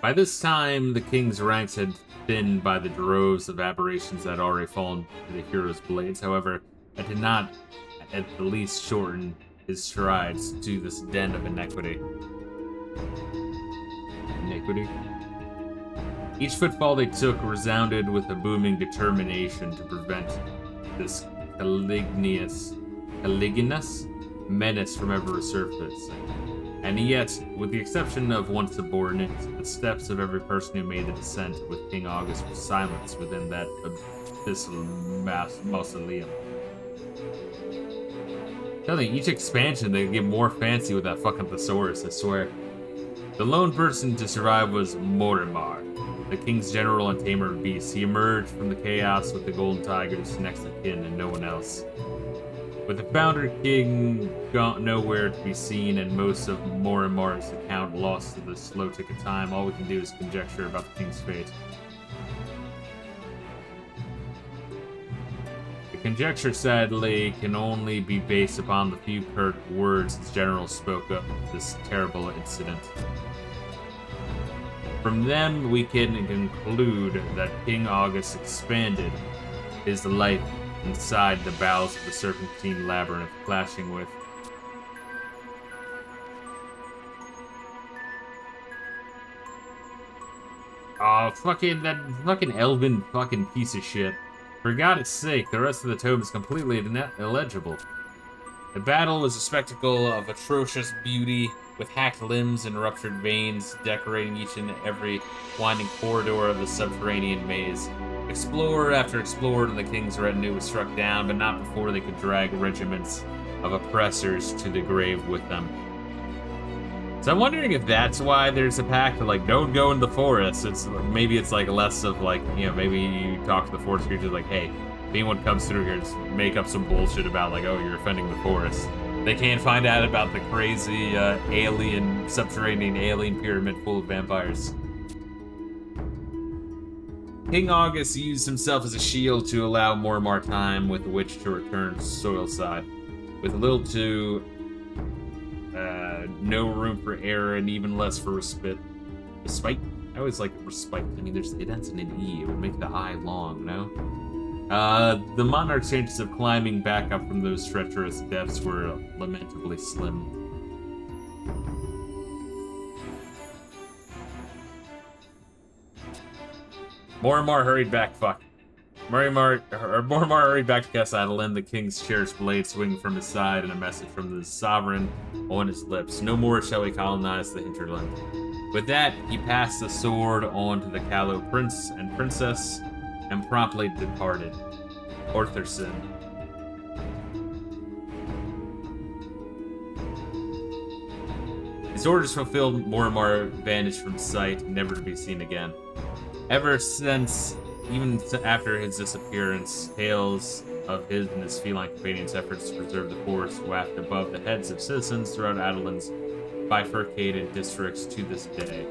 By this time, the king's ranks had thinned by the droves of aberrations that had already fallen to the hero's blades. However, it did not at the least shorten his strides to this den of iniquity. Each footfall they took resounded with a booming determination to prevent this caliginous menace from ever resurfacing. And yet, with the exception of one subordinate, the steps of every person who made the descent with King August were silenced within that abyssal mausoleum. Tell me, each expansion they get more fancy with that fucking thesaurus, I swear. The lone person to survive was Morimar, the king's general and tamer of beasts. He emerged from the chaos with the golden tigers next of kin and no one else. With the founder king gone nowhere to be seen and most of Morimar's account lost to the slow tick of time, all we can do is conjecture about the king's fate. The conjecture, sadly, can only be based upon the few curt words his general spoke of this terrible incident. From them, we can conclude that King August expanded his life inside the bowels of the Serpentine Labyrinth, clashing with that fucking elven fucking piece of shit. For God's sake, the rest of the tome is completely illegible. The battle was a spectacle of atrocious beauty, with hacked limbs and ruptured veins decorating each and every winding corridor of the subterranean maze. Explorer after explorer in the king's retinue was struck down, but not before they could drag regiments of oppressors to the grave with them. So I'm wondering if that's why there's a pact to, like, don't go in the forest. Maybe it's like less of, like, you know, maybe you talk to the forest creatures like, hey, if anyone comes through here, just make up some bullshit about, like, oh, you're offending the forest. They can't find out about the crazy subterranean alien pyramid full of vampires. King August used himself as a shield to allow Morimar time with which to return to Soilside, with little to no room for error and even less for respite. Respite? I always like respite. I mean, it ends in an E. It would make the I long, no? The monarch's chances of climbing back up from those treacherous depths were lamentably slim. Morimar hurried back, Morimar hurried back to Castle, the king's cherished blade swinging from his side and a message from the sovereign on his lips. No more shall we colonize the hinterland. With that, he passed the sword on to the Callow prince and princess and promptly departed. Ortherson. His orders fulfilled, Morimar vanished from sight, never to be seen again. Ever since, even after his disappearance, tales of his and his feline companions' efforts to preserve the forest waft above the heads of citizens throughout Adolin's bifurcated districts to this day.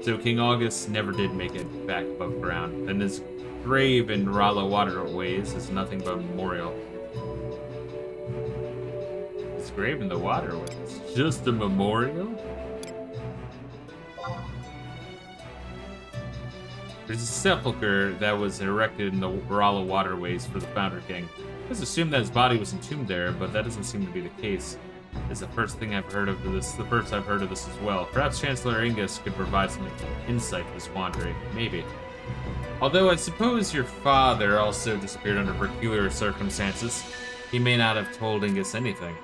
So King August never did make it back above ground, and his grave in Rala waterways is nothing but a memorial. His grave in the waterways? Just a memorial? There's a sepulcher that was erected in the Rala waterways for the Founder King. Let's assume that his body was entombed there, but that doesn't seem to be the case. It's the first thing I've heard of this. The first I've heard of this as well. Perhaps Chancellor Ingus could provide some insight to this wandering. Maybe. Although I suppose your father also disappeared under peculiar circumstances. He may not have told Ingus anything.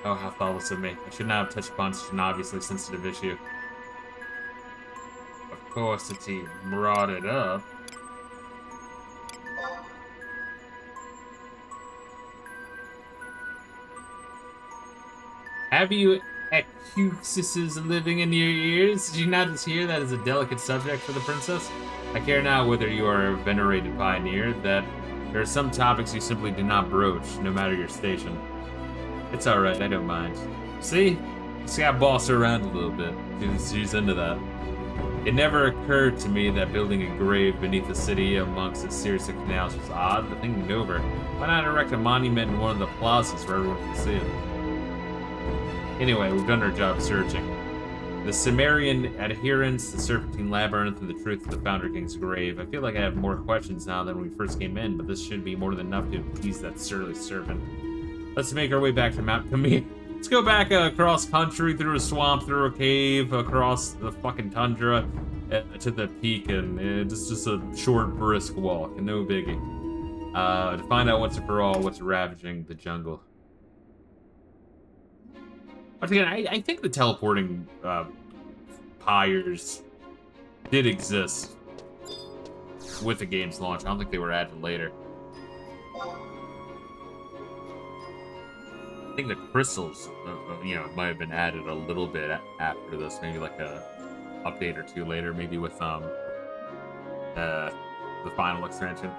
Oh, how thoughtless of me. I should not have touched upon such an obviously sensitive issue. Of course, since he brought it up. Have you excuses living in your ears? Did you not just hear that is a delicate subject for the princess? I care not whether you are a venerated pioneer, that there are some topics you simply do not broach, no matter your station. It's alright, I don't mind. See? Just gotta boss her around a little bit. She's into that. It never occurred to me that building a grave beneath the city amongst a series of canals was odd, but thinking it over, why not erect a monument in one of the plazas where everyone can see it? Anyway, we've done our job searching. The Cimmerian adherents, the Serpentine Labyrinth, and the truth of the Founder King's grave. I feel like I have more questions now than when we first came in, but this should be more than enough to appease that surly servant. Let's make our way back to Mount Camille. Let's go back across country, through a swamp, through a cave, across the fucking tundra, to the peak, and it's just a short, brisk walk, no biggie. To find out once and for all what's ravaging the jungle. Once again, I think the teleporting pyres did exist with the game's launch. I don't think they were added later. I think the crystals, might have been added a little bit after this, maybe like a update or two later, maybe with the final expansion.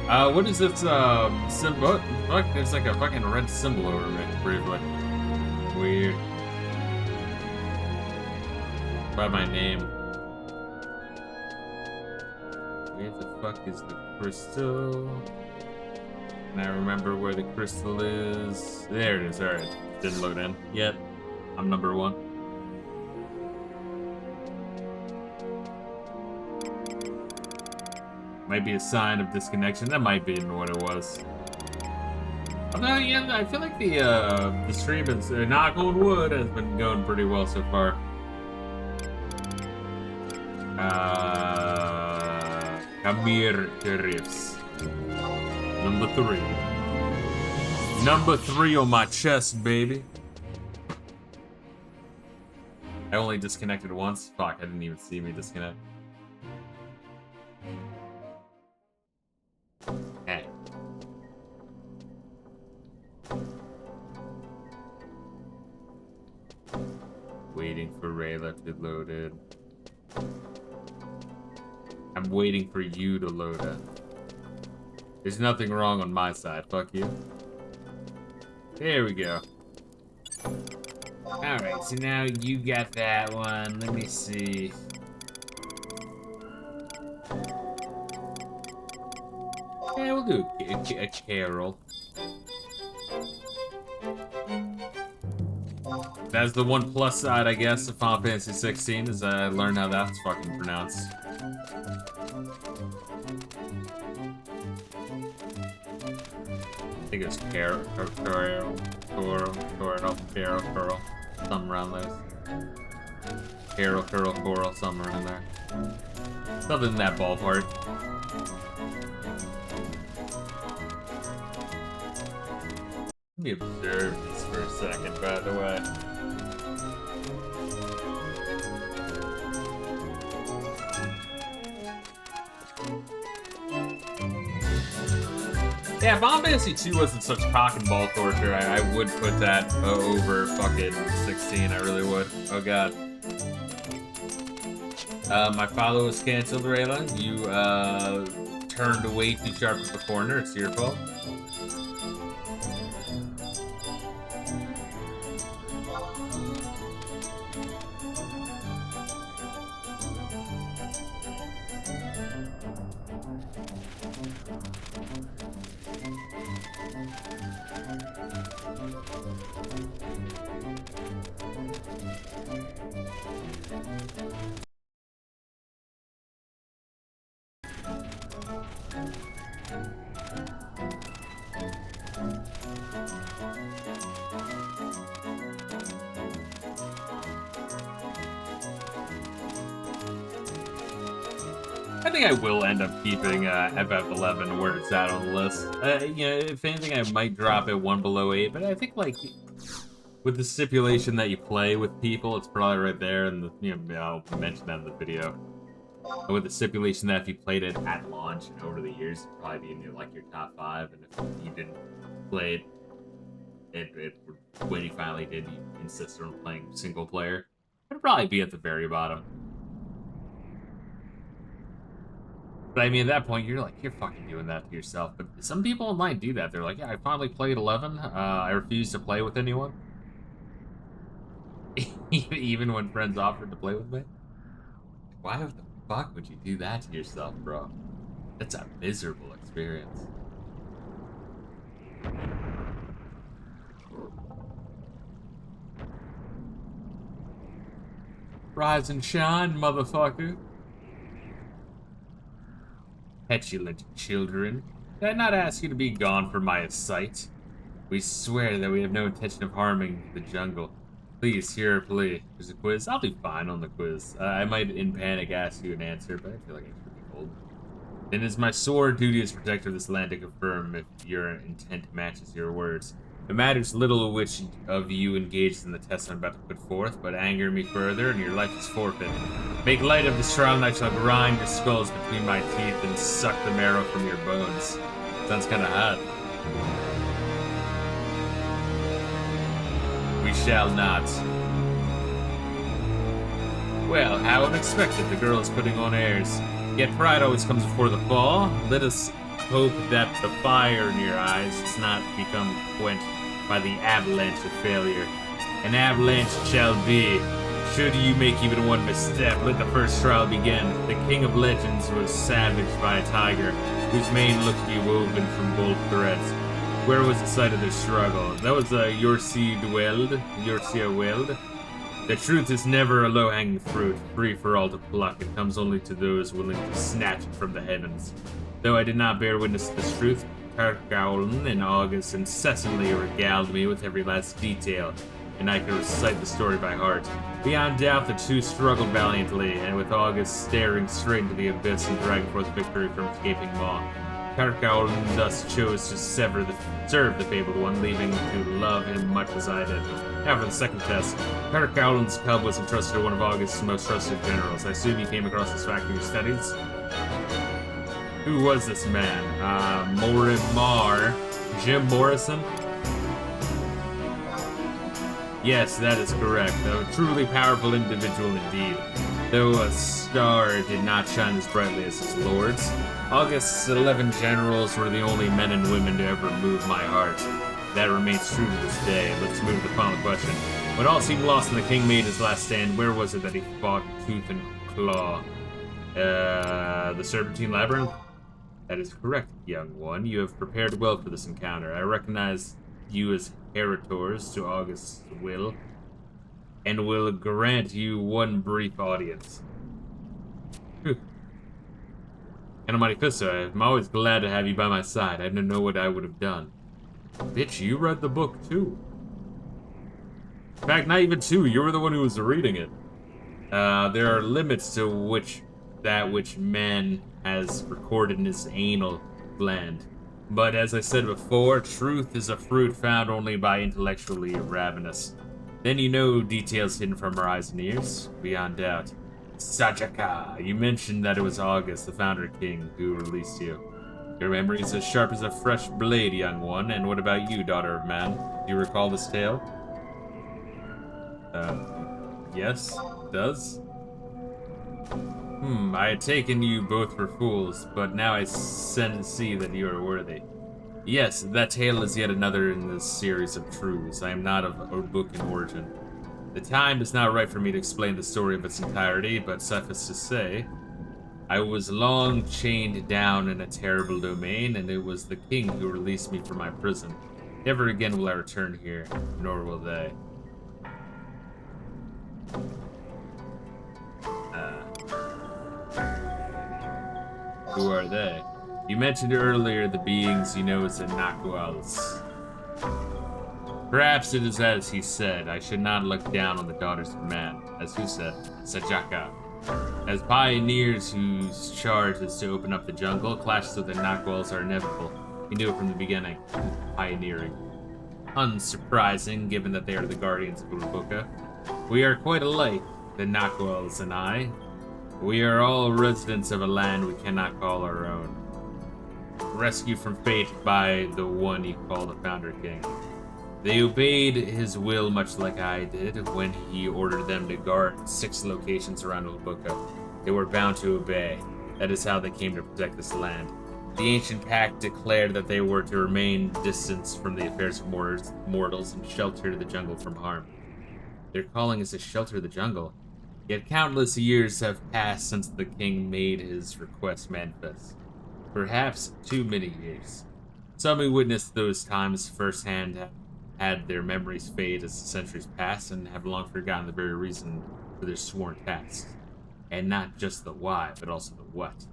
What is this symbol? Look, there's like a fucking red symbol over me, briefly. Weird. By my name. Where the fuck is the crystal? Can I remember where the crystal is? There it is, alright. Didn't load in yet. I'm number 1. Might be a sign of disconnection. That might be what it was. Although, yeah, I feel like the stream is, knock on wood, has been going pretty well so far. Amir Riffs. Number 3. Number 3 on my chest, baby. I only disconnected once. Fuck, I didn't even see me disconnect. Hey. Waiting for Reila to load in. I'm waiting for you to load in. There's nothing wrong on my side. Fuck you. There we go. Alright, so now you got that one. Let me see. Yeah, we'll do a Carol. That's the one plus side, I guess, of Final Fantasy 16, is I learned how that's fucking pronounced. I think it's Carol, something around those. Carol, Coral, something around there. Something in that ballpark. Let me observe this for a second, by the way. Yeah, Bomb Fantasy 2 wasn't such cock and ball torture. I would put that over fucking 16. I really would. Oh god. My follow was canceled, Reila. You turned way too sharp at the corner. It's your fault. I think I will end up keeping FF11 where it's at on the list. You know, if anything, I might drop it one below 8, but I think, like, with the stipulation that you play with people, it's probably right there, and, you know, I'll mention that in the video. But with the stipulation that if you played it at launch and over the years, it'd probably be in your, like, your top 5, and if you didn't play it when you finally did, you insisted on playing single player, it'd probably be at the very bottom. But I mean, at that point, you're like, you're fucking doing that to yourself. But some people online do that. They're like, yeah, I finally played 11. I refuse to play with anyone. Even when friends offered to play with me. Why the fuck would you do that to yourself, bro? That's a miserable experience. Rise and shine, motherfucker. Petulant children, did I not ask you to be gone from my sight? We swear that we have no intention of harming the jungle. Please, hear our plea. There's a quiz. I'll do fine on the quiz. I might, in panic, ask you an answer, but I feel like I should be cold. Then it's my sore duty as protector of this land to confirm if your intent matches your words. It matters little which of you engaged in the test I'm about to put forth, but anger me further, and your life is forfeit. Make light of this trial, and I shall grind your skulls between my teeth and suck the marrow from your bones. Sounds kind of hot. We shall not. Well, how unexpected. The girl is putting on airs. Yet pride always comes before the fall. Let us hope that the fire in your eyes does not become quenched by the avalanche of failure. An avalanche shall be. Should you make even one misstep, let the first trial begin. The king of legends was savaged by a tiger, whose mane looked to be woven from gold threads. Where was the site of their struggle? That was Yorcia Weld. The truth is never a low-hanging fruit, free for all to pluck. It comes only to those willing to snatch it from the heavens. Though I did not bear witness to this truth, Karkaulen in August incessantly regaled me with every last detail, and I could recite the story by heart. Beyond doubt, the two struggled valiantly, and with August staring straight into the abyss and dragging forth victory from escaping Maw, Karkaulen thus chose to serve the fabled one, leaving to love him much as I did. Now for the second test. Karkaulen's cub was entrusted to one of August's most trusted generals. I assume you came across this fact in your studies? Who was this man? Morimar. Jim Morrison? Yes, that is correct. A truly powerful individual indeed. Though a star did not shine as brightly as his lord's, August's 11 generals were the only men and women to ever move my heart. That remains true to this day. Let's move to the final question. When all seemed lost and the king made his last stand, where was it that he fought tooth and claw? The Serpentine Labyrinth? That is correct, young one. You have prepared well for this encounter. I recognize you as heritors to August's will, and will grant you one brief audience. Whew. And Almighty Fisto, I'm always glad to have you by my side. I don't know what I would have done. Bitch, you read the book too. In fact, not even two. You were the one who was reading it. There are limits to which man has recorded in his anal gland. But as I said before, truth is a fruit found only by intellectually ravenous. Then you know details hidden from our eyes and ears, beyond doubt. Sajaka, you mentioned that it was August, the founder king, who released you. Your memory is as sharp as a fresh blade, young one. And what about you, daughter of man? Do you recall this tale? Yes, it does. I had taken you both for fools, but now I see that you are worthy. Yes, that tale is yet another in this series of truths. I am not of a book in origin. The time is not right for me to explain the story of its entirety, but suffice to say, I was long chained down in a terrible domain, and it was the king who released me from my prison. Never again will I return here, nor will they. Who are they? You mentioned earlier the beings you know as the Nakwals. Perhaps it is as he said, I should not look down on the daughters of man, as who said, Sajaka. As pioneers whose charge is to open up the jungle, clashes with the Nakwals are inevitable. He knew it from the beginning. Pioneering. Unsurprising, given that they are the guardians of Ulubuka. We are quite alike, the Nakwals and I. We are all residents of a land we cannot call our own. Rescued from fate by the one you call the Founder King. They obeyed his will much like I did when he ordered them to guard 6 locations around Ulubuka. They were bound to obey. That is how they came to protect this land. The ancient pact declared that they were to remain distanced from the affairs of mortals and shelter the jungle from harm. Their calling is to shelter the jungle. Yet countless years have passed since the king made his request manifest. Perhaps too many years. Some who witnessed those times firsthand have had their memories fade as the centuries pass and have long forgotten the very reason for their sworn tasks. And not just the why, but also the what.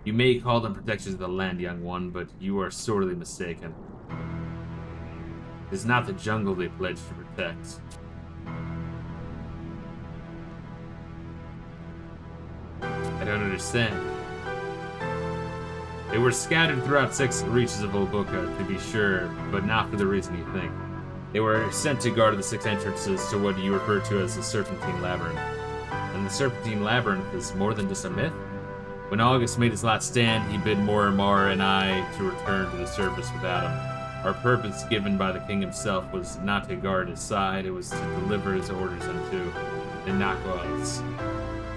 You may call them protectors of the land, young one, but you are sorely mistaken. It is not the jungle they pledged to protect. I don't understand. They were scattered throughout 6 reaches of Ulubuka, to be sure, but not for the reason you think. They were sent to guard the 6 entrances to what you refer to as the Serpentine Labyrinth. And the Serpentine Labyrinth is more than just a myth. When August made his last stand, he bid Moramar and I to return to the surface without him. Our purpose, given by the king himself, was not to guard his side, it was to deliver his orders unto the Nakwals.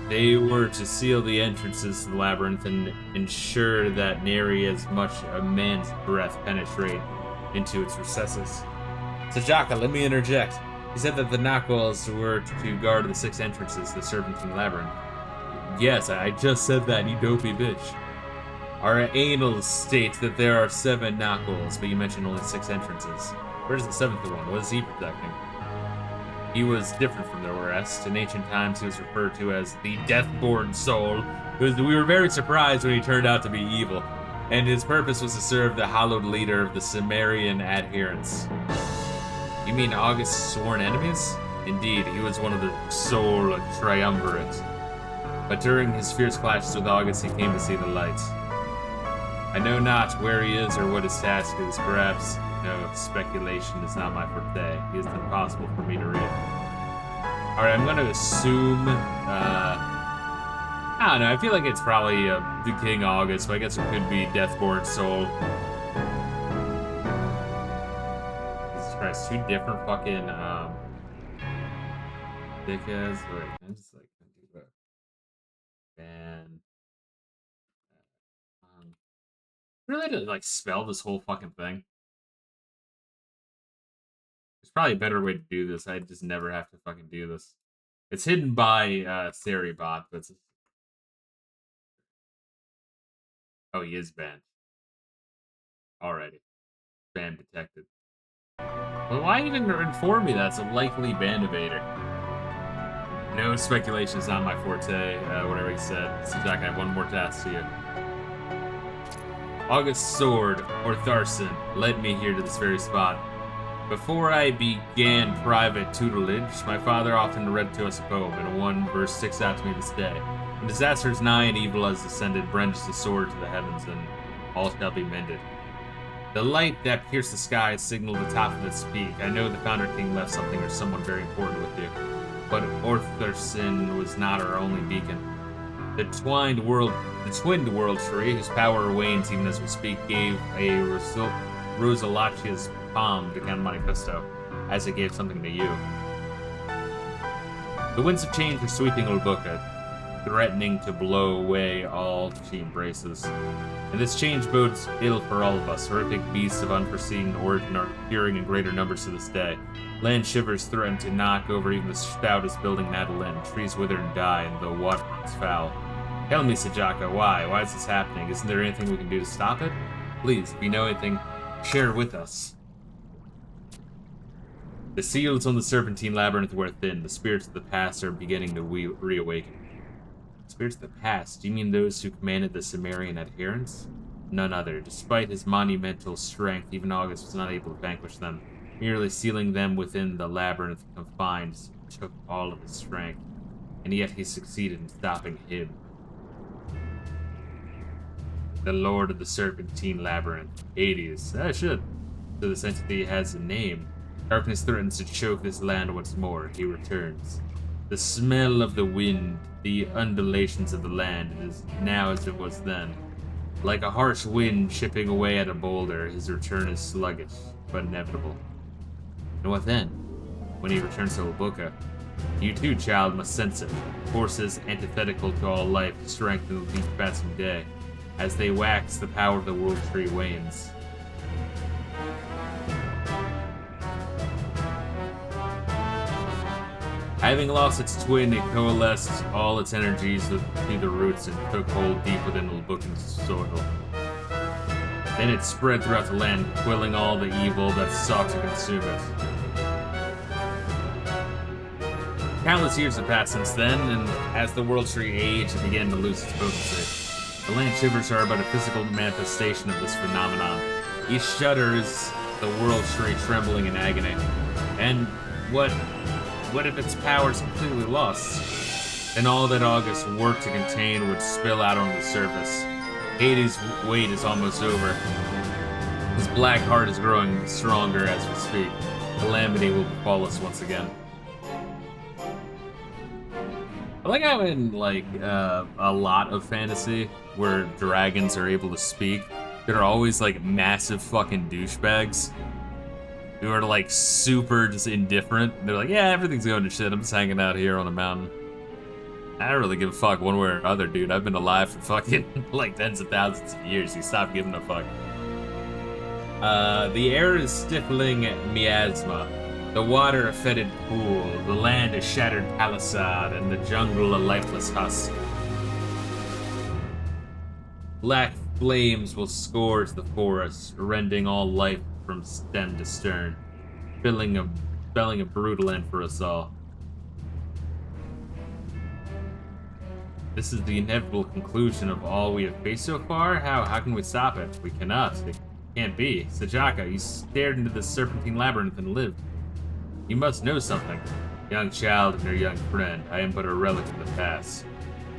They were to seal the entrances to the labyrinth and ensure that nary as much a man's breath penetrate into its recesses. Sajaka, let me interject. He said that the Nakwals were to guard the 6 entrances to the Serpentine Labyrinth. Yes, I just said that, you dopey bitch. Our annals state that there are 7 Nakwals, but you mentioned only 6 entrances. Where's the 7th one? What is he protecting? He was different from the rest. In ancient times, he was referred to as the Deathborn Soul. We were very surprised when he turned out to be evil. And his purpose was to serve the hallowed leader of the Sumerian adherents. You mean August's sworn enemies? Indeed, he was one of the Soul Triumvirate. But during his fierce clashes with August, he came to see the light. I know not where he is or what his task is. Perhaps, no, speculation is not my forte. It is impossible for me to read. Alright, I'm going to assume, I don't know, I feel like it's probably the King August, but I guess it could be Deathborn Soul. Jesus Christ, 2 different fucking, dickheads. Wait, I'm just like, do that. And, really to like spell this whole fucking thing. There's probably a better way to do this. I just never have to fucking do this. It's hidden by Theribot, but it's... Oh, he is banned. Alrighty. Ban detected. Well, why even inform me that's a likely ban evader? No, speculation is not my forte, whatever he said. So Jack, I have one more task to you. August Sword, or Tharson, led me here to this very spot. Before I began private tutelage, my father often read to us a poem, and one verse sticks out to me this day. When disaster is nigh and evil has descended, brandish the sword to the heavens, and all shall be mended. The light that pierced the sky signaled the top of its peak. I know the Founder King left something or someone very important with you, but Ortharson was not our only beacon. The twinned world tree, whose power wanes even as we speak, gave a Rosalachia's palm to Count Monte Fisto, as it gave something to you. The winds of change are sweeping Ulbuka, threatening to blow away all she embraces. And this change bodes ill for all of us. Horrific beasts of unforeseen origin are appearing in greater numbers to this day. Land shivers threaten to knock over even the stoutest building in Adalin. Trees wither and die, and the water runs foul. Tell me, Sajaka, why? Why is this happening? Isn't there anything we can do to stop it? Please, if you know anything, share it with us. The seals on the Serpentine Labyrinth wear thin. The spirits of the past are beginning to reawaken. Spirits of the past? Do you mean those who commanded the Cimmerian adherents? None other. Despite his monumental strength, even August was not able to vanquish them. Merely sealing them within the labyrinth confines took all of his strength, and yet he succeeded in stopping him. The Lord of the Serpentine Labyrinth, Hades. So this entity has a name. Darkness threatens to choke this land once more. He returns. The smell of the wind, the undulations of the land, is now as it was then. Like a harsh wind chipping away at a boulder, his return is sluggish, but inevitable. And what then? When he returns to Ulbuka, you too, child, must sense it. Forces antithetical to all life strengthen the deep passing day. As they wax, the power of the world tree wanes. Having lost its twin, it coalesced all its energies through the roots and took hold deep within Ulbukan's soil. Then it spread throughout the land, quelling all the evil that sought to consume it. Countless years have passed since then, and as the world tree aged, it began to lose its potency. The land shivers are but a physical manifestation of this phenomenon. Each shudder is the world tree trembling in agony. And what if its power is completely lost? Then all that August worked to contain would spill out on the surface. Hades' wait is almost over. His black heart is growing stronger as we speak. Calamity will befall us once again. I like how in, a lot of fantasy where dragons are able to speak, there are always, massive fucking douchebags who are, super just indifferent. They're like, yeah, everything's going to shit. I'm just hanging out here on a mountain. I don't really give a fuck one way or other, dude. I've been alive for fucking, tens of thousands of years. You stop giving a fuck. The air is stifling miasma. The water a fetid pool, the land a shattered palisade, and the jungle a lifeless husk. Black flames will scourge the forest, rending all life from stem to stern, spelling a brutal end for us all. This is the inevitable conclusion of all we have faced so far? How can we stop it? We cannot. It can't be. Sajaka, you stared into the Serpentine Labyrinth and lived. You must know something. Young child and your young friend, I am but a relic of the past.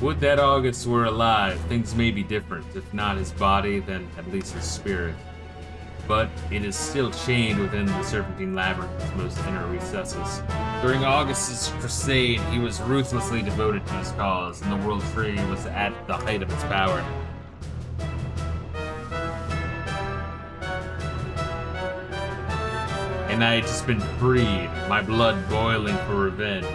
Would that August were alive, things may be different. If not his body, then at least his spirit. But it is still chained within the Serpentine Labyrinth's most inner recesses. During August's crusade, he was ruthlessly devoted to his cause, and the world tree was at the height of its power. And I had just been freed, my blood boiling for revenge.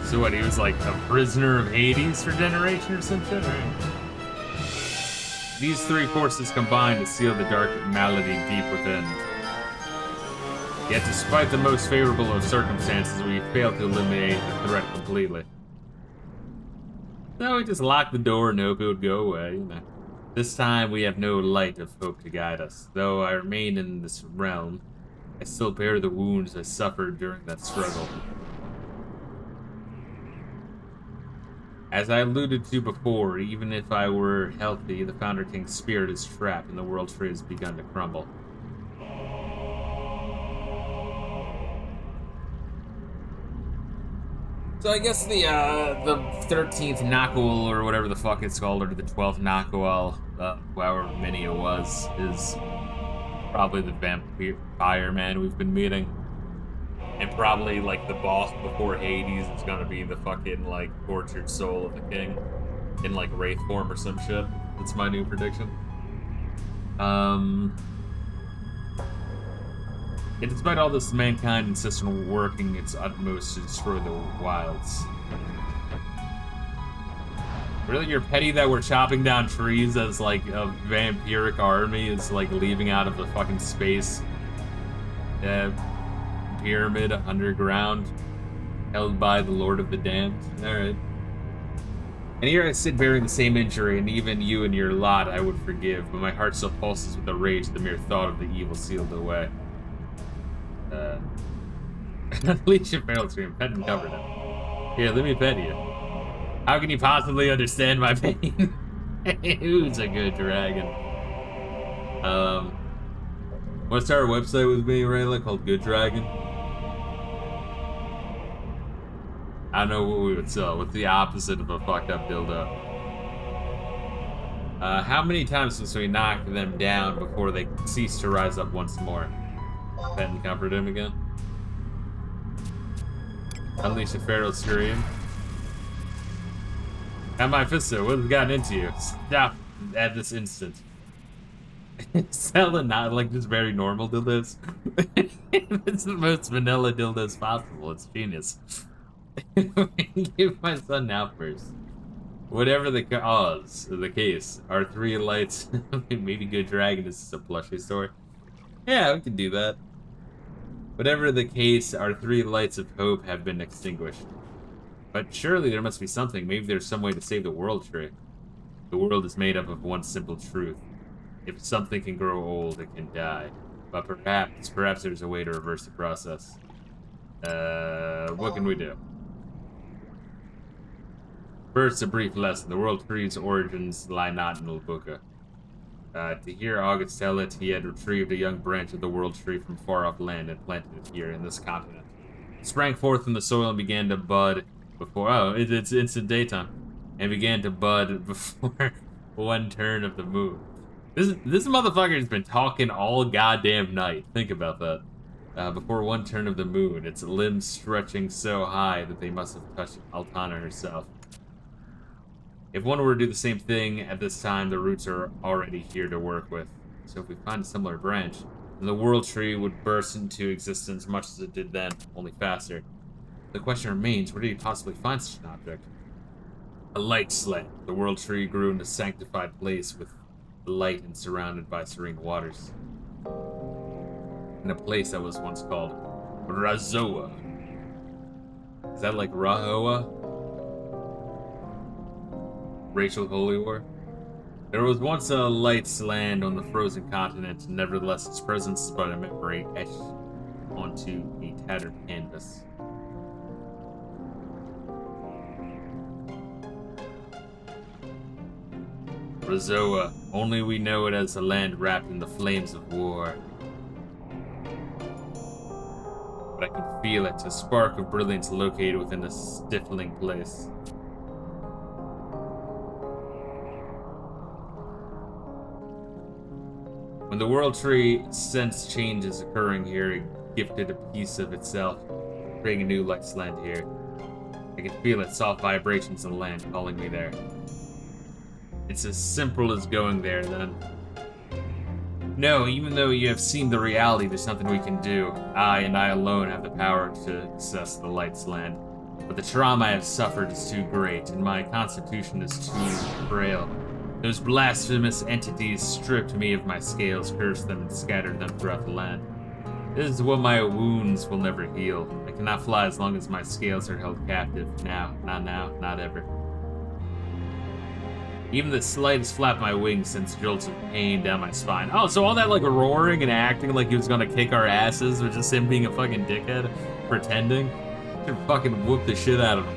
So what, he was like a prisoner of Hades for generation or some shit, right? These three forces combine to seal the dark malady deep within. Yet despite the most favorable of circumstances, we failed to eliminate the threat completely. So we just locked the door and hope it would go away, you know. This time we have no light of hope to guide us. Though I remain in this realm, I still bear the wounds I suffered during that struggle. As I alluded to before, even if I were healthy, the Founder King's spirit is trapped and the world tree has begun to crumble. So I guess the 13th Nakual, or whatever the fuck it's called, or the 12th Nakual, however many it was, is probably the vampire man we've been meeting. And probably, like, the boss before Hades is gonna be the fucking, like, tortured soul of the king. In, like, wraith form or some shit. That's my new prediction. And despite all this, mankind insists on working its utmost to destroy the wilds. Really, you're petty that we're chopping down trees as, like, a vampiric army is, like, leaving out of the fucking space pyramid underground, held by the Lord of the Damned? Alright. And here I sit bearing the same injury, and even you and your lot I would forgive, but my heart still pulses with the rage at the mere thought of the evil sealed away. Unleash your feral stream, pet and cover him. Here, let me pet you. How can you possibly understand my pain? Who's a good dragon? Wanna start a website with me, Reila, called Good Dragon? I don't know what we would sell. What's the opposite of a fucked up dildo? How many times must we knock them down before they cease to rise up once more? Pet and comfort him again. Unleash a feral scream. And my Fisto, what has gotten into you? Stop at this instant. Sell not like just very normal dildos. It's the most vanilla dildos possible. It's genius. Give my son now first. Whatever the cause of the case, our 3 lights. Maybe Good Dragon is a plushy story. Yeah, we can do that. Whatever the case, our 3 lights of hope have been extinguished. But surely there must be something. Maybe there's some way to save the world tree. The world is made up of one simple truth. If something can grow old, it can die. But perhaps there's a way to reverse the process. What can we do? First, a brief lesson. The world tree's origins lie not in Ulbuka. To hear August tell it, he had retrieved a young branch of the world tree from far-off land and planted it here in this continent. It sprang forth from the soil and began to bud before... Oh, it's instant daytime. And began to bud before one turn of the moon. This motherfucker's been talking all goddamn night. Think about that. Before one turn of the moon, its limbs stretching so high that they must have touched Altana herself. If one were to do the same thing at this time, the roots are already here to work with. So if we find a similar branch, then the world tree would burst into existence much as it did then, only faster. The question remains, where did he possibly find such an object? A light slant. The world tree grew in a sanctified place with light and surrounded by serene waters. In a place that was once called Razoa. Is that like Rahoa? Racial Holy War? There was once a light's land on the frozen continent, nevertheless its presence is but a memory etched onto a tattered canvas. Razoa, only we know it as a land wrapped in the flames of war. But I can feel it, a spark of brilliance located within a stifling place. When the world tree sensed changes occurring here, it gifted a piece of itself, creating a new light's land here. I can feel its soft vibrations in the land calling me there. It's as simple as going there, then. No, even though you have seen the reality, there's nothing we can do. I and I alone have the power to access the light's land. But the trauma I have suffered is too great, and my constitution is too frail. Those blasphemous entities stripped me of my scales, cursed them, and scattered them throughout the land. This is what my wounds will never heal. I cannot fly as long as my scales are held captive. Now, not ever. Even the slightest flap of my wings sends jolts of pain down my spine. Oh, so all that like roaring and acting like he was gonna kick our asses was just him being a fucking dickhead, pretending? Should fucking whoop the shit out of him.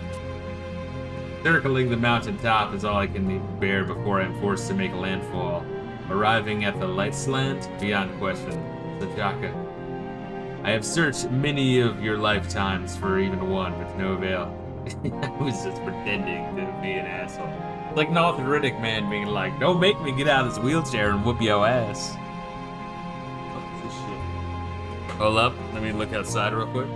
Circling the mountain top is all I can bear before I'm forced to make landfall. Arriving at the light's land, beyond question, Sajaka. I have searched many of your lifetimes for even one, with no avail. I was just pretending to be an asshole. Like an arthritic man being like, don't make me get out of this wheelchair and whoop your ass. What's this shit? Hold up, let me look outside real quick.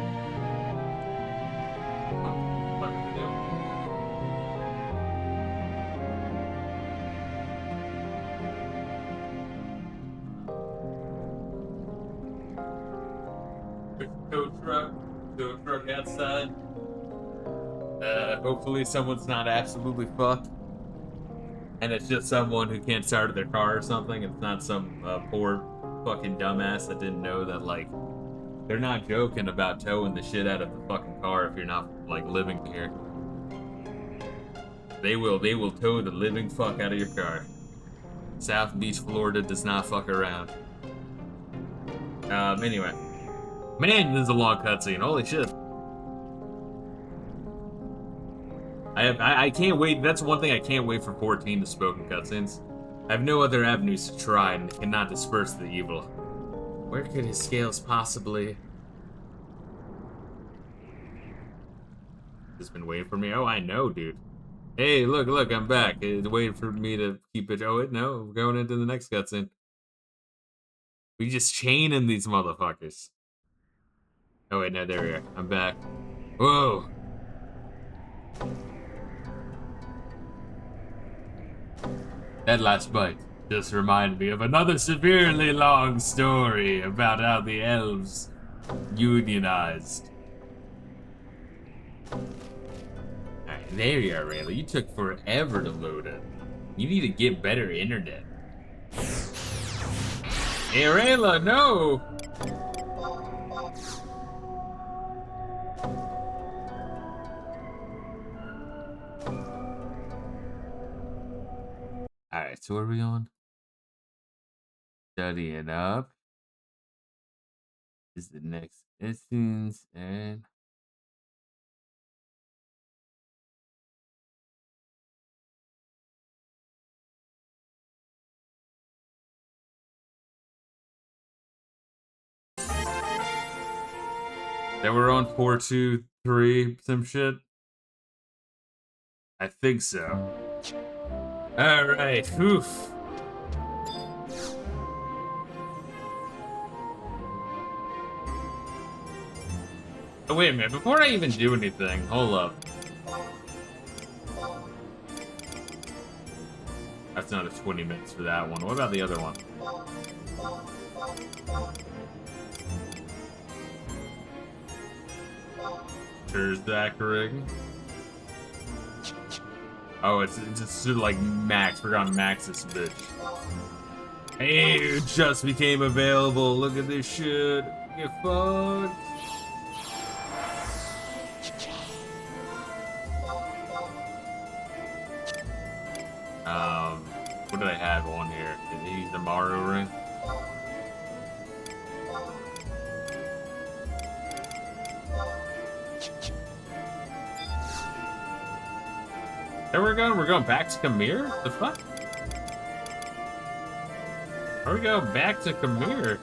Tow truck outside. Hopefully someone's not absolutely fucked. And it's just someone who can't start their car or something. It's not some poor fucking dumbass that didn't know that, like, they're not joking about towing the shit out of the fucking car if you're not, like, living here. They will tow the living fuck out of your car. South Beach, Florida does not fuck around. Anyway. Man, this is a long cutscene. Holy shit. I can't wait. That's one thing I can't wait for 14 to spoken cutscenes. I have no other avenues to try and cannot disperse the evil. Where could his scales possibly... Just been waiting for me? Oh, I know, dude. Hey, look, I'm back. It's waiting for me to keep it. Oh, wait, no. We're going into the next cutscene. We just chaining these motherfuckers. Oh, wait, no, there we are. I'm back. Whoa. That last bite just reminded me of another severely long story about how the elves unionized. Alright, there you are, Reila. You took forever to load it. You need to get better internet. Hey, Reila, no! Alright, so where are we going? Studying up. This is the next instance, and... That we're on 4-2-3, some shit? I think so. Alright, oof. Oh, wait a minute, before I even do anything, hold up. That's not a 20 minutes for that one. What about the other one? Zach rig. Oh, it's just like Max. We're on Max this bitch. Hey, it just became available. Look at this shit. Get fucked. What did I have on here? Did he use the Mario ring? There we're going. We're going back to Khmer? The fuck? Are we going back to Khmer?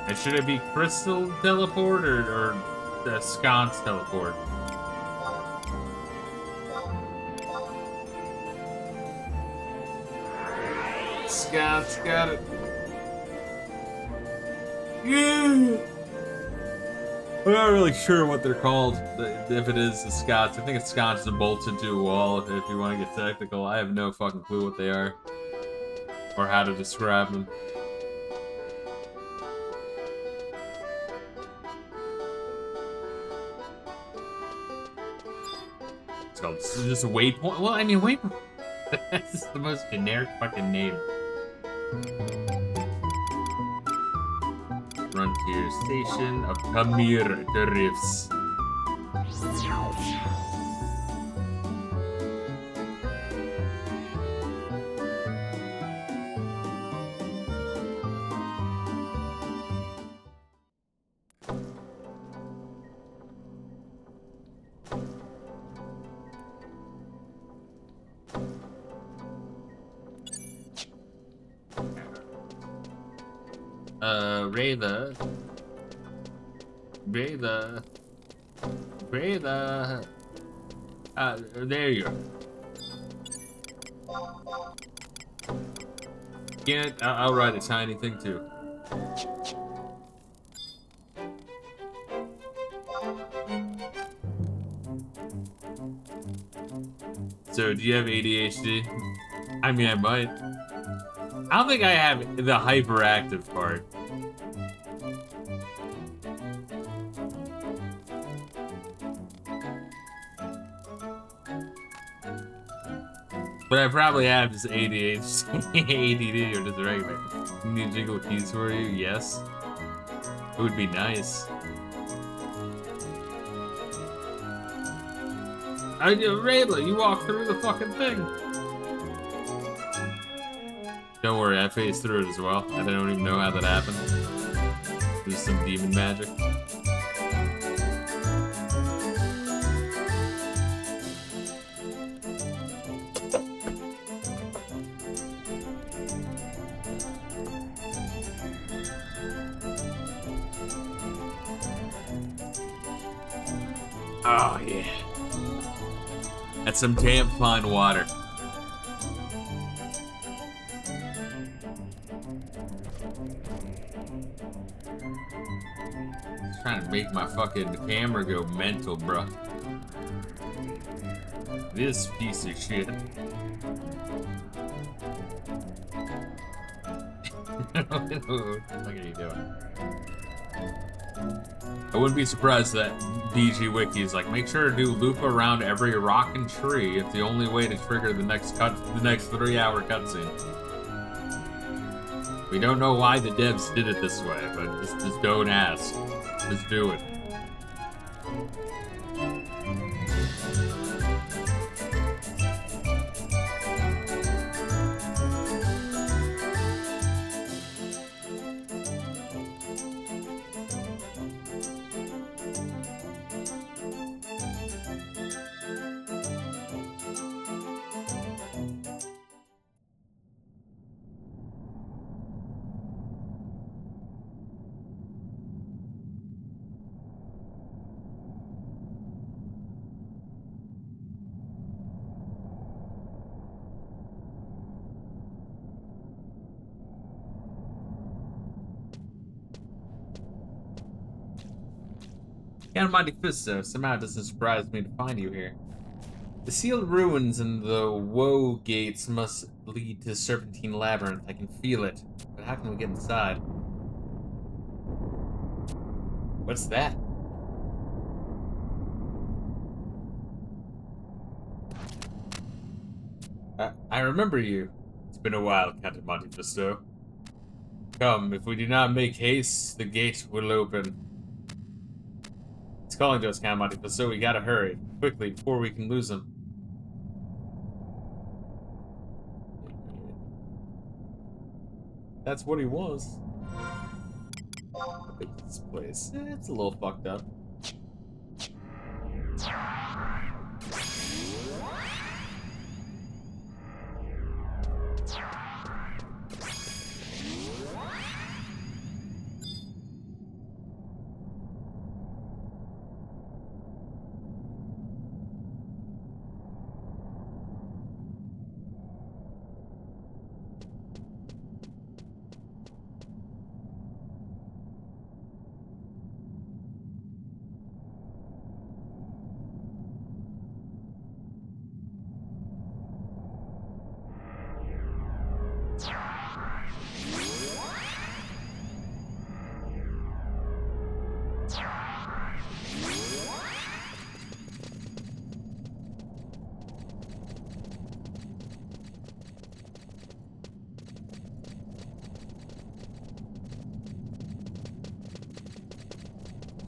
And should it be Crystal Teleport or the Sconce Teleport? Sconce got it. Yeah. I'm not really sure what they're called, if it is the Scots. I think it's Scots and bolts into a wall, if you want to get technical. I have no fucking clue what they are. Or how to describe them. It's called just a waypoint. Well, I mean, waypoint. That's just the most generic fucking name. Frontier Station of Khmer Drifts. Reila. Reila. Reila. There you go. Can't. I'll write a tiny thing too. So, do you have ADHD? I mean, I might. I don't think I have the hyperactive part. But I probably have just ADHD, ADD, or just regular. You need jiggle keys for you? Yes. It would be nice. Rayla, you walk through the fucking thing. Don't worry, I phased through it as well. I don't even know how that happened. It was some demon magic. Oh, yeah. That's some damn fine water. Just trying to make my fucking camera go mental, bro. This piece of shit. What are you doing? I wouldn't be surprised that DG Wiki is like, make sure to do loop around every rock and tree. It's the only way to trigger the next 3-hour cutscene. We don't know why the devs did it this way, but just don't ask. Just do it. Monte Fisto, somehow it doesn't surprise me to find you here. The sealed ruins and the woe gates must lead to Serpentine Labyrinth. I can feel it. But how can we get inside? What's that? I remember you. It's been a while, Captain Monte Fisto. Come, if we do not make haste, the gate will open. He's calling to us, Count Monte Fisto. We gotta hurry. Quickly, before we can lose him. That's what he was. Look at this place. It's a little fucked up.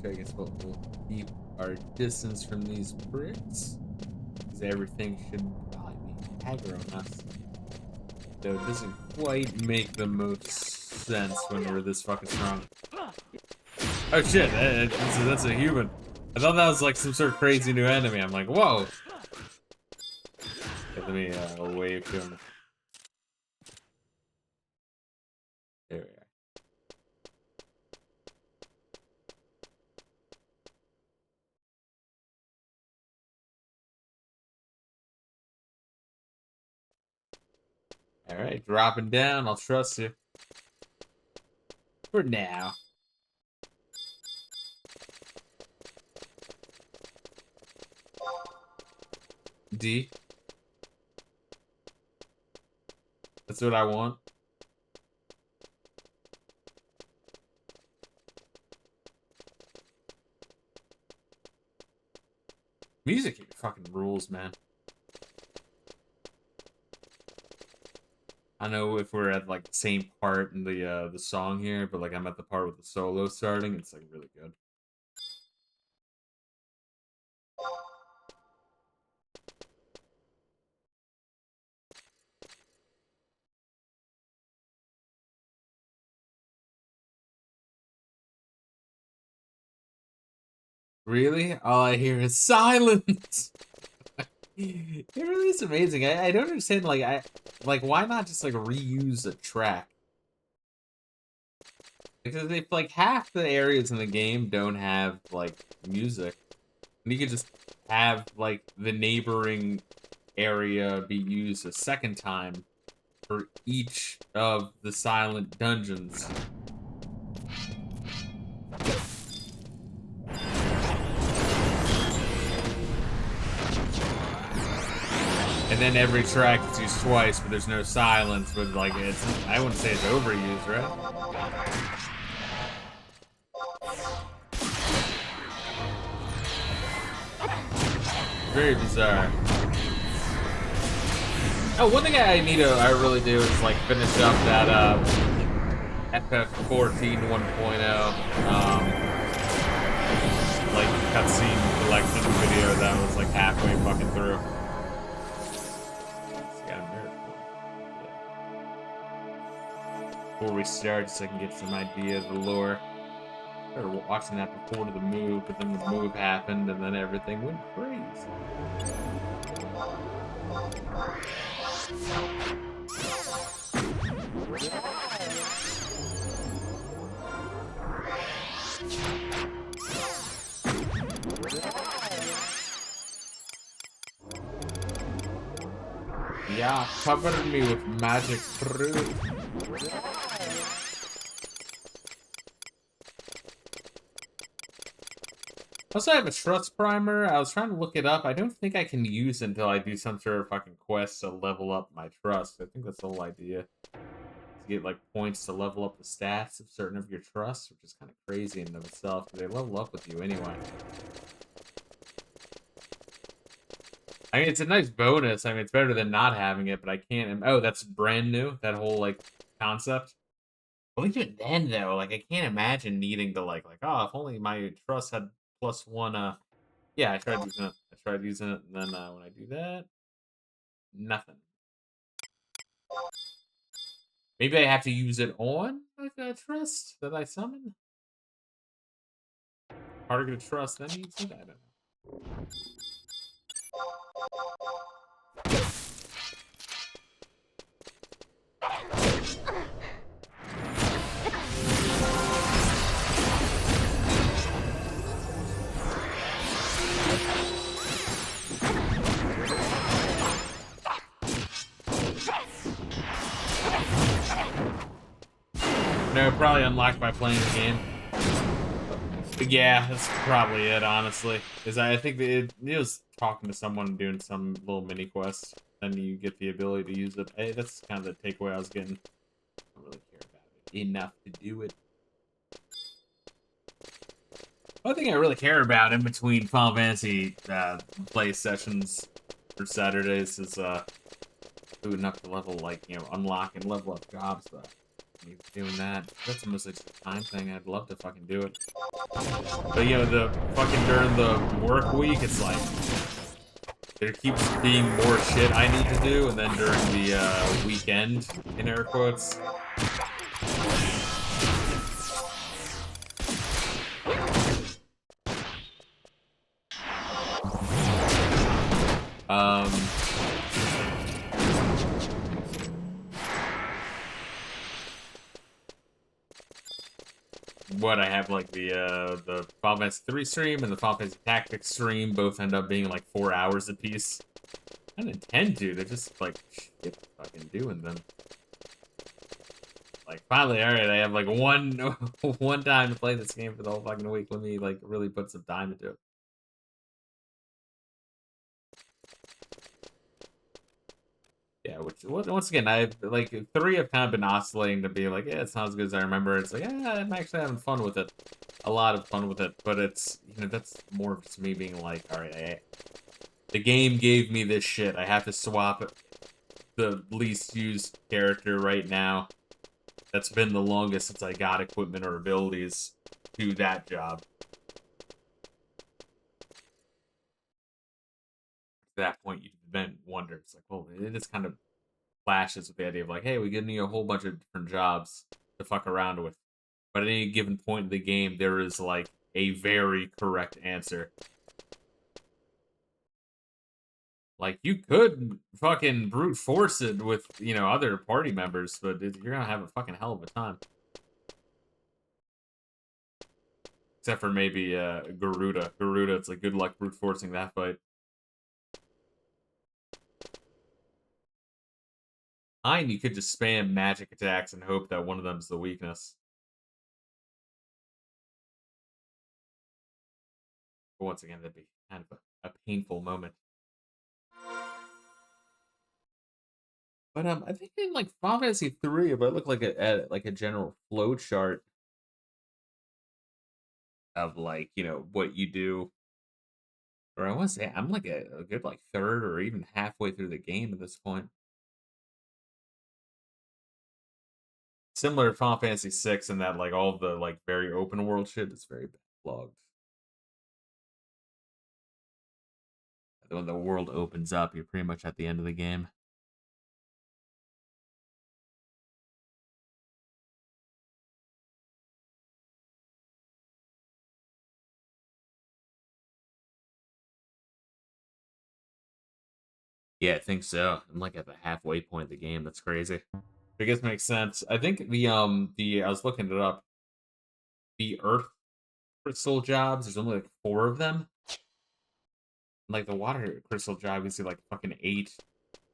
I guess we'll keep our distance from these bricks, because everything should probably be aggro on us. Though it doesn't quite make the most sense when we're this fucking strong. Oh shit, that's a human. I thought that was like some sort of crazy new enemy. I'm like, whoa! Okay, let me wave to him. There we are. Alright, dropping down. I'll trust you. For now. D. That's what I want. Music fucking rules, man. I know if we're at like the same part in the song here, but like I'm at the part with the solo starting, it's like really good. Really? All I hear is silence. It really is amazing. I don't understand, like why not just like reuse a track? Because if like half the areas in the game don't have like music, and you could just have like the neighboring area be used a second time for each of the silent dungeons. And then every track is used twice, but there's no silence, but like it's, I wouldn't say it's overused, right? Very bizarre. Oh, one thing I really do is like finish up that FF14 1.0 like cutscene collection video that was like halfway fucking through. Before we start, so I can get some idea of the lore. I started watching that before the move, but then the move happened, and then everything went crazy. Yeah, cover me with magic fruit. Also, I have a trust primer. I was trying to look it up. I don't think I can use it until I do some sort of fucking quest to level up my trust. I think that's the whole idea. To get like points to level up the stats of certain of your trusts, which is kind of crazy in and of itself. They level up with you anyway. I mean, it's a nice bonus. I mean, it's better than not having it, but I can't. Oh, that's brand new. That whole like concept. Well, even then, though, like I can't imagine needing to like, oh, if only my trust had +1. Yeah, I tried using it. And then when I do that, nothing. Maybe I have to use it on like a trust that I summon. Harder to trust than use it. I don't know. No, probably unlocked by playing the game. But yeah, that's probably it, honestly. Is I think it was talking to someone doing some little mini quest, and you get the ability to use it. Hey, that's kind of the takeaway I was getting. I don't really care about it enough to do it. One thing I really care about in between Final Fantasy play sessions for Saturdays is doing enough to level, like, you know, unlock and level up jobs, but doing that, that's mostly just a time thing. I'd love to fucking do it. But, you know, the fucking during the work week, it's like, there keeps being more shit I need to do, and then during the weekend, in air quotes, what I have, like the Final Fantasy 3 stream and the Final Fantasy Tactics stream both end up being like 4 hours apiece. I don't intend to. They're just like shit fucking doing them. Like finally, all right, I have like one one time to play this game for the whole fucking week. Let me like really put some time into it. Yeah, which once again, I've like 3 have kind of been oscillating to be like, yeah, it's not as good as I remember. It's like, yeah, I'm actually having fun with it, a lot of fun with it. But it's that's more of just me being like, all right, the game gave me this shit. I have to swap the least used character right now. That's been the longest since I got equipment or abilities to that job. At that point, you then wonder, it's like, well, it just kind of clashes with the idea of like, hey, we give you a whole bunch of different jobs to fuck around with. But at any given point in the game, there is like a very correct answer. Like, you could fucking brute force it with, other party members, but you're gonna have a fucking hell of a time. Except for maybe Garuda. Garuda, it's like good luck brute forcing that fight. Mine, you could just spam magic attacks and hope that one of them's the weakness. But once again, that'd be kind of a painful moment. But I think in like Final Fantasy 3, if I look like a general flow chart of like, what you do, or I want to say I'm like a good like third or even halfway through the game at this point. Similar to Final Fantasy 6 in that like all the like very open world shit is very backlogged. When the world opens up, you're pretty much at the end of the game. Yeah, I think so. I'm like at the halfway point of the game. That's crazy. I guess makes sense. I think the I was looking it up. The Earth crystal jobs, there's only like 4 of them. Like the water crystal job, you see like fucking 8.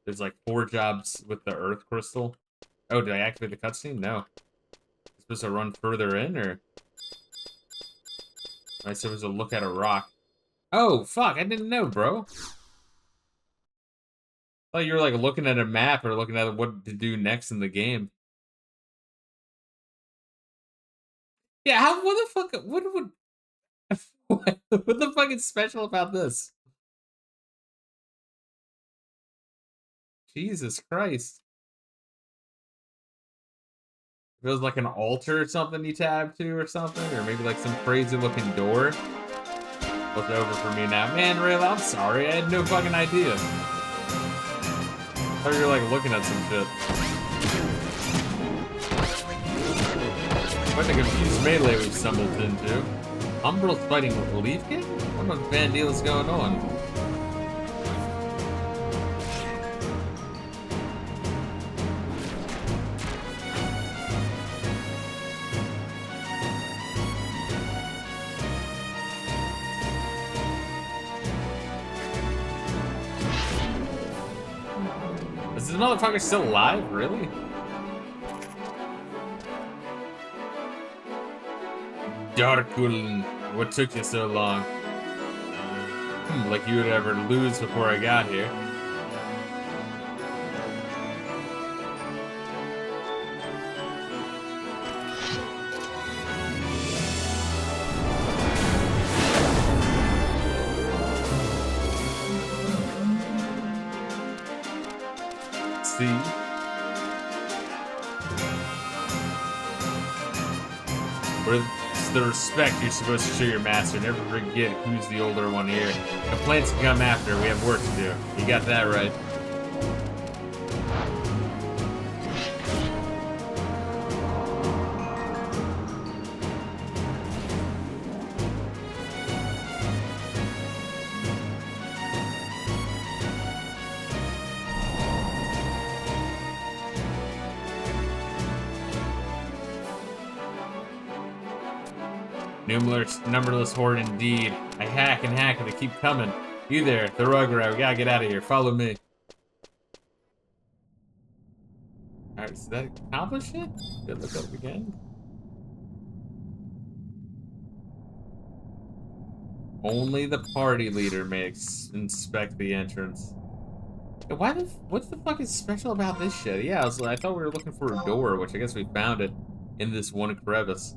There's like 4 jobs with the Earth crystal. Oh, did I activate the cutscene? No. Am I supposed to run further in, or am I supposed to look at a rock? Oh, fuck! I didn't know, bro. I thought you were like looking at a map or looking at what to do next in the game. Yeah, how? What the fuck? What would? What the fuck is special about this? Jesus Christ! If it was like an altar or something you tab to or something, or maybe like some crazy looking door. Look over for me now, man. Reila, I'm sorry. I had no fucking idea. I thought you were like looking at some shit. Quite a confused melee we've stumbled into. Umbral's fighting with Leaf Kid? What the bad deal is going on? Is this motherfucker still alive? Really? Darkul, what took you so long? Like you would ever lose before I got here. See? Where's the respect you're supposed to show your master? Never forget who's the older one here. Complaints can come after. We have work to do. You got that right. Numberless horde indeed. I hack and hack and they keep coming. You there, the rug rat, we gotta get out of here. Follow me. Alright, so that accomplished it? Good, look up again. Only the party leader may inspect the entrance. Yeah, what's the fucking special about this shit? Yeah, I thought we were looking for a door, which I guess we found it in this one crevice.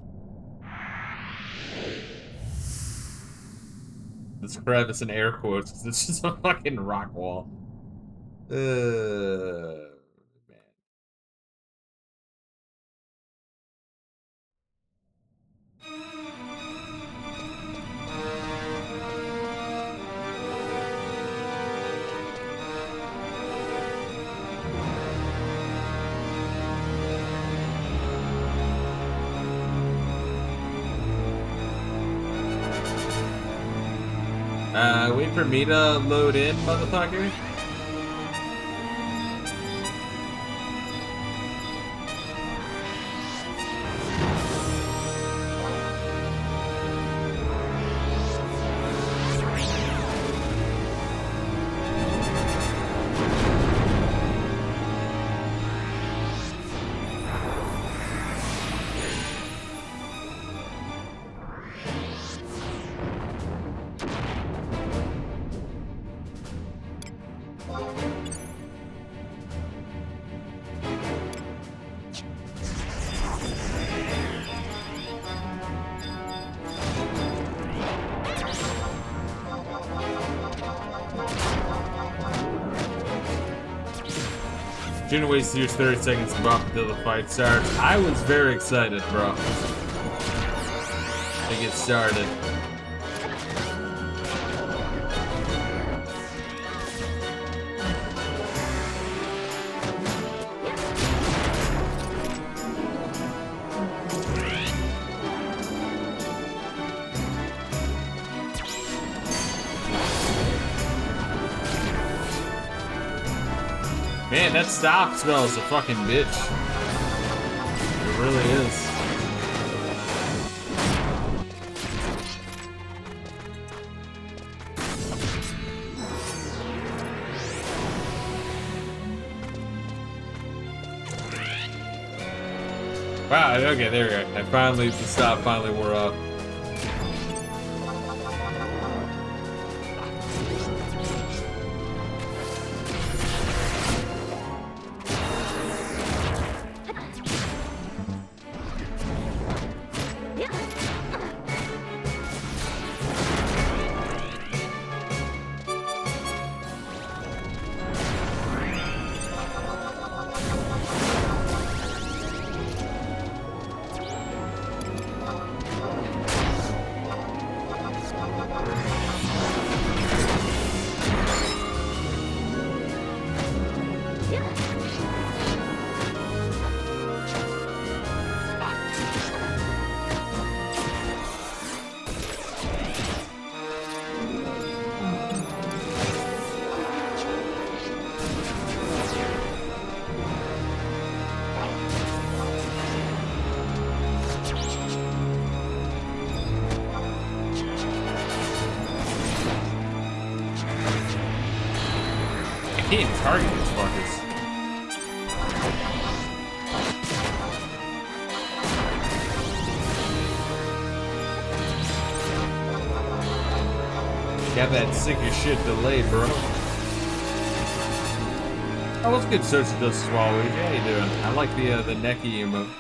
This crevice in air quotes, because it's just a fucking rock wall. Man. Wait for me to load in, motherfucker. Shouldn't waste your 30 seconds to bump until the fight starts. I was very excited, bro, to get started. Man, that stop smells a fucking bitch. It really is. Wow, okay, there we go. The stop finally wore off. Can't target these fuckers. Got that sick as shit delay, bro. Oh, what's good, Social Justice Waluigi? How you doing? I like the necky emote.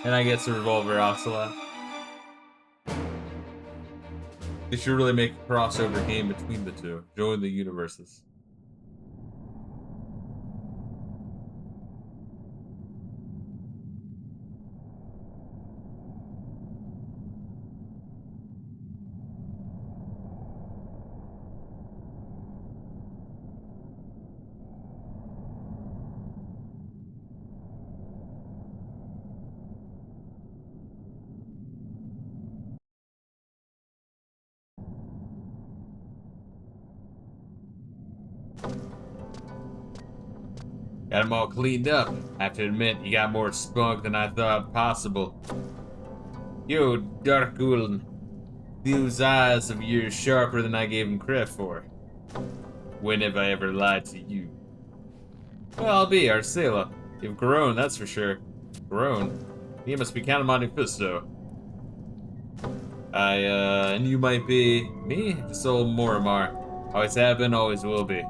And I guess the revolver ocelot. They should really make a crossover game between the two. Join the universes. Got them all cleaned up. I have to admit, you got more spunk than I thought possible. Yo, Dark Ghoul, those eyes of yours sharper than I gave them credit for. When have I ever lied to you? Well, I'll be, Arcela. You've grown, that's for sure. Grown? You must be counting on Fisto. And you might be... Me? Just old Morimar. Always have been, always will be.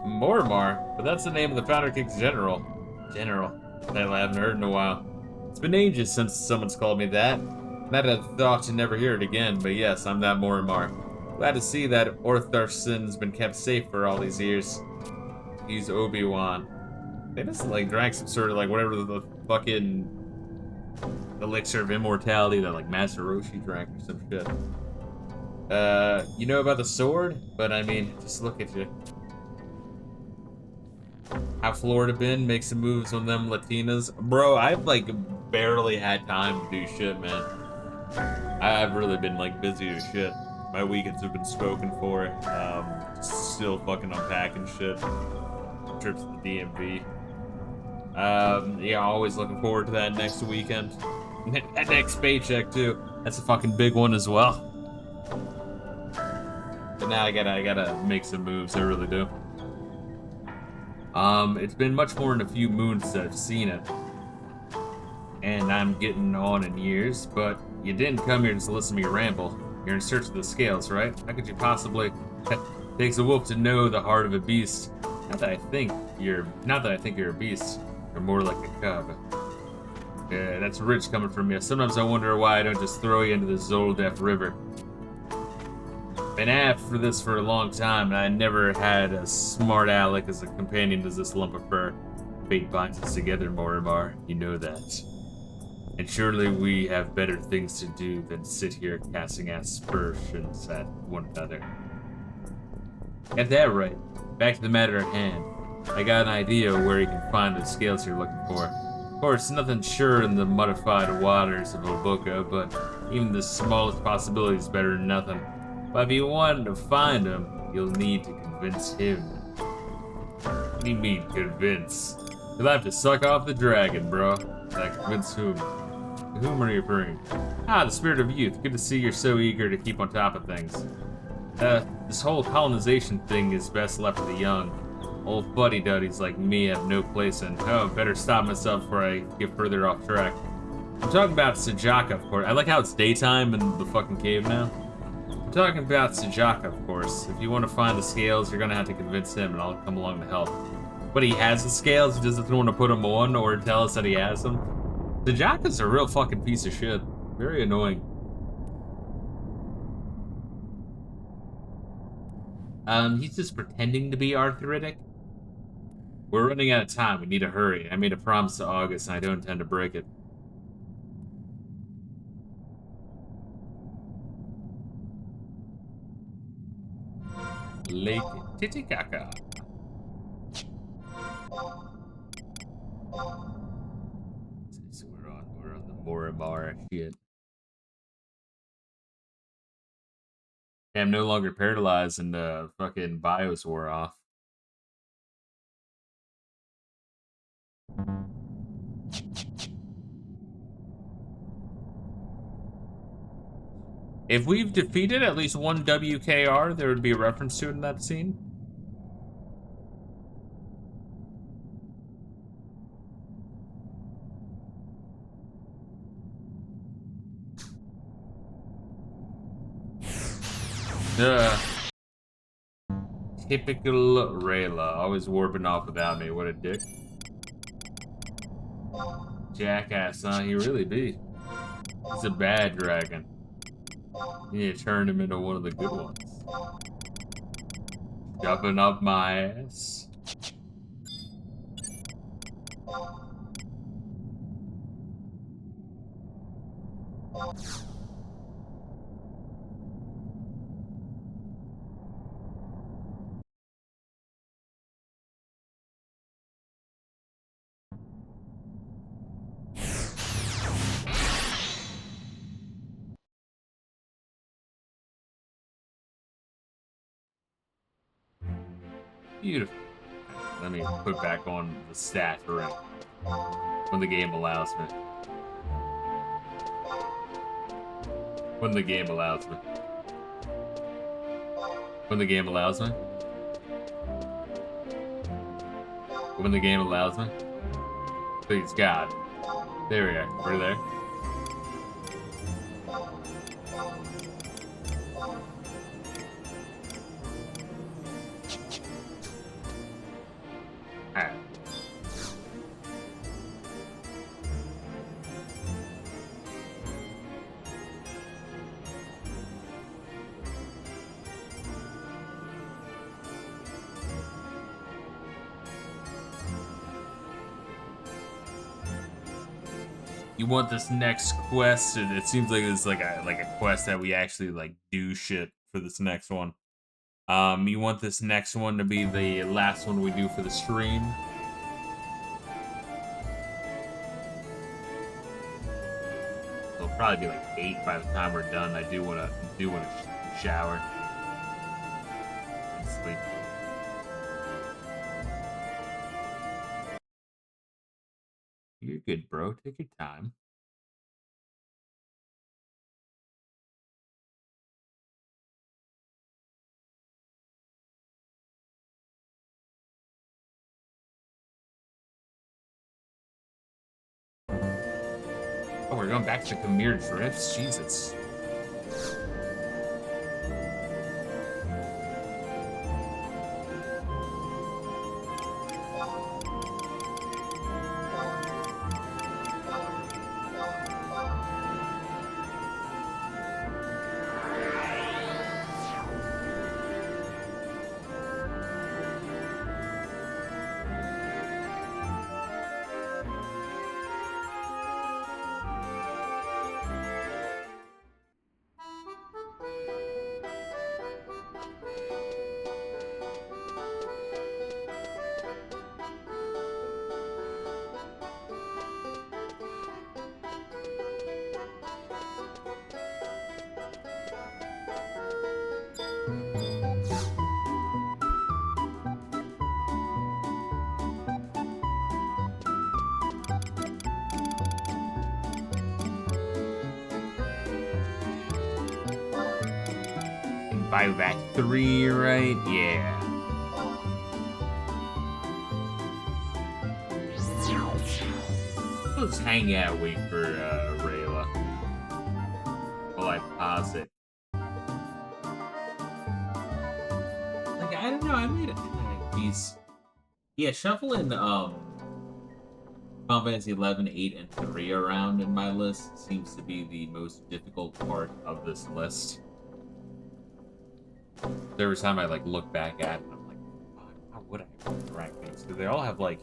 Morimar? But that's the name of the Founder King's general. General? That I haven't heard in a while. It's been ages since someone's called me that. I'd have thought to never hear it again, but yes, I'm that Morimar. Glad to see that Ortharsin's been kept safe for all these years. He's Obi-Wan. They must have, like, drank some sort of, like, whatever the fucking elixir of immortality that, like, Master Roshi drank or some shit. You know about the sword? But, I mean, just look at you. How Florida been? Make some moves on them Latinas. Bro, I've, like, barely had time to do shit, man. I've really been, like, busy as shit. My weekends have been spoken for. Still fucking unpacking shit. Trips to the DMV. Yeah, always looking forward to that next weekend. That next paycheck, too. That's a fucking big one as well. But now I gotta make some moves, I really do. It's been much more than a few moons since I've seen it. And I'm getting on in years, but you didn't come here just to listen to me ramble. You're in search of the scales, right? How could you possibly... Takes a wolf to know the heart of a beast. Not that I think you're a beast. You're more like a cub. Yeah, that's rich coming from you. Sometimes I wonder why I don't just throw you into the Zoldef River. Been after this for a long time, and I never had a smart aleck as a companion to this lump of fur. Fate binds us together, Morimar. You know that. And surely we have better things to do than sit here casting aspersions at one another. Get that right. Back to the matter at hand. I got an idea where you can find the scales you're looking for. Of course, nothing sure in the muddified waters of Oboka, but even the smallest possibility is better than nothing. But if you want to find him, you'll need to convince him. What do you mean, convince? You'll have to suck off the dragon, bro. Like, convince whom? To whom are you referring? Ah, the spirit of youth. Good to see you're so eager to keep on top of things. This whole colonization thing is best left to the young. Old fuddy-duddies like me have no place in. Oh, better stop myself before I get further off track. I'm talking about Sajaka, of course. I like how it's daytime in the fucking cave now. I'm talking about Sajaka, of course. If you want to find the scales, you're gonna have to convince him, and I'll come along to help. But he has the scales, he just doesn't want to put them on or tell us that he has them. Sajaka's a real fucking piece of shit. Very annoying. He's just pretending to be arthritic. We're running out of time. We need to hurry. I made a promise to August, and I don't intend to break it. Lake Titicaca. So we're on the Morimar shit. I'm no longer paralyzed, and the fucking bios wore off. If we've defeated at least one WKR, there would be a reference to it in that scene. Typical Reila, always warping off without me. What a dick. Jackass, huh? He really be. He's a bad dragon. You need to turn him into one of the good ones. Jumping up my ass. Beautiful. Let me put back on the stat ring when the game allows me. When the game allows me. When the game allows me. when the game allows me. Please, God. There we go. We're there. Alright. You want this next quest, and it seems like it's like a quest that we actually like do shit for this next one. You want this next one to be the last one we do for the stream. It'll probably be like 8 by the time we're done. I do wanna shower and sleep. You're good, bro. Take your time. Oh, we're going back to Khmer Drifts? Jesus. Buyback 3, right? Yeah. Let's hang out, wait for Reila. While I pause it. Like, I don't know, I made it. He's. Yeah, shuffling Final Fantasy 11, 8, and 3 around in my list seems to be the most difficult part of this list. Every time I like look back at it, I'm like, how would I rank these? Because they all have like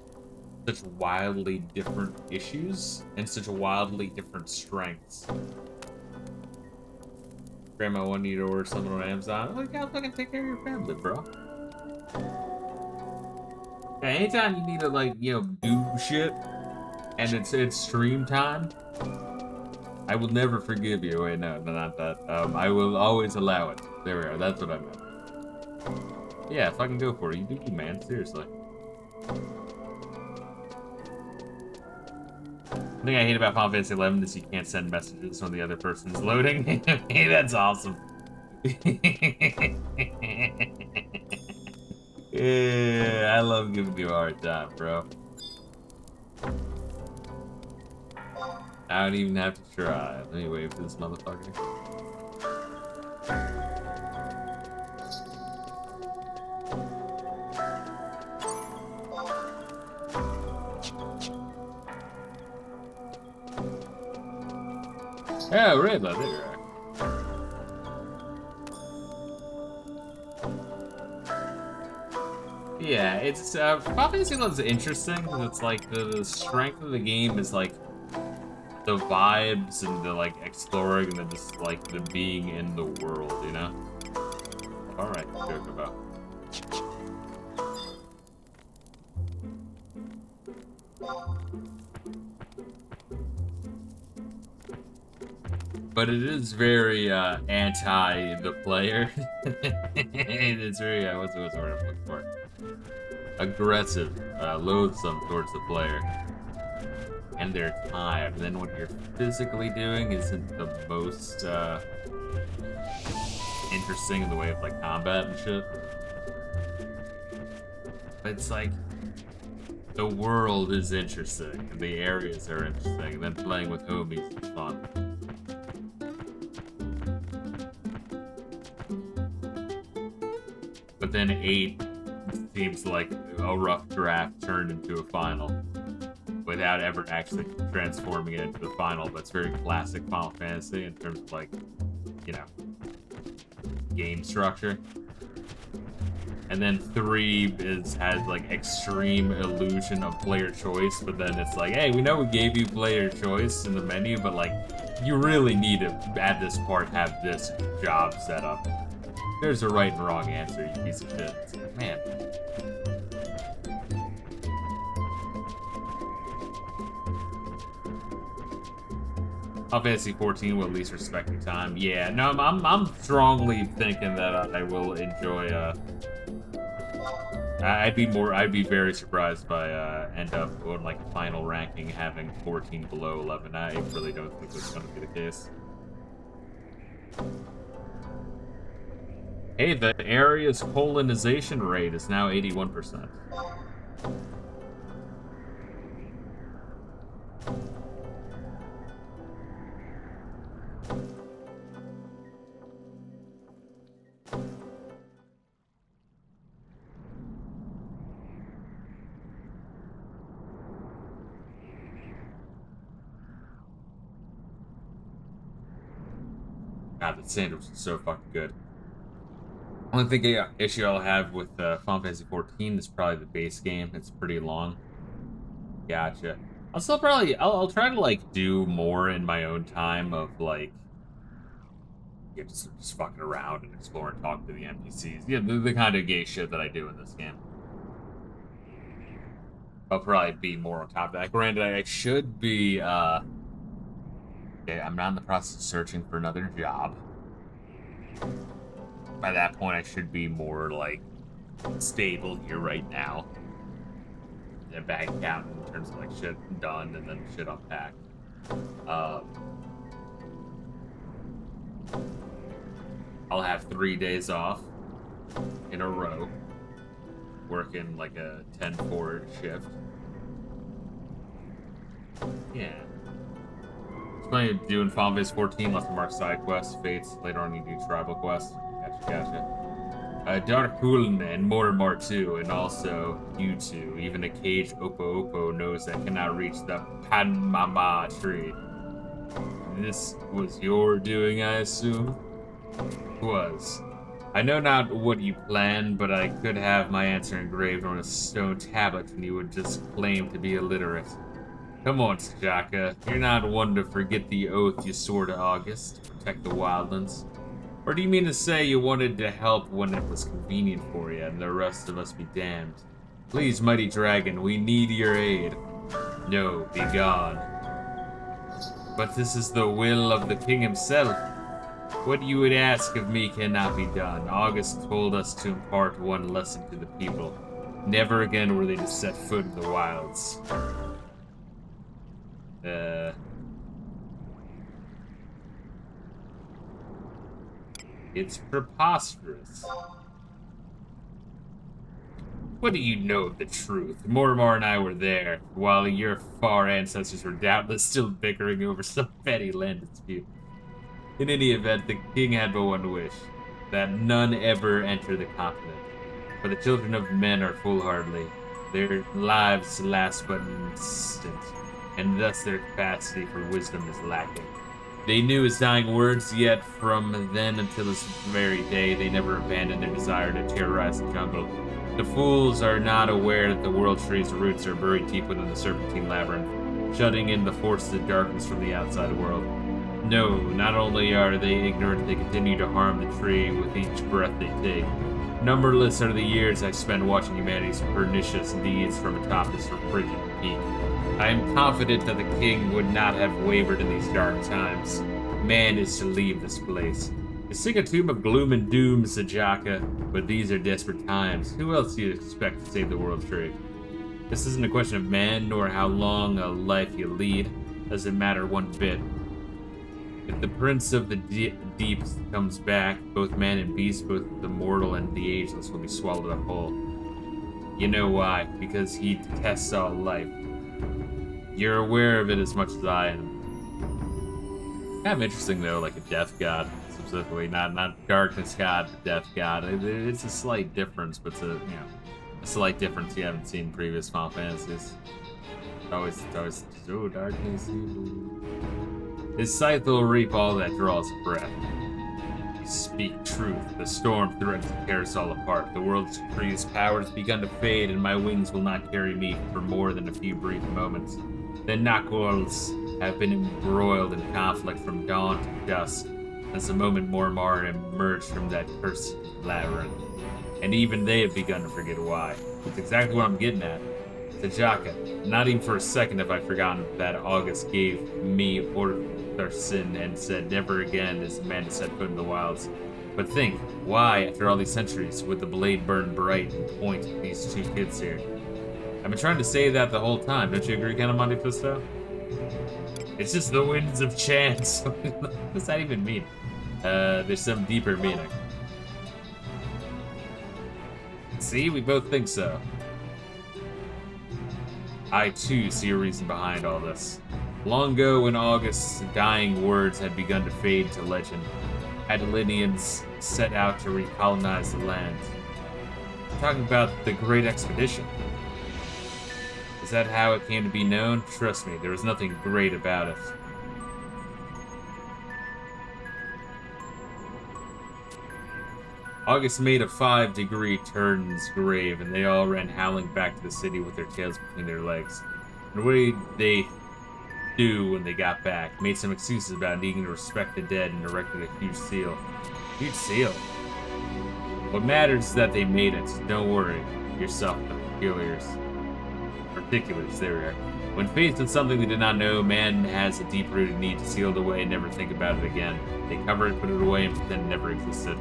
such wildly different issues and such wildly different strengths. Grandma wanted you to order something on Amazon. I'm like, I'll fucking take care of your family, bro. Yeah, anytime you need to like, you know, do shit and it's stream time, I will never forgive you. Wait, no, not that. I will always allow it. There we are. That's what I meant. Yeah, fucking go for it. You do you, man. Seriously. The thing I hate about Final Fantasy 11 is you can't send messages when the other person's loading. Hey, that's awesome. Yeah, I love giving you a hard time, bro. I don't even have to try. Let me wait for this motherfucker. Yeah, right, there you are. Yeah, it's Final Fantasy 11 is interesting because it's like the strength of the game is like the vibes and the like exploring and the just like the being in the world, you know? Alright, joke about. But it is very anti the player. It's very what's the word I'm looking for? Aggressive, loathsome towards the player and their time. And then what you're physically doing isn't the most interesting in the way of like combat and shit. But it's like The world is interesting, and the areas are interesting, and then playing with homies is fun. But then 8 seems like a rough draft turned into a final without ever actually transforming it into the final. But it's very classic Final Fantasy in terms of, like, you know, game structure. And then 3 has like extreme illusion of player choice, but then it's like, hey, we know we gave you player choice in the menu, but like, you really need to, at this part, have this job set up. There's a right and wrong answer, you piece of shit. It's like, man. Final Fantasy 14 will at least respect your time. Yeah, no, I'm strongly thinking that I will enjoy. I'd be very surprised by end up on like a final ranking having 14 below 11. I really don't think that's going to be the case. Hey, the area's colonization rate is now 81%. God, that sandwich is so fucking good. Only issue I'll have with Final Fantasy 14 is probably the base game. It's pretty long. Gotcha. I'll still probably I'll try to like do more in my own time of like just fucking around and explore and talk to the NPCs. Yeah, the kind of gay shit that I do in this game. I'll probably be more on top of that. Granted, I should be okay, I'm not in the process of searching for another job. By that point, I should be more, like, stable here right now. A bank account in terms of, like, shit done and then shit unpacked. I'll have 3 days off in a row. Working, like, a 10-4 shift. Yeah. Plenty of doing Final Fantasy 14, less than mark side quests, fates. Later on, you do tribal quests. Gotcha. Darkulin and Mortimer too, and also you two. Even a cage Opo Opo knows that cannot reach the Panmama tree. This was your doing, I assume? Was. I know not what you planned, but I could have my answer engraved on a stone tablet and you would just claim to be illiterate. Come on, Sajaka. You're not one to forget the oath you swore to August to protect the wildlands. Or do you mean to say you wanted to help when it was convenient for you, and the rest of us be damned? Please, mighty dragon, we need your aid. No, be gone. But this is the will of the king himself. What you would ask of me cannot be done. August told us to impart one lesson to the people. Never again were they to set foot in the wilds. It's preposterous. What do you know of the truth? Mortimer and I were there, while your far ancestors were doubtless still bickering over some petty land dispute. In any event, the king had but one wish, that none ever enter the continent. For the children of men are foolhardy. Their lives last but an instant, and thus their capacity for wisdom is lacking. They knew his dying words, yet from then until this very day, they never abandoned their desire to terrorize the jungle. The fools are not aware that the world tree's roots are buried deep within the Serpentine Labyrinth, shutting in the forces of darkness from the outside world. No, not only are they ignorant, they continue to harm the tree with each breath they take. Numberless are the years I spent watching humanity's pernicious deeds from atop this frigid peak. I am confident that the king would not have wavered in these dark times. Man is to leave this place. To sing a tomb of gloom and doom, Sajaka, but these are desperate times. Who else do you expect to save the world tree? This isn't a question of man, nor how long a life you lead. Doesn't matter one bit. If the prince of the deeps comes back, both man and beast, both the mortal and the ageless, will be swallowed up whole. You know why? Because he detests all life. You're aware of it as much as I am. Kind of interesting though, like a death god specifically, not darkness god, but death god. It's a slight difference, but it's a slight difference you haven't seen in previous Final Fantasies. Always so darkness evil. His scythe will reap all that draws breath. You speak truth. The storm threatens to tear us all apart. The world's freest power has begun to fade, and my wings will not carry me for more than a few brief moments. The Knockworlds have been embroiled in conflict from dawn to dusk, as the moment Mormar emerged from that cursed labyrinth. And even they have begun to forget why. It's exactly what I'm getting at. Tajaka, not even for a second have I forgotten that August gave me Ortharson and said never again is a man to set foot in the wilds. But think, why, after all these centuries, would the blade burn bright and point at these two kids here? I've been trying to say that the whole time. Don't you agree, Monte Fisto? It's just the winds of chance. What does that even mean? There's some deeper meaning. See, we both think so. I too see a reason behind all this. Long ago, when August's dying words had begun to fade to legend, Adelinians set out to recolonize the land. I'm talking about the Great Expedition. Is that how it came to be known? Trust me, there was nothing great about it. August made a 5-degree turn in his grave, and they all ran howling back to the city with their tails between their legs. And what did they do when they got back? Made some excuses about needing to respect the dead and erected a huge seal. Huge seal? What matters is that they made it. Don't worry yourself, the particulars, there we are. When faced with something they did not know, man has a deep-rooted need to seal it away and never think about it again. They cover it, put it away, and pretend it never existed.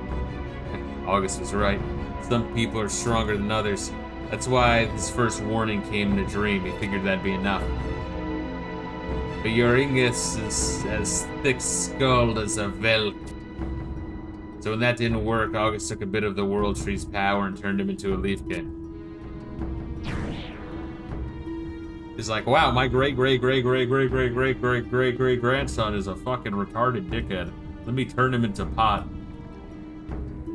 August was right. Some people are stronger than others. That's why his first warning came in a dream. He figured that'd be enough. But your Ingus is as thick-skulled as a Velk. So when that didn't work, August took a bit of the World Tree's power and turned him into a Leaf King. He's like, wow, my great-great-great-great-great-great-great-great-great-grandson is a fucking retarded dickhead. Let me turn him into pot.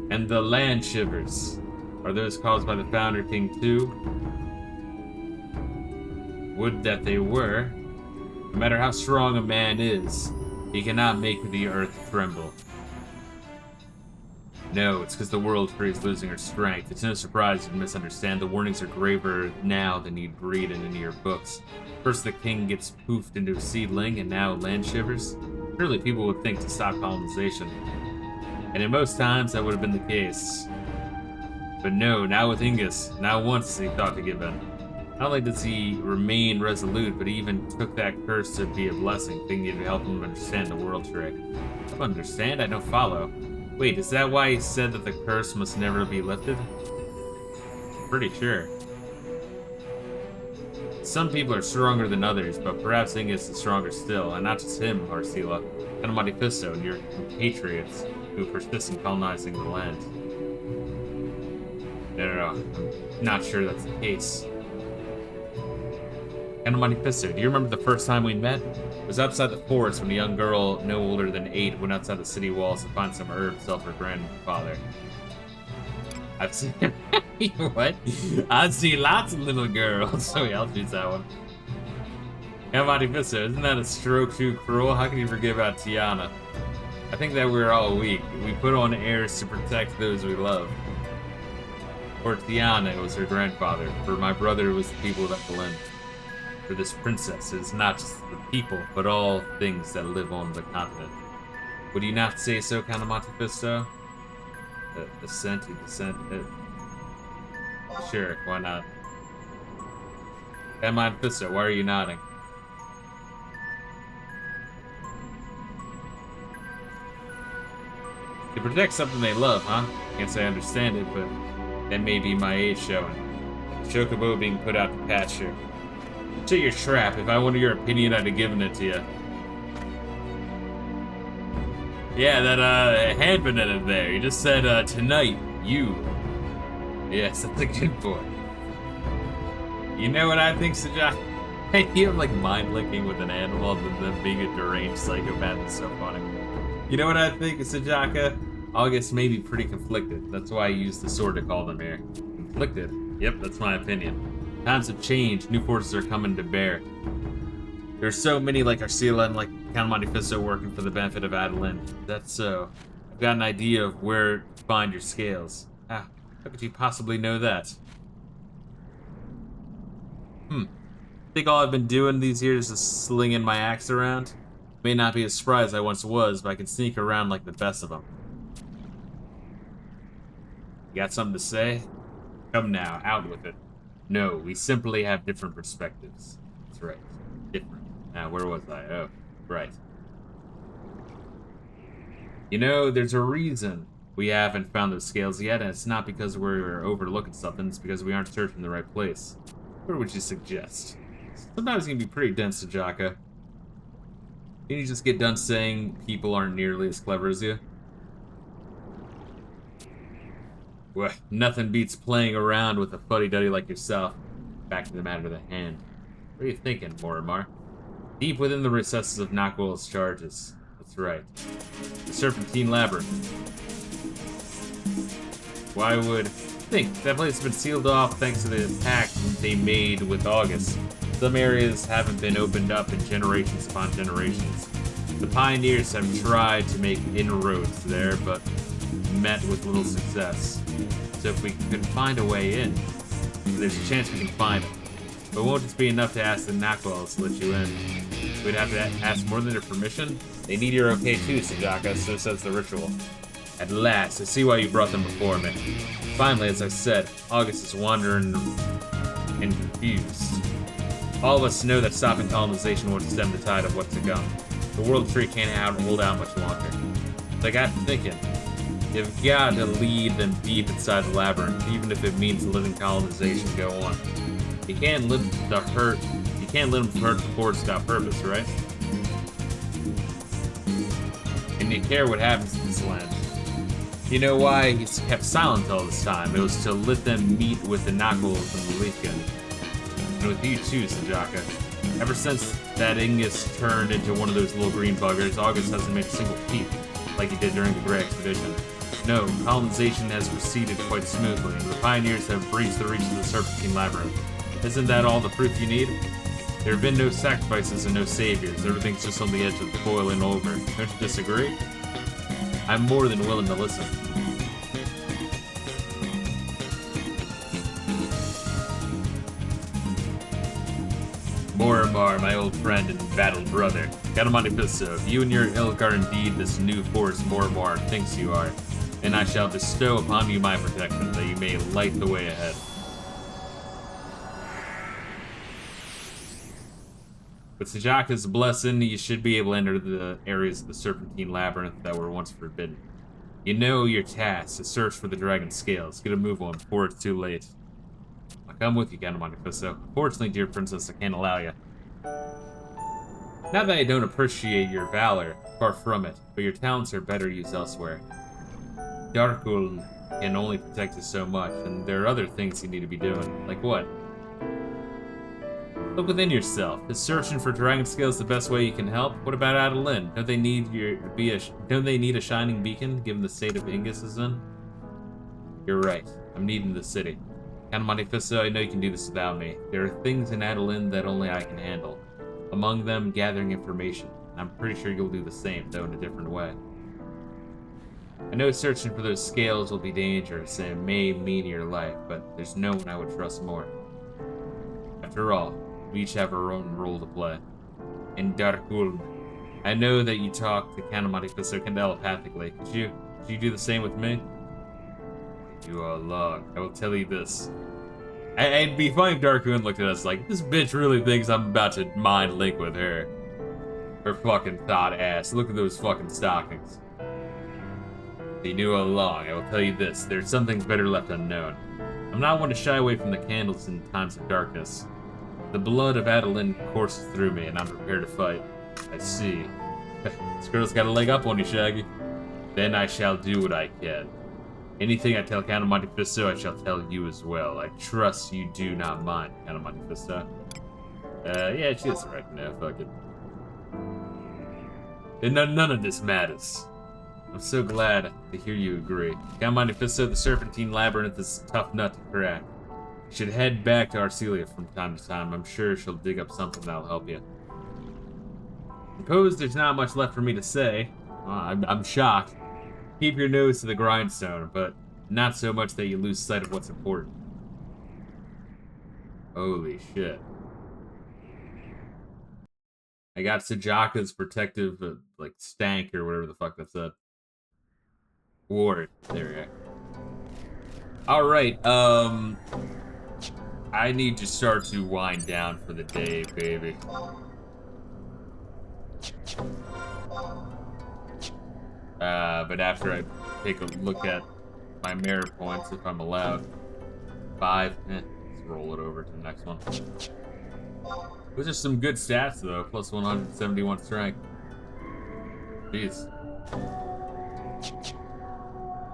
And the land shivers. Are those caused by the Founder King too? Would that they were. No matter how strong a man is, he cannot make the earth tremble. No, it's because the world tree is losing her strength. It's no surprise you misunderstand. The warnings are graver now than you'd read in any of your books. First the king gets poofed into a seedling, and now land shivers. Surely people would think to stop colonization. And in most times that would have been the case. But no, not with Ingus. Not once has he thought to give in. Not only does he remain resolute, but he even took that curse to be a blessing, thinking it would help him understand the world trick. I don't understand, I don't follow. Wait, is that why he said that the curse must never be lifted? Pretty sure. Some people are stronger than others, but perhaps Ingus is stronger still, and not just him, Arsila, and Monte Fisto and your compatriots who persist in colonizing the land. No, I'm not sure that's the case. And Monte Fisto, do you remember the first time we met? It was outside the forest when a young girl no older than 8 went outside the city walls to find some herbs to help her grandfather. I've seen what? I've seen lots of little girls. So yeah, I'll choose that one. Yeah, Monte Fisto, isn't that a stroke too cruel? How can you forget about Tiana? I think that we're all weak. We put on airs to protect those we love. For Tiana, it was her grandfather. For my brother, it was the people of Evelyn. For this princess, it is not just the people, but all things that live on the continent. Would you not say so, Count of Monte Fisto? Assent. Sure, why not? Count Monte Fisto, why are you nodding? They protect something they love, huh? Can't say I understand it, but that may be my age showing. Chocobo being put out to pasture. To your trap. If I wanted your opinion, I'd have given it to you. Yeah, that hand banana there. You just said tonight, you. Yes, that's a good boy. You know what I think, Sajak? You have like mind linking with an animal and then being a deranged psychopath is so funny. You know what I think, Sajaka? August may be pretty conflicted. That's why I used the sword to call them here. Conflicted? Yep, that's my opinion. Times have changed. New forces are coming to bear. There's so many like Arcila and like Count Monte Fisto working for the benefit of Adeline. That's so. I've got an idea of where to find your scales. How could you possibly know that? Think all I've been doing these years is slinging my axe around? May not be as spry as I once was, but I can sneak around like the best of them. You got something to say? Come now, out with it. No, we simply have different perspectives. That's right. Different. Now, where was I? Oh, right. You know, there's a reason we haven't found those scales yet, and it's not because we're overlooking something, it's because we aren't searching the right place. What would you suggest? Sometimes it can be pretty dense, Sajaka. Can you just get done saying people aren't nearly as clever as you? Well, nothing beats playing around with a fuddy-duddy like yourself. Back to the matter at hand. What are you thinking, Morimar? Deep within the recesses of Knockwell's charges. That's right. The Serpentine Labyrinth. Why would... Think, that place has been sealed off thanks to the pact they made with August. Some areas haven't been opened up in generations upon generations. The pioneers have tried to make inroads there, but met with little success. So if we could find a way in, there's a chance we can find it. But it won't just be enough to ask the Knockwells to let you in. We'd have to ask more than their permission. They need your okay too, Sajaka, so says the ritual. At last, I see why you brought them before me. Finally, as I said, August is wandering and confused. All of us know that stopping colonization won't stem the tide of what's to come. The World Tree can't hold out much longer. They got thinking. You've got to lead them deep inside the labyrinth, even if it means letting colonization go on. You can't let them hurt the force without purpose, right? And you care what happens to this land. You know why he's kept silent all this time? It was to let them meet with the Knockwells and the Leafkin. And with you too, Sajaka. Ever since that Ingus turned into one of those little green buggers, August hasn't made a single peep, like he did during the Grey Expedition. No, colonization has proceeded quite smoothly, and the pioneers have breached the reach of the Serpentine Labyrinth. Isn't that all the proof you need? There have been no sacrifices and no saviors. Everything's just on the edge of boiling over. Don't you disagree? I'm more than willing to listen. Morimar, my old friend and battled brother. Count Monte Fisto, if you and your ilk are indeed this new force Morimar thinks you are, then I shall bestow upon you my protection, that you may light the way ahead. With Sajaka's blessing, you should be able to enter the areas of the Serpentine Labyrinth that were once forbidden. You know your task, to search for the dragon scales. Get a move on before it's too late. I'll come with you, Count Monte Fisto. Unfortunately, dear princess, I can't allow you. Not that I don't appreciate your valor, far from it, but your talents are better used elsewhere. Darkul can only protect you so much, and there are other things you need to be doing. Like what? Look within yourself. Is searching for dragon scales the best way you can help? What about Adeline? Don't they need a shining beacon, given the state of Ingus is in? You're right. I'm needing the city. Count Monte Fisto, I know you can do this without me. There are things in Adeline that only I can handle. Among them, gathering information. I'm pretty sure you'll do the same, though in a different way. I know searching for those scales will be dangerous and it may mean your life, but there's no one I would trust more. After all, we each have our own role to play. In Darkul, I know that you talk to Count Monte Fisto telepathically. Could you do the same with me? You are long. I will tell you this. It'd be funny if Darkul looked at us like, this bitch really thinks I'm about to mind link with her. Her fucking thought ass. Look at those fucking stockings. You knew all along. I will tell you this. There's some things better left unknown. I'm not one to shy away from the candles in times of darkness. The blood of Adeline courses through me, and I'm prepared to fight. I see. This girl's got a leg up on you, Shaggy. Then I shall do what I can. Anything I tell Count of Monte Fisto, I shall tell you as well. I trust you do not mind, Count of Monte Fisto. Yeah, she has the right now. Fuck it. And none of this matters. I'm so glad to hear you agree. Count of Monte Fisto, the Serpentine Labyrinth is a tough nut to crack. You should head back to Arcelia from time to time. I'm sure she'll dig up something that'll help you. Suppose there's not much left for me to say. I'm shocked. Keep your nose to the grindstone, but not so much that you lose sight of what's important. Holy shit. I got Sajaka's protective, like, stank or whatever the fuck that said. Ward. There we go. Alright, I need to start to wind down for the day, baby. But after I take a look at my merit points, if I'm allowed. 5, let's roll it over to the next one. Those are some good stats, though. Plus 171 strength. Jeez.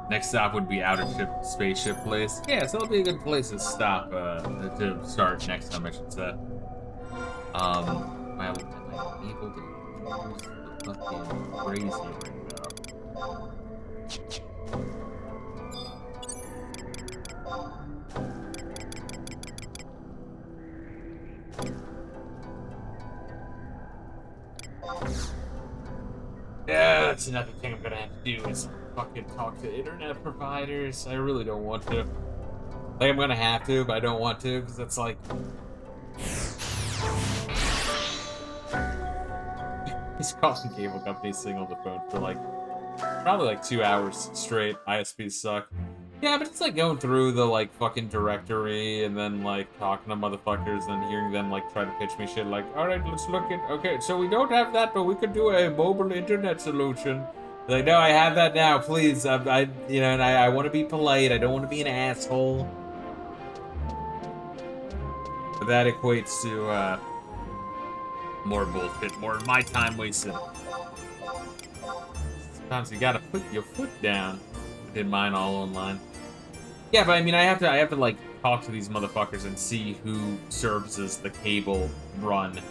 Next stop would be Outer Spaceship Place. Yeah, so it'll be a good place to stop, to start next time, I should say. Am I able to use the fucking crazy ring, though? Yeah, that's another thing I'm gonna have to do is fucking talk to internet providers. I really don't want to. Like, I'm gonna have to, but I don't want to, because it's like... These calling cable companies sing on the phone for like, probably like 2 hours straight. ISPs suck. Yeah, but it's like going through the like fucking directory and then like talking to motherfuckers and hearing them like try to pitch me shit like, alright, let's look at, okay, so we don't have that, but we could do a mobile internet solution. Like, no, I have that now, please. I you know, and I want to be polite. I don't want to be an asshole. But that equates to, more bullshit, more of my time wasted. Sometimes you gotta put your foot down. I did mine all online. Yeah, but I mean, I have to like talk to these motherfuckers and see who services the cable run,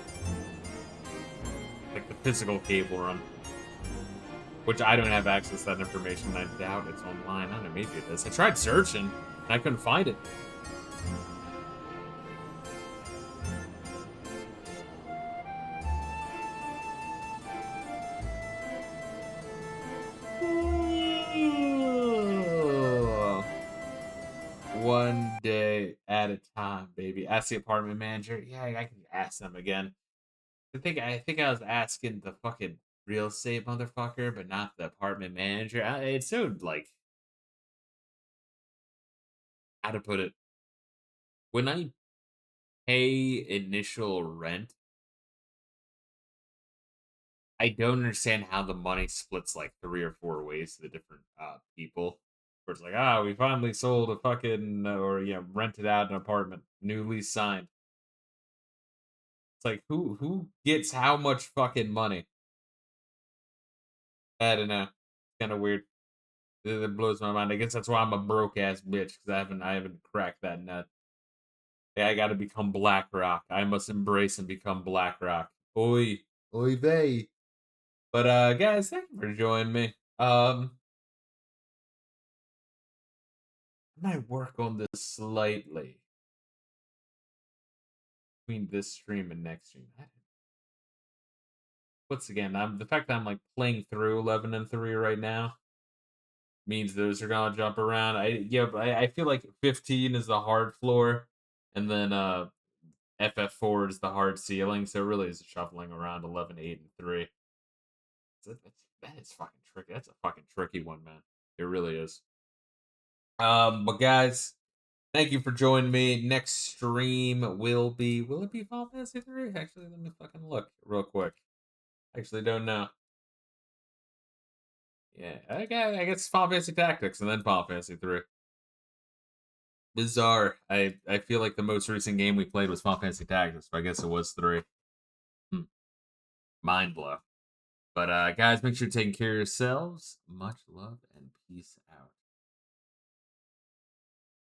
like the physical cable run, which I don't have access to that information. I doubt it's online. I don't know, maybe it is. I tried searching and I couldn't find it. One day at a time, baby. Ask the apartment manager. Yeah, I can ask them again. I think I was asking the fucking real estate motherfucker, but not the apartment manager. It's so like, how to put it? When I pay initial rent, I don't understand how the money splits like 3 or 4 ways to the different people. Where it's like, ah, we finally sold a fucking, or, you know, rented out an apartment, new lease signed. It's like, who gets how much fucking money? I don't know. Kind of weird. It blows my mind. I guess that's why I'm a broke ass bitch, because I haven't cracked that nut. Yeah, I gotta become BlackRock. I must embrace and become BlackRock. Oi, oi vey. But guys, thank you for joining me. I might work on this slightly between this stream and next stream. Once again, the fact that I'm like playing through 11 and 3 right now means those are gonna jump around. I feel like 15 is the hard floor, and then FF4 is the hard ceiling. So it really is shuffling around 11, 8, and 3. That is fucking tricky. That's a fucking tricky one, man. It really is. But guys, thank you for joining me. Next stream will it be Final Fantasy 3? Actually, let me fucking look real quick. Actually, don't know. Yeah, I guess Final Fantasy Tactics and then Final Fantasy 3. Bizarre. I feel like the most recent game we played was Final Fantasy Tactics, but I guess it was 3. Mind blow. But guys, make sure you're taking care of yourselves. Much love and peace